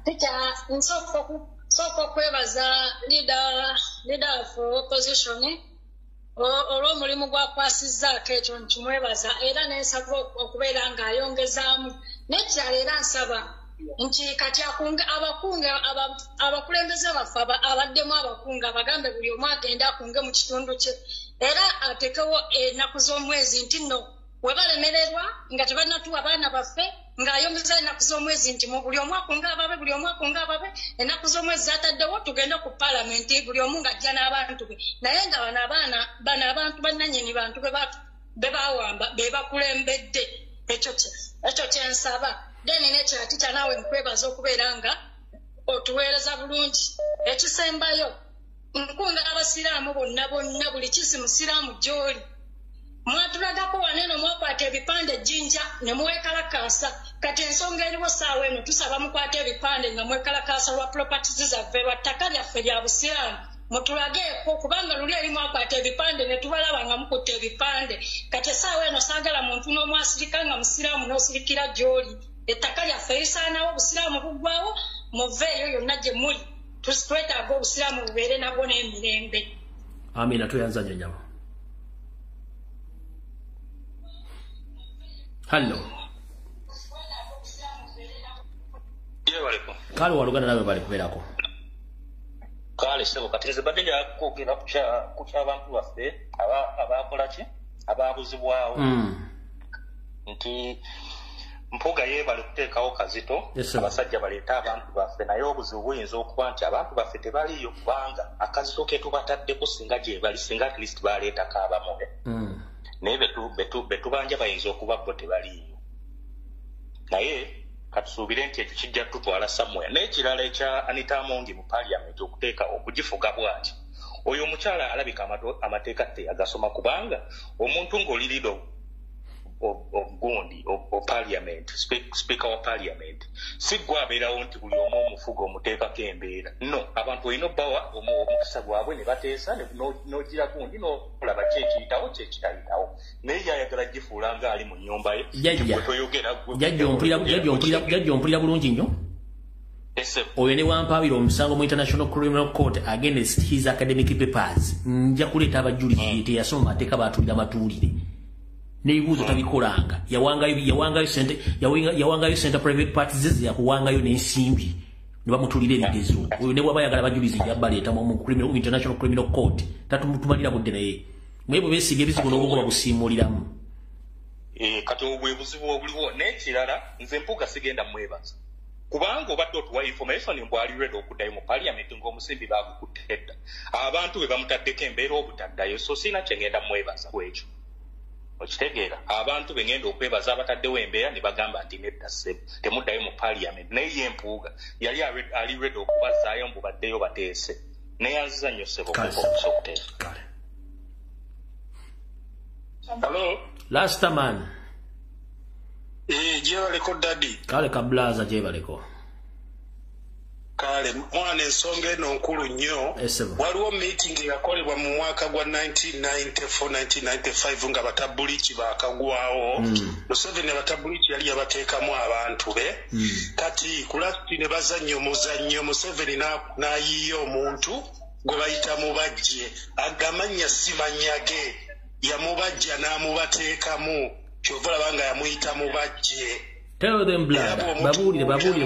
ticha nsooka okwebaza leader for opposition olw'omulimu gwakwasizzaako ekyo nkimwebaza era nensaba okubeera ng'ayongezaamu n'ekirala era nsaba nti kati abakulembeze baffe abaddemu abakunga bagambe buli omu agende akunge mu kitundu kye era atekewo ennaku z'omwezi nti nno we balemererwa nga tebanatuwa baana baffe ng'ayongeza ennaku z'omwezi nti buli omu akunga ababe buli omu akunga ababe ennaku z'omwezi zataddewo tugende ku paalamenti buli omu ng'ajja n'abantu be naye nga bano abantu bannannyini bantu be bawamba be bakulembedde ekyo kyensaba deni n'ekirala tikya naawe nkwebaza okubeera nga otuweereza bulungi ekisembayo nkunga abasiraamu bonna buli kisi musiraamu gy'oli mwatulagako waneeno mwakwata ebipande Jinja ne muwekalakaasa kati ensonga eriwo saawa eno tusaba mukwata ebipande nga mwekalakaasa lwa properties zaffe lwa ttaka lyaffe lya busiraamu mutulageeko kubanga luli eri mwakwata ebipande ne tubalaba nga mukutta ebipande kati essaawa eno saagala muntu n'omu asirika nga musiraamu n'osirikira gy'oli ettaka lyaffe lisaanawo obusiraamu buggwawo muveeyo yonna gye muli twetaaga obusiraamu bubeere nabwo n'emirembe amina tuyanzanya nyama hallo kale waluganda nawe bali kubeerako kale sebo kati nze badde njakwogera ku ky'abantu baffe abakola ki abaabuzibwawo nti mpuga yeebale okuteekawo kazito abasajja baleeta abantu baffe naye obuzibu buyinza okuba nti abantu baffe tebaliiyo kubanga akazito ke tubataddeko singa gye bali singa at least baleetako abamu naye betubanja bayinza okuba bo tebaliiyo naye katusuubire nti ekyo kijja tutwala somewhere n'ekirala ekya Anita Amongi mu parliament okuteeka okugifuga bwati oyo omukyala alabika amateeka teyagasoma kubanga omuntu ng'oli leader ogundi o parliament speaker wa parliament sigwa abeerawo nti buli omu omufuga omuteekako embeera no abantu olina obbawa omukisa gwabwe ne bateesa n'ogira gundi n'olaba kyekiyitawo kyekitayitawo naye yayagala gifuula ng'ali mu nnyumba ye jajja ompulira bulungi nnyo oyo ne wampaabira omusango mu International Criminal Court against his academic papers nja kuleeta abajulizi teyasoma mateeka baatulira matuulire n'ebibuuzo tabikolanga yawangayo sente private parties ze yakuwangayo n'ensimbi ne bamutulira ebigezo oyo ne bwaba yagala bajulizi yabaleeta mu International Criminal Court tatumutumalira budde naye mwe bwe beesiga ebizibu n'obwongo babusiimuuliramu kati obwe buzibu obuliwo n'ekirala nze mpuga sigenda mwebaza kubanga obadde otuwa information mbwali ready okuddayo mu parliament ng'omusimbi baagukutte edda. Abantu bwe bamutaddeko embeera obutaddayo so sina kyengenda mwebaza ku ekyo. okitegeera abantu bengenda okwebaza abataddewo embeera ne bagamba nti nedda ssebo temuddayo mu parliament naye ye empuuga yali ali ready okubazaayo mbu baddeyo bateese naye azizannyo ssebo okuteesa. Hello? Last man. Jebaleko daddy. Kale kablaza jebaleko. Kale mwana ensonga eno nkulu nnyo. Waliwo meeting yakolebwa mu mwaka gwa 1994-1995 nga batabulichi bakagwawo. Museveni abatabulichi yali yabateekamu abantu be. Kati kulasti ne bazannyo omuzannyo Museveni n'ayiiya omuntu gwe bayita Mubajje agamanya simanyage yamubajja n'amubateekamu kyova labanga yamuyita Mubajje. Tell them blood. Babulire. Babulire.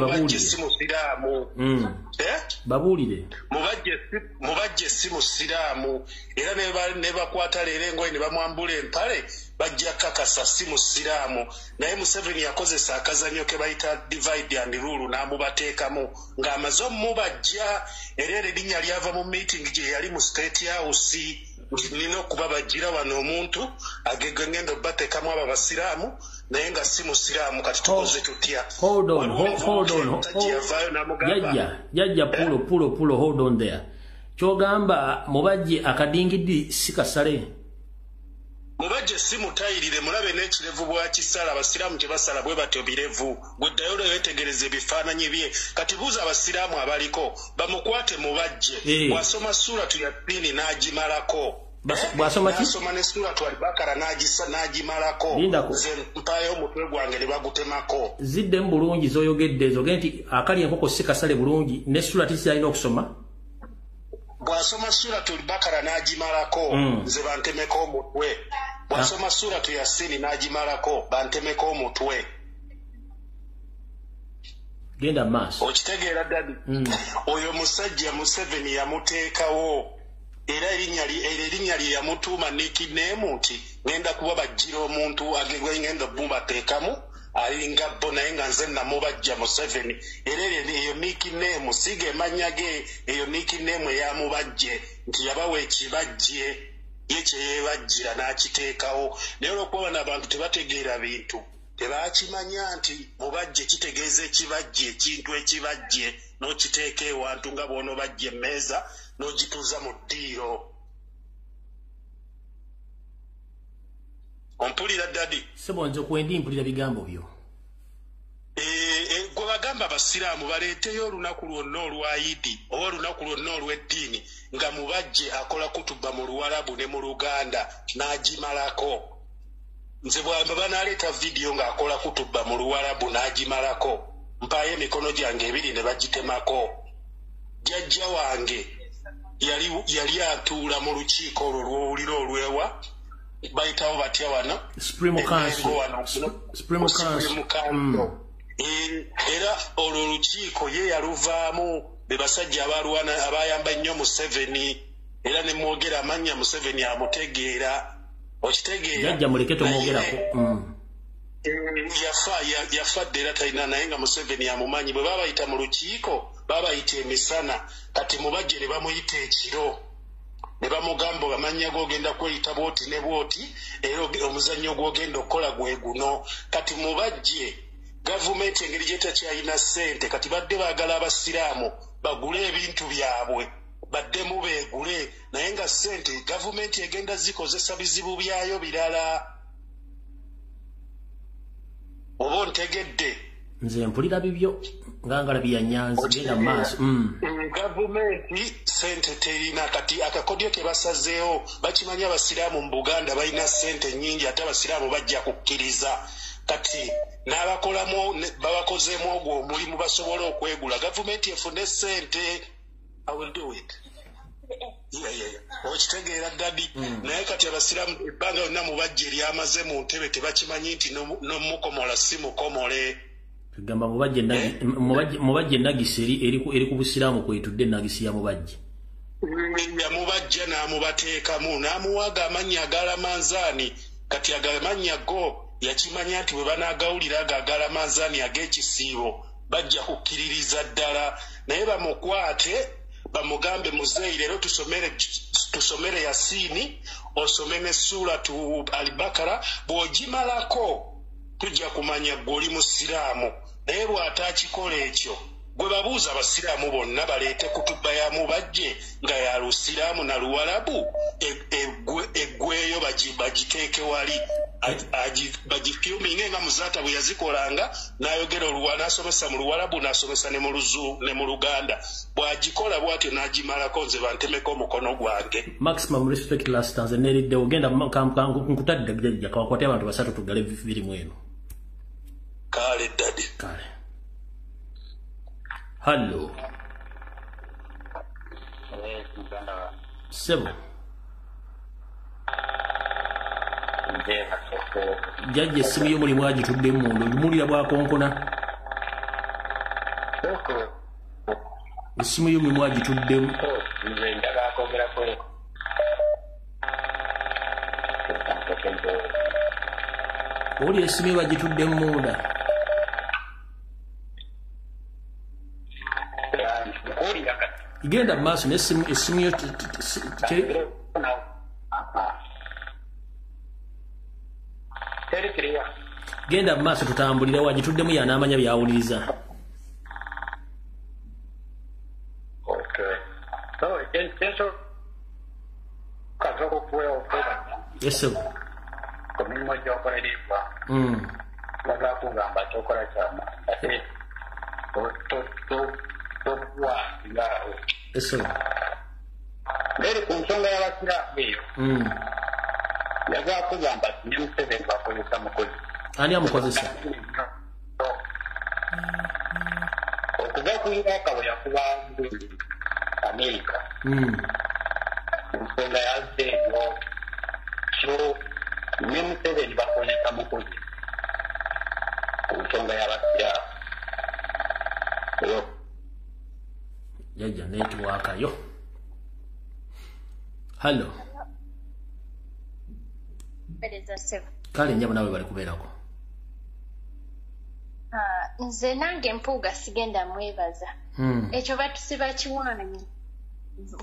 Mubajje si musiraamu era ne bakwata leero engoye ne bamwambula empale bajja kakasa si musiraamu naye Museveni yakozesa akazannyo ke bayita divide and rule n'amubateekamu ng'amaze omubajja era erinnya lyava mu meeting gye yali mu State House nina okuba bajjira wano omuntu agege ngendo bateekamu abo abasiraamu naye nga si musiraamu kati tukoze tutya. Hold on. Jajja pulo hold on there. Kyogamba Mubajje akadingidi sikasale. Mubajje si mutayirire mulabe n'ekirevu bwa kisala abasiraamu tebasala bwe batyo birevu gweddayo wetegereze ebifaananyi bye kati buuza abasiraamu abaliko bamukwate Mubajje bw'asoma suratu ya ddini n'agimalako. Bw'asoma ne suratu al-Bakara n'agimalako nze mpaayo omutwe gwange ne bagutemako. Zidde mu bulungi z'oyogedde ezo genti akali enkoko sikasale bulungi ne suratu kyalina okusoma. Bw'asoma suratu al-Bakara n'agimalako nze bantemeko omutwe. Bw'asoma suratu Yasini n'agimalako bantemeko omutwe. Genda maaso. Okitegeera dadi. Oyo musajja Museveni yamuteekawo era erinnya lye yamutuuma nickname nti ngenda kuba bajjira omuntu agegwe ngenda bumbateekamu alinga bo naye nga nze namubajja Museveni era eyo nickname siga emanya ge eyo nickname eyamubajje nti yabawa ekibajje ye kyeyebajjira n'akiteekawo naye olwokuba n'abantu tebategeera bintu tebakimanya nti Mubajje kitegeeza ekibajje ekintu ekibajje n'okiteeka ewantu nga bw'ono bajja emmeeza n'ogituuza mu ddiiro. Ompulira dadi? Sebo nze kwendi mpulira bigambo byo. Gwe bagamba abasiraamu baleeteyo olunaku lwonna olwa Idi oba olunaku lwonna olw'eddiini nga Mubajje akola kutuba mu Luwarabu ne mu Luganda n'agimalako. Nze bwamba banaleeta vidiyo ng'akola kutuba mu Luwarabu n'agimalako mpaayo emikono gyange ebiri ne bagitemako. Jjajja wange yali atuula mu lukiiko olwo lw'owulira olwewa bayitawo batya wano Supreme Council. Era olwo olukiiko ye yaluvaamu be basajja abayamba ennyo Museveni era ne mwogera amannya Museveni amutegeera okitegeera jajja muleke tomwogerako. yafa ddera talina naye nga Museveni amumanyi bwe babayita mu lukiiko babayita emisana kati Mubajje ne bamuyita ekiro ne bamugamba amanya g'ogenda kweyita bwoti ne bwoti era omuzannyo gw'ogenda okukola gwe guno kati Mubajje gavumenti engeri gye takyalina ssente kati badde baagala abasiraamu bagule ebintu byabwe baddemu beegule naye nga ssente gavumenti egenda zikozesa bizibu byayo birala. Oba ontegedde? Nze mpulira bibyo ngangala byanyanzi genda maaso. Gavumenti ssente terina kati akakodyo ke basazeewo bakimanyi abasiraamu mu Buganda balina ssente nnyingi ate abasiraamu bajja kukkiriza kati n'abakolamu babakozeemu ogwo omulimu basobole okwegula gavumenti efune ssente. I will do it. Okitegeera dadi naye kati abasiraamu ebbanga lyonna Mubajje lyamaze mu ntebe tebakimanyi nti n'omukomola si mukomole. Tugamba Mubajje nagisi eri ku busiraamu kwetudde nagisi ya Mubajje. Yamubajja n'amubateekamu n'amuwaga amannya agalamanzaani kati agamannya go yakimanya nti bwe banaagawulira agalamanzaani ag'ekisiibo bajja kukkiririza ddala naye bamukwate bamugambe muzeyi leero tusomere Yasini osome ne sura tu Al-Bakara bw'ogimalako tujja kumanya goli musiraamu naye bw'atakikola ekyo gwe babuuza abasiraamu bonna baleete kutuba ya mubajje nga ya lusiraamu na luwalabu eggweyo bagiteeke wali bagifyuminge nga Muzaata bwe yazikolanga n'ayogera n'asomesa mu luwalabu n'asomesa ne mu Luganda bw'agikola bw'atyo n'agimalako nze bantemeko omukono gwange. Maximum respect last stanza neridde ogenda nkutadde jjajja kawakwate abantu basatu tugale birimu eno. Kale daddy. Kale. Hello. Sebo. Jajja essimu y'omulimu agitudde emmundu ojumulira bwakonkona. Essimu y'omulimu agituddemu. Oli essimu ye bagituddemu munda. Genda maaso n'essimu yo genda maaso tutambulire wagituddemu y'anaamanya byawuliriza. Yes, omulimu gyokolerebwa bagakugamba tokola kyama ate tokuwa ngaawo naye ku nsonga y'abasiraamu eyo yagakugamba ne Museveni bakozesa mukozi. Ani amukozesa? okuva ku Iraq bwe yakuba Amerika ensonga yazze eyo so ne Museveni bakozesa mukozi ku nsonga y'abasiraamu eyo. Jajja netwakayo. Hello. Kale njabo nawe bali kubeerako. Nze nange Mpuuga sigenda mwebaza. Ekyo batusiba kiwaanyi.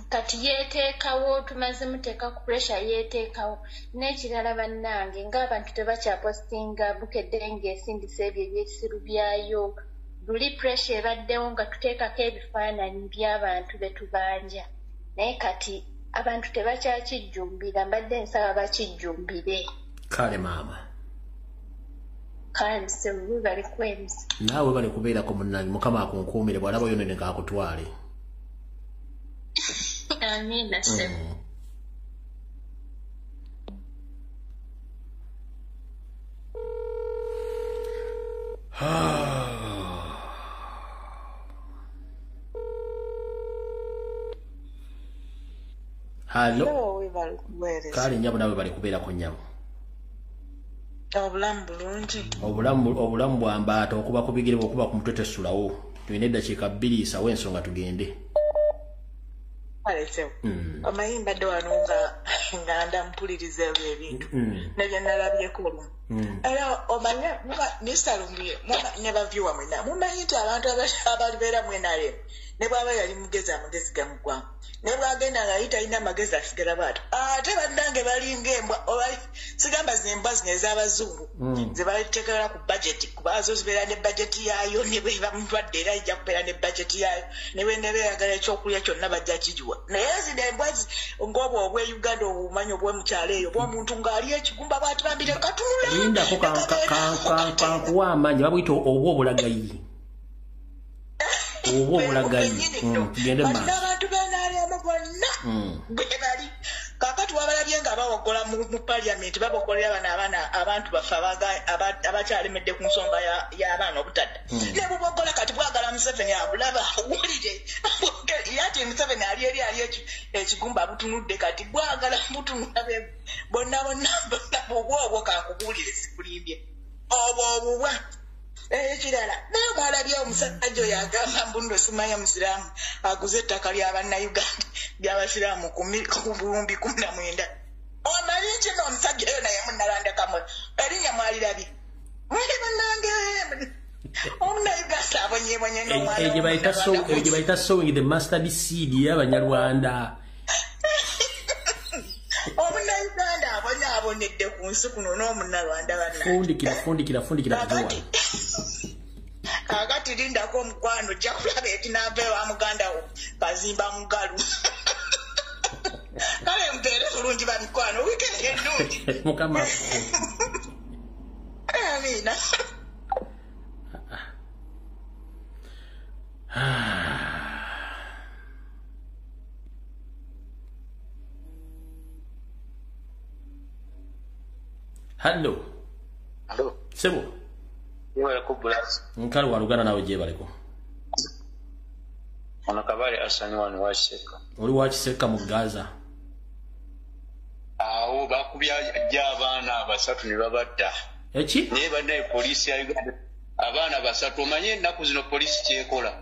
Kati yeteekawo tumaze muteeka ku pressure yeteekawo. N'ekirala bannange ng'abantu tebakyapostinga bukedde ng'esindisa ebyo ebyesiru byayo. Buli pressure ebaddewo nga tuteekako ebifaananyi by'abantu be tubanja. Naye kati abantu tebakyakijjumbira mbadde nsaba bakijjumbire. Kale maama. Kale sebubi bali kwemisa. Naawe bali kubeerako munnange Mukama akunkuumire bw'alaba yonene ng'akutwale. Amina sebu. Hello. Kale nyabo nawe bali kubeerako nyabo. Obulamu bulungi. Obulamu bwambaata okuba kubigire okuba ku mutwe tesulawo. Tulina eddakiika 2 isawo ensonga tugende. Alese. Amayimba do anunga nganda mpuliriza ebintu. Nebya nalabyeko olwo. Era omanya Mr. Lumbuye ne baviewer mwena. Mumanyi abantu abalibeera mwena leo. Ne bwaba yali mugezi gamugwa. Ne bwagenda ngayita ina magezi asigala bato. Ate bannange balinga embwa oba sigamba zembwa z'abazungu. Ze baliteekera ku budget kubazo zibeera ne budget yayo ne bwe bamutwadde era ijja kubeera ne budget yayo ne bwe ne beeyagala ekyokulya kyonna bajja kijiwa. Naye zino embwa ng'obwo obwe Uganda obumanyi obw'omukyalo eyo bw'omuntu ng'ali ekigumba bwatubambire katunula. Lindako kankuwa amaanyi babuyita obwo obulagayi. Obwo obulagayi. Tugende maaso. Abantu b'anaaliamu bonna bwe bali. Kakati wabalabye nga bawogola mu parliament baboggolera abaana abantu baffe abakyalemedde ku nsonga y'abaana obutadda. Ne buboggola kati bwagala Museveni abulaba wulire. Yati Museveni ali ekigumba butunudde kati bwagala butunula bonna obwo kankubulire sikulimbye. Obwo ekirala naye mwalabye omusajja oyo agamba mbundo simanya musiraamu aguze ettaka ly'Abannayuganda by'Abasiraamu ku 19,000. Omanyi kino omusajja oyo naye munalanda kamwe erinnya mwalirabye mwali bannange Omunnayuganda abonye banyebonye n'omwana eje bayita sowing the mustard seed y'Abanyarwanda. Omunnayuganda abonedde ku nsi kuno n'Omunnarwanda banna. Fundikira kuziwa. Kakati lindako omukwano ojja kulaba ekinava ewa muganda wo Kazimba Mugalu. Kale mbeere bulungi ba mikwano wiikende ennungi. Mukama. Amina. Hello. Sebo. Yewe ko blast. Nkali walugana nawe je baliko. Ono kabale asani wano washeka. Oli wachiseka mu Gaza. Awo bakubya abaana basatu ne babadda. Eki? Ne banaye poliisi ya Uganda. Abaana basatu omanye ennaku zino poliisi kyekola.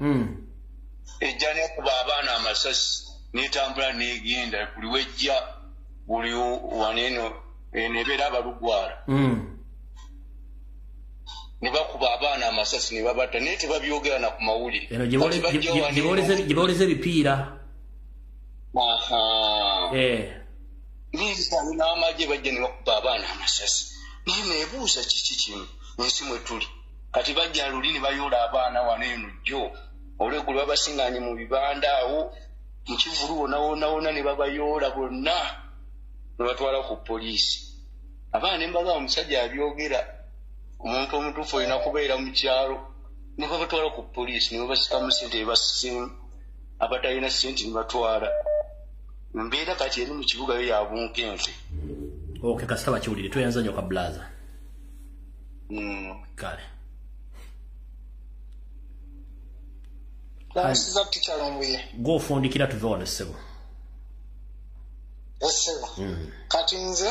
Ejjane kuba abaana amasasi n'etambula n'egenda buli wejja buli waneno nebeera abalugwala. Ne bakuba abaana amasasi ne babatta naye tebabyogera na ku mawulire. Eno giboleze bipiira. Ninsani n'amagye bajja ne bakuba abaana amasasi. Naye neebuuza kiki kino ensi mwe tuli. Kati bajja luli ne bayoola abaana wano eno jjo. Olwegulu babasinganye mu bibanda awo mu Kivulu wona ne babayoola bonna ne batwala ku poliisi. Abaana embaga omusajja abyogera omuntu omutuufu olina kubeera mu kyalo ne babatwala ku poliisi ne babasikamu ssente ebasimu abatalina ssente ne batwala. Mbeera kati eri mu kibuga yo yabunkenke. Okay, kasita bakiwulire toyanza nnyo ka blaza. Kale. Nasiza teacher Lumbuye. Go fundikira tuve wano Sebo. Sebo. Kati nze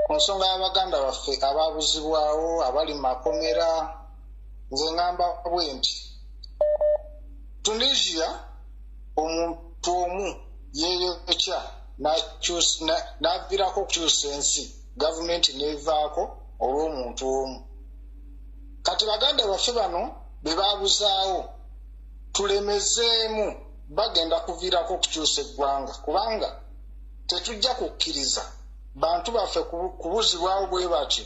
ku nsonga y'Abaganda baffe ababuzibwawo abali makomera nze ngamba bwenti. Tunisia omuntu omu yeeyokya n'aviirako okukyusa ensi gavumenti neevaako olw'omuntu omu. Kati Baganda baffe bano be baabuzaawo tulemezeemu bagenda kuviirako okukyusa eggwanga kubanga tetujja kukkiriza bantu baffe kubuzibwawo bwe batyo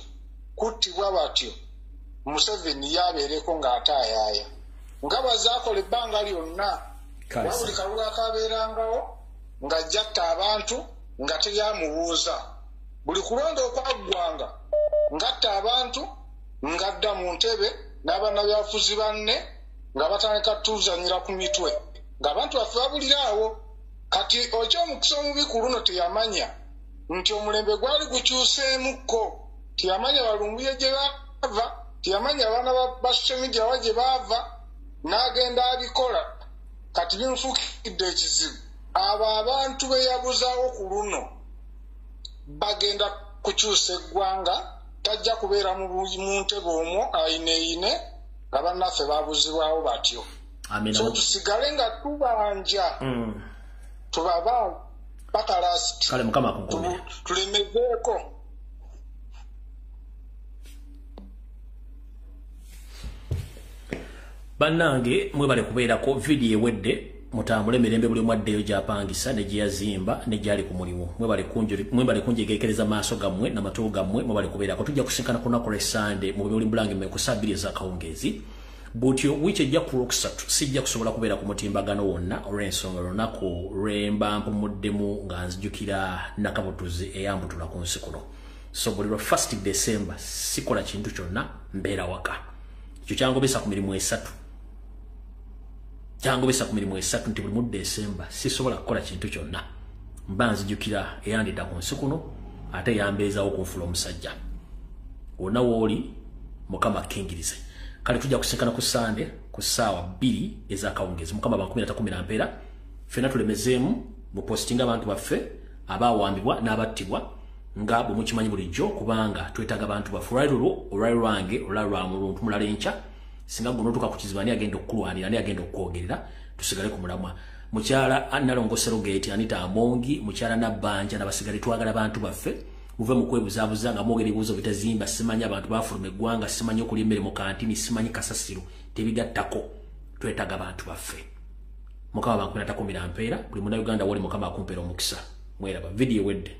kuttibwa batyo Museveni yabeereko ng'ataayaaya nga bwazaakola ebbanga lyonna buli kalulu akabeerangawo ng'ajjatta abantu nga teryamubuuza buli kulonda okwaggwanga ng'atta abantu ng'adda mu ntebe n'abannabyabufuzi banne nga batandika tuzanyira ku mitwe ng'abantu baffe babuliraawo kati okyomukisa omubi ku luno teyamanya nti omulembe gwali gukyuseemukko teyamanya Balumbuye gye baava teyamanya abaana ba social media wa gye baava n'agenda abikola kati bimufuukidde ekizibu abo abantu be yabuzaawo ku luno bagenda kukyusa eggwanga tajja kubeera mu ntebe omwo ayineeyine nga bannaffe babuzibwawo batyo. So tusigale nga tubanja tubaba paka last kale mukama akukumire tulemezeeko. Bannange mwebale kubeerako video ewedde mutambule emirembe buli mwaddeyo gy'apangisa ne gye yazimba ne gyali ku mulimu mwebale kunjegekereza maaso gammwe n'amatu gammwe mwebale kubeerako tujja kusinkana ku lunaku lwa Sande mu buli Bulange mekusabiriza akawungeezi butyo wiiki ejja ku Lwokusatu sijja kusobola kubeera ku mutimbagano wonna olw'ensonga olunaku lwemba mpumuddemu nga nzijukira nakabutuzi eyambutula ku nsi kuno so buli lwa 1 December sikola kintu kyonna mbeera waka ekyo kyangobesa ku mirimu esatu nti buli mu December sisobola kukola kintu kyonna mba nzijukira eyandidda ku nsi kuno ate yambeezaawo kunfula omusajja wonna wooli mukama akkingirize kale tujja kusinkana ku Sande ku ssaawa 2 ez'akawungeezi mukama ba13 mpeera ffenna tulemezeemu mu postinga abantu baffe abaawambibwa n'abattibwa nga bwe mukimanyi bulijjo kubanga twetaaga abantu baffe olwali lwange olwali lwa muntu mulala enkya singa gunotuka ku kizibu ani agenda okukulwanira ani agenda okwogerera tusigale ku mulamwa mukyala Nalongosero Gate Anita Amongi mukyala Nabbanja n'abasigale twagala abantu baffe muve mu kwebuzaabuza nga mwogera ebibuuzo bitazimba simanyi abantu bafuluma eggwanga simanyi okulya emmere mu kantini simanyi kasasiro tebigattako twetaga abantu baffe mukama bankuna takumira mpeera buli muna Uganda wali mukama akumpeera omukisa mweraba video wedde